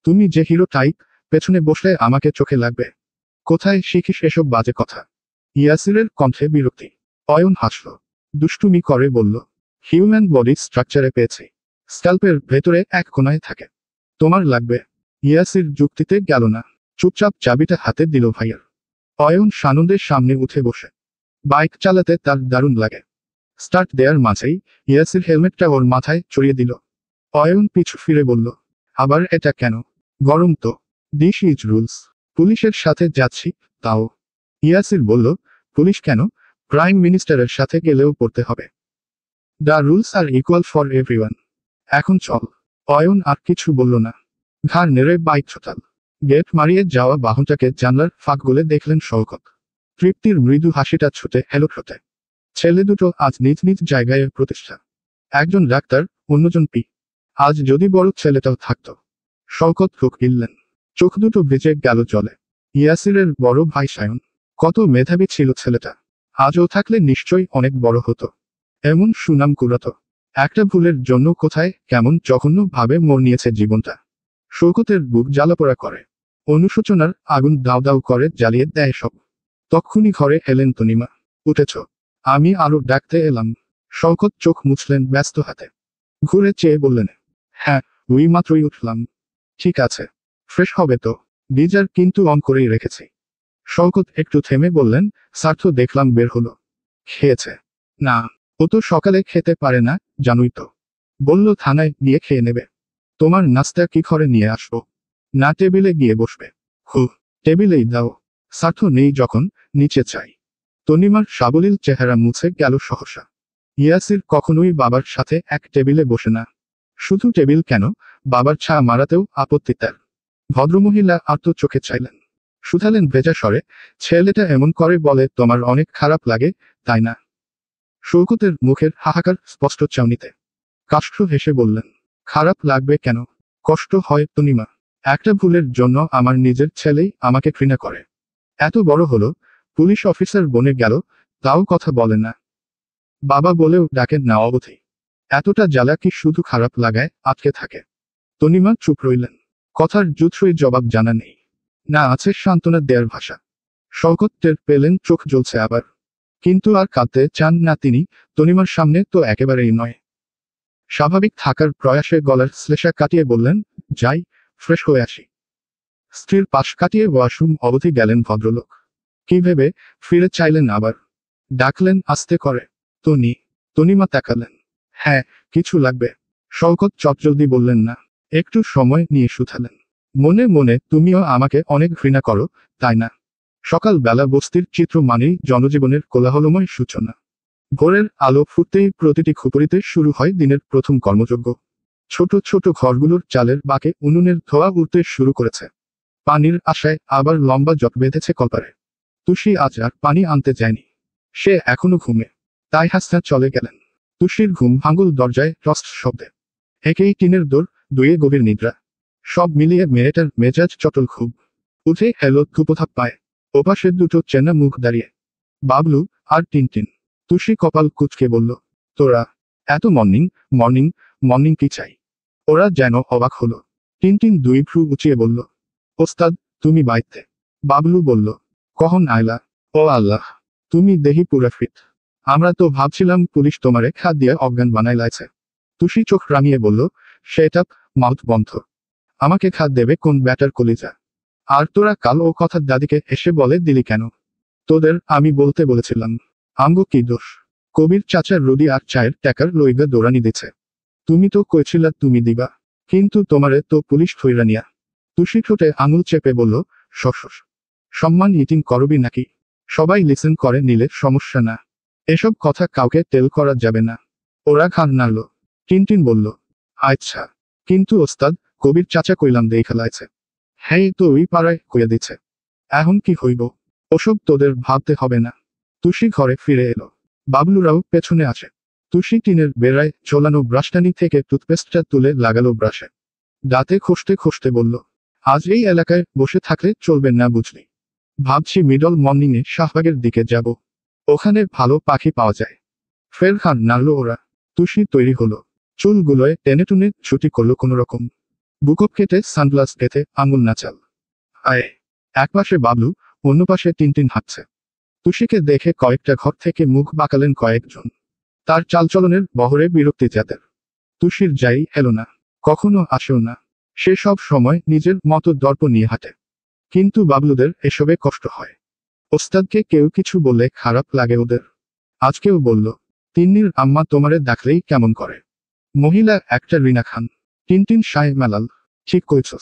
তুমি যে হিরো টাইপ, পেছনে বসলে আমাকে চোখে লাগবে। কোথায় শিখিস এসব বাজে কথা? ইয়াসিরের কণ্ঠে বিরক্তি। অয়ন হাসল, দুষ্টুমি করে বলল, হিউম্যান বডি স্ট্রাকচারে পেয়েছি। স্ক্যাল্পের ভেতরে এক কোণায় থাকে। তোমার লাগবে। ইয়াসির যুক্তিতে গেল না। চুপচাপ চাবিটা হাতে দিল ভাইয়ার। অয়ন সানন্দের সামনে উঠে বসে। বাইক চালাতে তার দারুণ লাগে। স্টার্ট দেয়ার মাঝেই ইয়াসির হেলমেটটা ওর মাথায় চড়িয়ে দিল। অয়ন পিছু ফিরে বলল, আবার এটা কেন? গরম তো। This is rules. পুলিশের সাথে যাচ্ছি, তাও। ইয়াসির বলল, পুলিশ কেন? প্রাইম মিনিস্টারের সাথে গেলেও পড়তে হবে। The rules are equal for everyone. এখন চল। অয়ন আর কিছু বলল না। ঘাড় নেড়ে বাইক ছোটাল। গেট মারিয়ে যাওয়া বাহনটাকে জানলার ফাঁক গলে দেখলেন শওকত। তৃপ্তির মৃদু হাসিটা ছুটে এলো ঠোঁটে। ছেলে দুটো আজ নিজ নিজ জায়গায় প্রতিষ্ঠা। একজন ডাক্তার, অন্যজন পি। আজ যদি বড় ছেলেটাও থাকতো। শওকত চোখ গিললেন। চোখ দুটো ভিজে গেল জলে। ইয়াসিরের বড় ভাই সায়ন। কত মেধাবী ছিল ছেলেটা। আজও থাকলে নিশ্চয়ই অনেক বড় হতো। এমন সুনাম কুড়াতো। একটা ভুলের জন্য কোথায় কেমন জঘন্য ভাবে মোড় নিয়েছে জীবনটা। শৌকতের বুক জ্বালাপোড়া করে। অনুশোচনার আগুন দাউ দাউ করে জ্বালিয়ে দেয় সব। তক্ষুনি ঘরে এলেন তনিমা। উঠেছ? আমি আরো ডাকতে এলাম। শওকত চোখ মুছলেন ব্যস্ত হাতে। ঘুরে চেয়ে বললেন, হ্যাঁ, ওই মাত্রই উঠলাম। ঠিক আছে, ফ্রেশ হবে তো? গিজার কিন্তু অন করেই রেখেছি। শওকত একটু থেমে বললেন, সার্থ দেখলাম বের হলো। খেয়েছে? না, ও তো সকালে খেতে পারে না, জানোই তো। বলল থানায় গিয়ে খেয়ে নেবে। তোমার নাস্তা কি ঘরে নিয়ে আসবো? না, টেবিলে গিয়ে বসবে। হু, টেবিলেই দাও। সার্থ নেই যখন, নিচে চাই। তনিমার সাবলীল চেহারা মুছে গেল সহসা। ইয়াসির কখনোই বাবার সাথে এক টেবিলে বসে না। শুধু টেবিল কেন, বাবার ছা মারাতেও আপত্তি তার। ভদ্রমহিলা আর্ত চোখে চাইলেন। শুধালেন ভেজা স্বরে, ছেলেটা এমন করে বলে তোমার অনেক খারাপ লাগে, তাই না? শৌকতের মুখের হাহাকার স্পষ্ট চাউনিতে। কাষ্ঠ হেসে বললেন, খারাপ লাগবে কেন? কষ্ট হয় তনিমা। একটা ভুলের জন্য আমার নিজের ছেলেই আমাকে ঘৃণা করে। এত বড় হলো, পুলিশ অফিসার বনে গেল, তাও কথা বলে না। বাবা বলেও ডাকেন না অবধি। এতটা জ্বালা কি শুধু খারাপ লাগায় আটকে থাকে? তনিমা চুপ রইলেন। কথার জুৎসই জবাব জানা নেই। না আছে সান্ত্বনা দেয়ার ভাষা। শওকত টের পেলেন চোখ জ্বলছে আবার। কিন্তু আর কাঁদতে চান না তিনি, তনিমার সামনে তো একেবারেই নয়। স্বাভাবিক থাকার প্রয়াসে গলার শ্লেষা কাটিয়ে বললেন, যাই, ফ্রেশ হয়ে আসি। স্ত্রীর পাশ কাটিয়ে ওয়াশরুম অবধি গেলেন ভদ্রলোক। কি ভেবে ফিরে চাইলেন আবার। ডাকলেন আস্তে করে, তনি। তনিমা তাকালেন। হ্যাঁ, কিছু লাগবে? শওকত চটজলদি বললেন না। একটু সময় নিয়ে শুধালেন। মনে মনে তুমিও আমাকে অনেক ঘৃণা করো, তাই না? সকাল বেলা বস্তির চিত্র মানেই জনজীবনের কোলাহলময় সূচনা। ভোরের আলো ফুটতেই প্রতিটি খুপরিতে শুরু হয় দিনের প্রথম কর্মযজ্ঞ। ছোট ছোট ঘরগুলোর চালের বাঁকে উনুনের ধোঁয়া উঠতে শুরু করেছে। পানির আশায় আবার লম্বা জট বেঁধেছে কলপারে। তুষি আজ আর পানি আনতে যায়নি। সে এখনো ঘুমে। তাই হাসনা চলে গেলেন। তুষির ঘুম ভাঙল দরজায় টস্ট শব্দে। একেই টিনের দৌড়, দুয়ে গভীর নিদ্রা। সব মিলিয়ে মেয়েটার মেজাজ চটল খুব। উঠে এলো ধুপোধাপ পায়। ওপাশে দুটো চেনা মুখ দাঁড়িয়ে। বাবলু আর টিনটিন। তুষি কপাল কুঁচকে বলল, তোরা এত মর্নিং মর্নিং মর্নিং কি চাই? ওরা যেন অবাক হলো। টিনটিন দুই ভ্রু উঁচিয়ে বলল, ওস্তাদ, তুমি বাইতে। বাবলু বলল, কখন আইলা? ও আল্লাহ, তুমি দেহি পুরা ফিট। আমরা তো ভাবছিলাম পুলিশ তোমারে খা দিয়ে অজ্ঞান বানাই লাইছে। তুষি চোখ রাঙিয়ে বলল, সেটাপ, মাউথ বন্ধ। আমাকে খা দেবে কোন ব্যাটার কলিজা? আর তোরা কাল ও কথা দাদিকে এসে বলে দিলি কেন? তোদের আমি বলতে বলেছিলাম। আমগো কি দোষ? কবির চাচার রুদি আর চায়ের টাকার লইগা দৌড়ানি দিছে। তুমি তো কইছিলা তুমি দিবা। কিন্তু তোমারে তো পুলিশ থইরা নিয়া। তুষি ঠোঁটে আঙুল চেপে বলল, শশ। সম্মান ইটিং করবি নাকি? সবাই লিসেন করে নিলে সমস্যা না। এসব কথা কাউকে টেল করা যাবে না। ওরা ঘাড় নাড়ল। টিনটিন বলল, আচ্ছা, কিন্তু ওস্তাদ, কবির চাচা কইলাম দেখা লাইছে। হ্যাঁ, তো ওই পাড়ায় কইয়া দিছে। এখন কি হইব? ওসব তোদের ভাবতে হবে না। তুষি ঘরে ফিরে এলো। বাবলুরাও পেছনে আছে। তুষি টিনের বেড়ায় ঝোলানো ব্রাশটানি থেকে টুথপেস্টটা তুলে লাগালো ব্রাশে। দাঁতে খসতে খসতে বলল, আজ এই এলাকায় বসে থাকলে চলবে না বুঝলি। ভাবছি মিডল মর্নিংয়ে শাহবাগের দিকে যাব। ওখানে ভালো পাখি পাওয়া যায়। ফের খান নাড়ল ওরা। তুষি তৈরি হলো। চুলগুলোয় টেনে টুনে ছুটি করলো কোনো রকম। বুকপ কেটে সানগ্লাস পেতে আঙুল নাচাল। আয়। এক পাশে বাবলু, অন্য পাশে টিনটিন হাঁটছে। তুষিকে দেখে কয়েকটা ঘর থেকে মুখ বাঁকালেন কয়েকজন। তার চালচলনের বহরে বিরক্তি যাদের। তুষির যাই এলো না, কখনো আসেও না। সে সব সময় নিজের মতো দর্প নিয়ে হাঁটে। কিন্তু বাবলুদের এসবে কষ্ট হয়। ওস্তাদকে কেউ কিছু বললে খারাপ লাগে ওদের। আজকেও বলল, তিন্নির আম্মা তোমারে দেখলেই কেমন করে। মহিলা একটা রিনা খান। টিনটিন সায় মেলাল, ঠিক কইছস।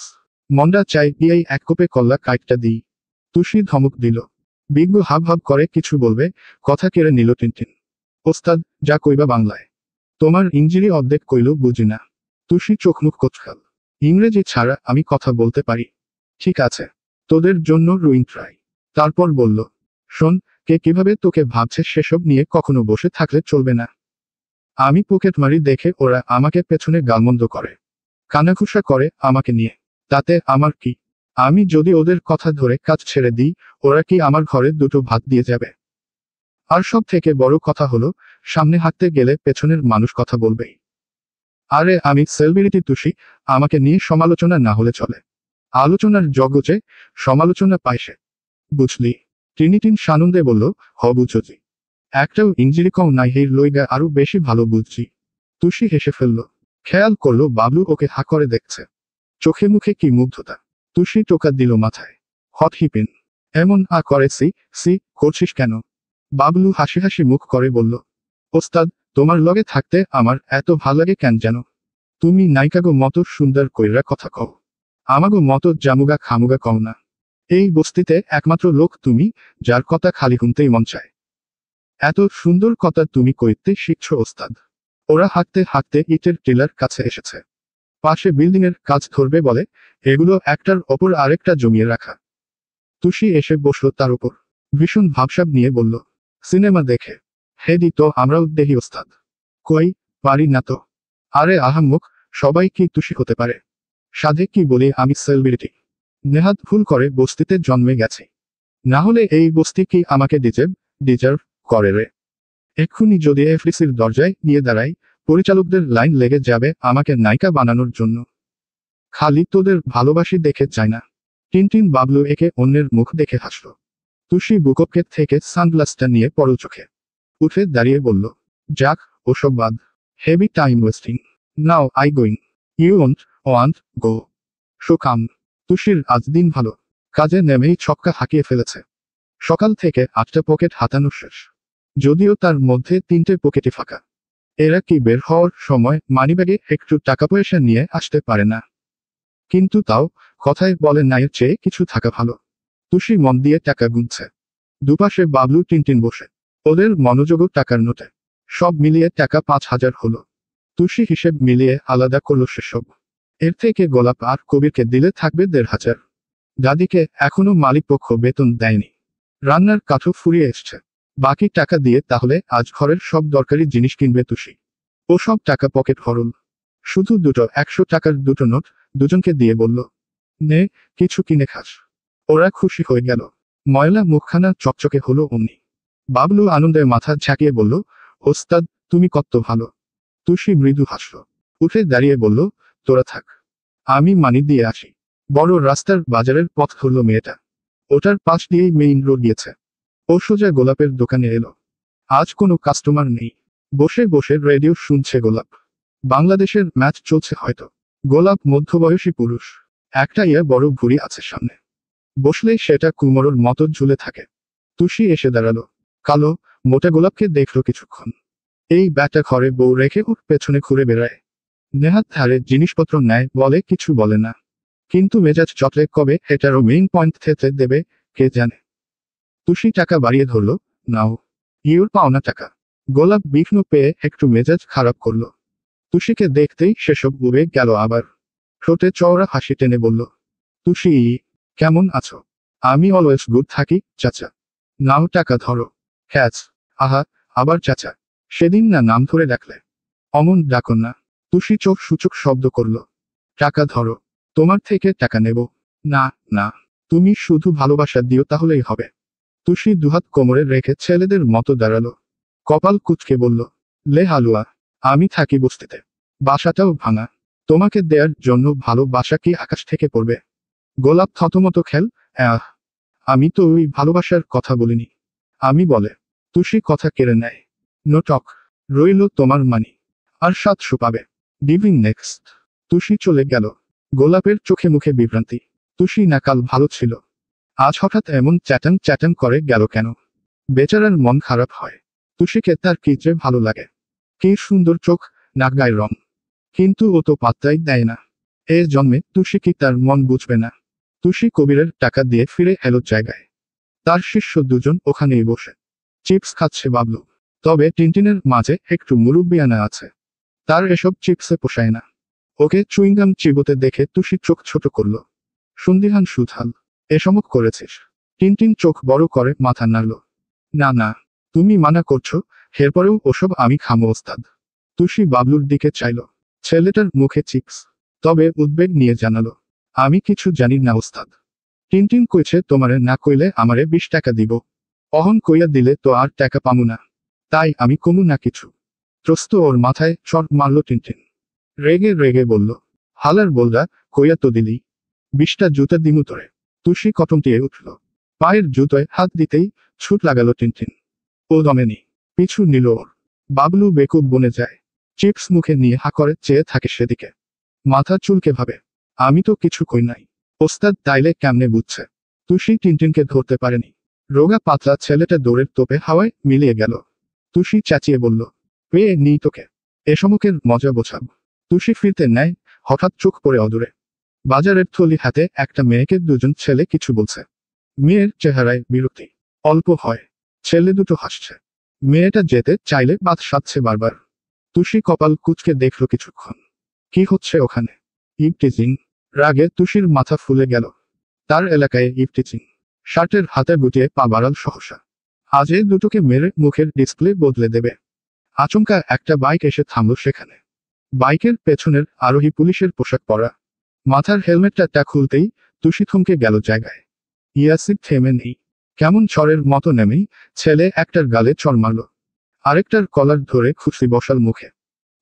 মন্ডা চাই গিয়েই এক কোপে কল্লা কাইটটা দিই। তুষি ধমক দিল। বিজ্ঞ হাব হাব করে কিছু বলবে, কথা কেড়ে নিল টিনটিন। ওস্তাদ, যা কইবা বাংলায়। তোমার ইংরেজি অর্ধেক কইল বুঝি না। তুষি চোখ মুখ কোচখাল। ইংরেজি ছাড়া আমি কথা বলতে পারি। ঠিক আছে, তোদের জন্য রুইন ট্রাই। তারপর বলল, শোন, কে কিভাবে তোকে ভাবছে সেসব নিয়ে কখনো বসে থাকলে চলবে না। আমি পকেট মারি দেখে ওরা আমাকে পেছনে গালমন্দ করে। কানাঘুষা করে আমাকে নিয়ে। তাতে আমার কি? আমি যদি ওদের কথা ধরে কাজ ছেড়ে দিই, ওরা কি আমার ঘরে দুটো ভাত দিয়ে যাবে? আর সব থেকে বড় কথা হলো, সামনে হাঁটতে গেলে পেছনের মানুষ কথা বলবেই। আরে আমি সেলিব্রিটি তুষি, আমাকে নিয়ে সমালোচনা না হলে চলে। আলোচনার জগতে সমালোচনা পায় সে। বুঝলি? ট্রিনিটিন সানন্দে বলল, বুঝছি। একটাও ইঞ্জিরি কম নাই, হের লইগা আরো বেশি ভালো বুঝছি। তুষি হেসে ফেলল। খেয়াল করলো বাবলু ওকে হা করে দেখছে। চোখে মুখে কি মুগ্ধতা। তুষি টোকা দিল মাথায়। হট হিপিন। এমন করে সি সি করছিস কেন? বাবলু হাসি হাসি মুখ করে বলল, ওস্তাদ, তোমার লগে থাকতে আমার এত ভাল লাগে কেন যেন? তুমি নায়িকাগো মতো সুন্দর কইরা কথা কও। আমাগো মতো জামুগা খামুগা কও না। এই বস্তিতে একমাত্র লোক তুমি, যার কথা খালি শুনতেই মন চায়। এত সুন্দর কথা তুমি কইতে শিখছ ওস্তাদ। ওরা হাঁটতে হাঁটতে ইটের টিলার কাছে এসেছে। পাশে বিল্ডিং এর কাজ ধরবে বলে এগুলো একটার ওপর আরেকটা জমিয়ে রাখা। তুষি এসে বসলো তার উপর। ভীষণ ভাবসাব নিয়ে বলল, সিনেমা দেখে? হেডি তো আমরাও দেখি ওস্তাদ। কই, পারি না তো। আরে আহাম্মক, সবাই কি তুষি হতে পারে? সাধে কি বলি আমি সেলিব্রিটি। নেহাত ভুল করে বস্তিতে জন্মে গেছি। না হলে এই বস্তি কি আমাকে ডিজার্ভ করে রে? এক্ষুনি যদি এফডিসির দরজায় নিয়ে দাঁড়াই, পরিচালকদের লাইন লেগে যাবে আমাকে নায়িকা বানানোর জন্য। খালি তোদের ভালোবাসি দেখে চায় না। টিনটিন বাবলু একে অন্যের মুখ দেখে হাসল। তুষি বুকপকেট থেকে সানগ্লাসটা নিয়ে পড়ল চোখে। উঠে দাঁড়িয়ে বলল, যাক, ওসব বাদ। Heavy time wasting. Now I going. You want go? So come. তুষির আজ দিন ভালো। কাজে নেমেই ছক্কা হাঁকিয়ে ফেলেছে। সকাল থেকে 8টা পকেট হাতানো শেষ। যদিও তার মধ্যে 3টে পকেটই ফাঁকা। এরা কি বের হওয়ার সময় মানিব্যাগে একটু টাকা পয়সা নিয়ে আসতে পারে না? কিন্তু তাও, কথায় বলে নায়ের চেয়ে কিছু থাকা ভালো। তুষি মন দিয়ে টাকা গুনছে। দুপাশে বাবলু টিনটিন বসে। ওদের মনোযোগও টাকার নোটে। সব মিলিয়ে টাকা 5,000 হলো। তুষি হিসেব মিলিয়ে আলাদা করলো সেসব। এর থেকে গোলাপ আর কবিরকে দিলে থাকবে 1,500। দাদিকে এখনো মালিকপক্ষ বেতন দেয়নি। রান্নার কাঠও ফুরিয়ে এসছে। বাকি টাকা দিয়ে তাহলে আজ ঘরের সব দরকারি জিনিস কিনবে তুষি। ও সব টাকা পকেট ভরল। শুধু দুটো 100 টাকার দুটো নোট দুজনকে দিয়ে বলল, নে, কিছু কিনে খাস। ওরা খুশি হয়ে গেল। ময়লা মুখখানা চকচকে হলো অমনি। বাবলু আনন্দে মাথা ঝাঁকিয়ে বলল, ওস্তাদ, তুমি কত ভালো। তুষি মৃদু হাসল। উঠে দাঁড়িয়ে বলল, তোরা থাক, আমি মানি দিয়ে আসি। বড় রাস্তার বাজারের পথ ধরল মেয়েটা। ওটার পাশ দিয়েই মেইন রোড গিয়েছে। ও সোজা গোলাপের দোকানে এলো। আজ কোনো কাস্টমার নেই। বসে বসে রেডিও শুনছে গোলাপ। বাংলাদেশের ম্যাচ চলছে হয়তো। গোলাপ মধ্যবয়সী পুরুষ। একটা বড় ভুঁড়ি আছে সামনে। বসলেই সেটা কুমোরর মতো ঝুলে থাকে। তুষি এসে দাঁড়ালো। কালো, মোটা গোলাপকে দেখল কিছুক্ষণ। এই ব্যাটা ঘরে বউ রেখে ওর পেছনে ঘুরে বেড়ায়। নেহাত ধারে জিনিসপত্র নেয়, বলে কিছু বলে না। কিন্তু মেজাজ চটলে কবে এটারও মেইন পয়েন্ট থেতে দেবে কে জানে। তুষি টাকা বাড়িয়ে ধরল, নাও, ইউর পাওনা টাকা। গোলাপ বিঘ্ন পেয়ে একটু মেজাজ খারাপ করলো। তুষিকে দেখতেই সেসব উবে গেল আবার। ঠোঁটে চওড়া হাসি টেনে বলল, তুষি, কেমন আছো? আমি অলওয়েজ গুড থাকি, চাচা। নাও টাকা ধরো। ক্যাচ। আহা, আবার চাচা। সেদিন না নাম ধরে ডাকলে। অমন ডাকন না। তুষি চোখ সূচক শব্দ করল। টাকা ধরো। তোমার থেকে টাকা নেব না। না, তুমি শুধু ভালোবাসা দিও তাহলেই হবে। তুষি দুহাত কোমরে রেখে ছেলেদের মতো দাঁড়ালো। কপাল কুঁচকে বলল, লে হালুয়া, আমি থাকি বস্তিতে। বাসাটাও ভাঙা। তোমাকে দেয়ার জন্য ভালোবাসা কি আকাশ থেকে পড়বে? গোলাপ থতমত খেল, আমি তো ওই ভালোবাসার কথা বলিনি। আমি বলে। তুষি কথা কেড়ে নেয়। No talk. রইল তোমার মানি। আর 700 পাবে। Giving next. তুষি চলে গেল। গোলাপের চোখে মুখে বিভ্রান্তি। তুষি না কাল ভালো ছিল। আজ হঠাৎ এমন চ্যাটাং চ্যাটাং করে গেল কেন? বেচারার মন খারাপ হয়। তুষিকে তার কি যে ভালো লাগে। কি সুন্দর চোখ, নাক গায়ের রং। কিন্তু ও তো পাত্তাই দেয় না। এ জন্মে তুষি কি তার মন বুঝবে না? তুষি কবিরের টাকা দিয়ে ফিরে এলো জায়গায়। তার শিষ্য দুজন ওখানেই বসে চিপস খাচ্ছে বাবলু। তবে টিনটিনের মাঝে একটু মুরব্বিয়ানা আছে। তার এসব চিপসে পোষায় না। ওকে চুইংগাম চিবোতে দেখে তুষি চোখ ছোট করল। সন্দিহান সুথাল, এসমক করেছিস? টিনটিন চোখ বড় করে মাথা নাড়ল। না না, তুমি মানা করছো, এরপরেও ওসব আমি খামো ওস্তাদ। তুষি বাবলুর দিকে চাইল। ছেলেটার মুখে চিপস। তবে উদ্বেগ নিয়ে জানালো, আমি কিছু জানি না ওস্তাদ। টিনটিন কইছে তোমারে না কইলে আমারে 20 টাকা দিব। অহন কইয়া দিলে তো আর টাকা পামু না। তাই আমি কমু না কিছু। ত্রস্ত ওর মাথায় চড় মারল টিনটিন। রেগে রেগে বলল, হালার বলরা, কইয়া তো দিলি 20টা জুতা দিমু তোরে। তুষি কটমটিয়ে উঠল। পায়ের জুতোয় হাত দিতেই ছুট লাগালো টিনটিন। ও দমেনি। পিছু নিল ওর। বাবলু বেকুব বনে যায়। চিপস মুখে নিয়ে হা করে চেয়ে থাকে সেদিকে। মাথা চুলকে ভাবে, আমি তো কিছু কই নাই। ওস্তাদ তাইলে কেমনে বুঝছে? তুষি টিনটিনকে ধরতে পারেনি। রোগা পাতলা ছেলেটা দৌড়ের তোপে হাওয়ায় মিলিয়ে গেল। তুষি চেঁচিয়ে বলল, পেয়ে নিই তোকে। এসমকের মজা বোঝাব। তুষি ফিরতে নেয়, হঠাৎ চোখ পড়ে অদূরে। বাজারের থলি হাতে একটা মেয়েকে দুজন ছেলে কিছু বলছে। মেয়ের চেহারায় বিরক্তি অল্প হয়। ছেলে দুটো হাসছে। মেয়েটা যেতে চাইলে বাদ সাধছে বারবার। তুষি কপাল কুঁচকে দেখল কিছুক্ষণ। কি হচ্ছে ওখানে? ইভটিজিং। রাগে তুষির মাথা ফুলে গেল। তার এলাকায় ইভটিজিং। শার্টের হাতে গুটিয়ে পা বাড়াল সহসা। আজ এ দুটোকে মেরে মুখের ডিসপ্লে বদলে দেবে। আচমকা একটা বাইক এসে থামল সেখানে। বাইকের পেছনের আরোহী পুলিশের পোশাক পরা। মাথার হেলমেটটা খুলতেই তুষি থমকে গেল জায়গায়। ইয়াসির থেমে নেই। কেমন ঝড়ের মতো নেমেই ছেলে একটার গালে চড় মারল। আরেকটার কলার ধরে খুশি বসাল মুখে।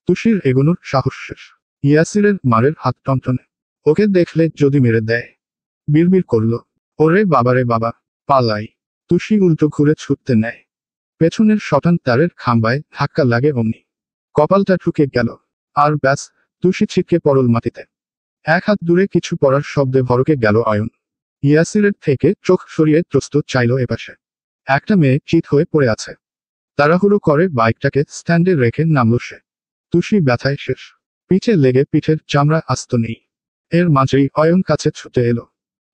তুষির এগোনোর সাহস শেষ। ইয়াসিরের মারের হাত টনটনে। ওকে দেখলে যদি মেরে দেয়। বিড়বিড় করল, ওরে বাবারে বাবা, পালাই। তুষি উল্টো ঘুরে ছুটতে নেয়। পেছনের শটান তারের খাম্বায় ধাক্কা লাগে অমনি। কপালটা ঠুকে গেল। আর ব্যাস, তুষি ছিটকে পড়ল মাটিতে। এক হাত দূরে কিছু পড়ার শব্দে ভরকে গেল অয়ন। ইয়াসিরের থেকে চোখ সরিয়ে ত্রস্ত চাইল এপাশে। একটা মেয়ে চিৎ হয়ে পড়ে আছে। তাড়াহুড়ো করে বাইকটাকে স্ট্যান্ডে রেখে নামল সে। তুষি ব্যথায় শেষ। পিঠে লেগে পিঠের চামড়া আস্ত নেই। এর মাঝেই অয়ন কাছে ছুটে এলো।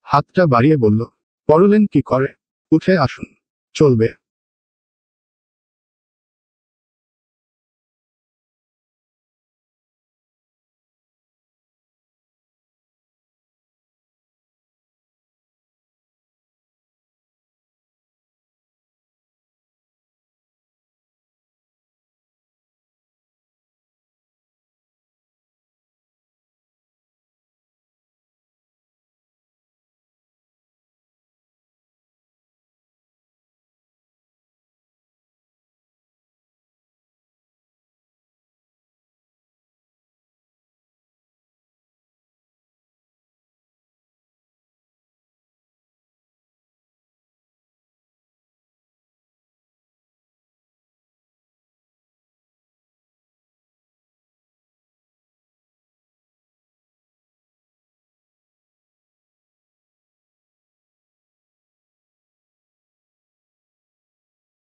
হাতটা বাড়িয়ে বলল, পড়লেন কি করে? উঠে আসুন। চলবে।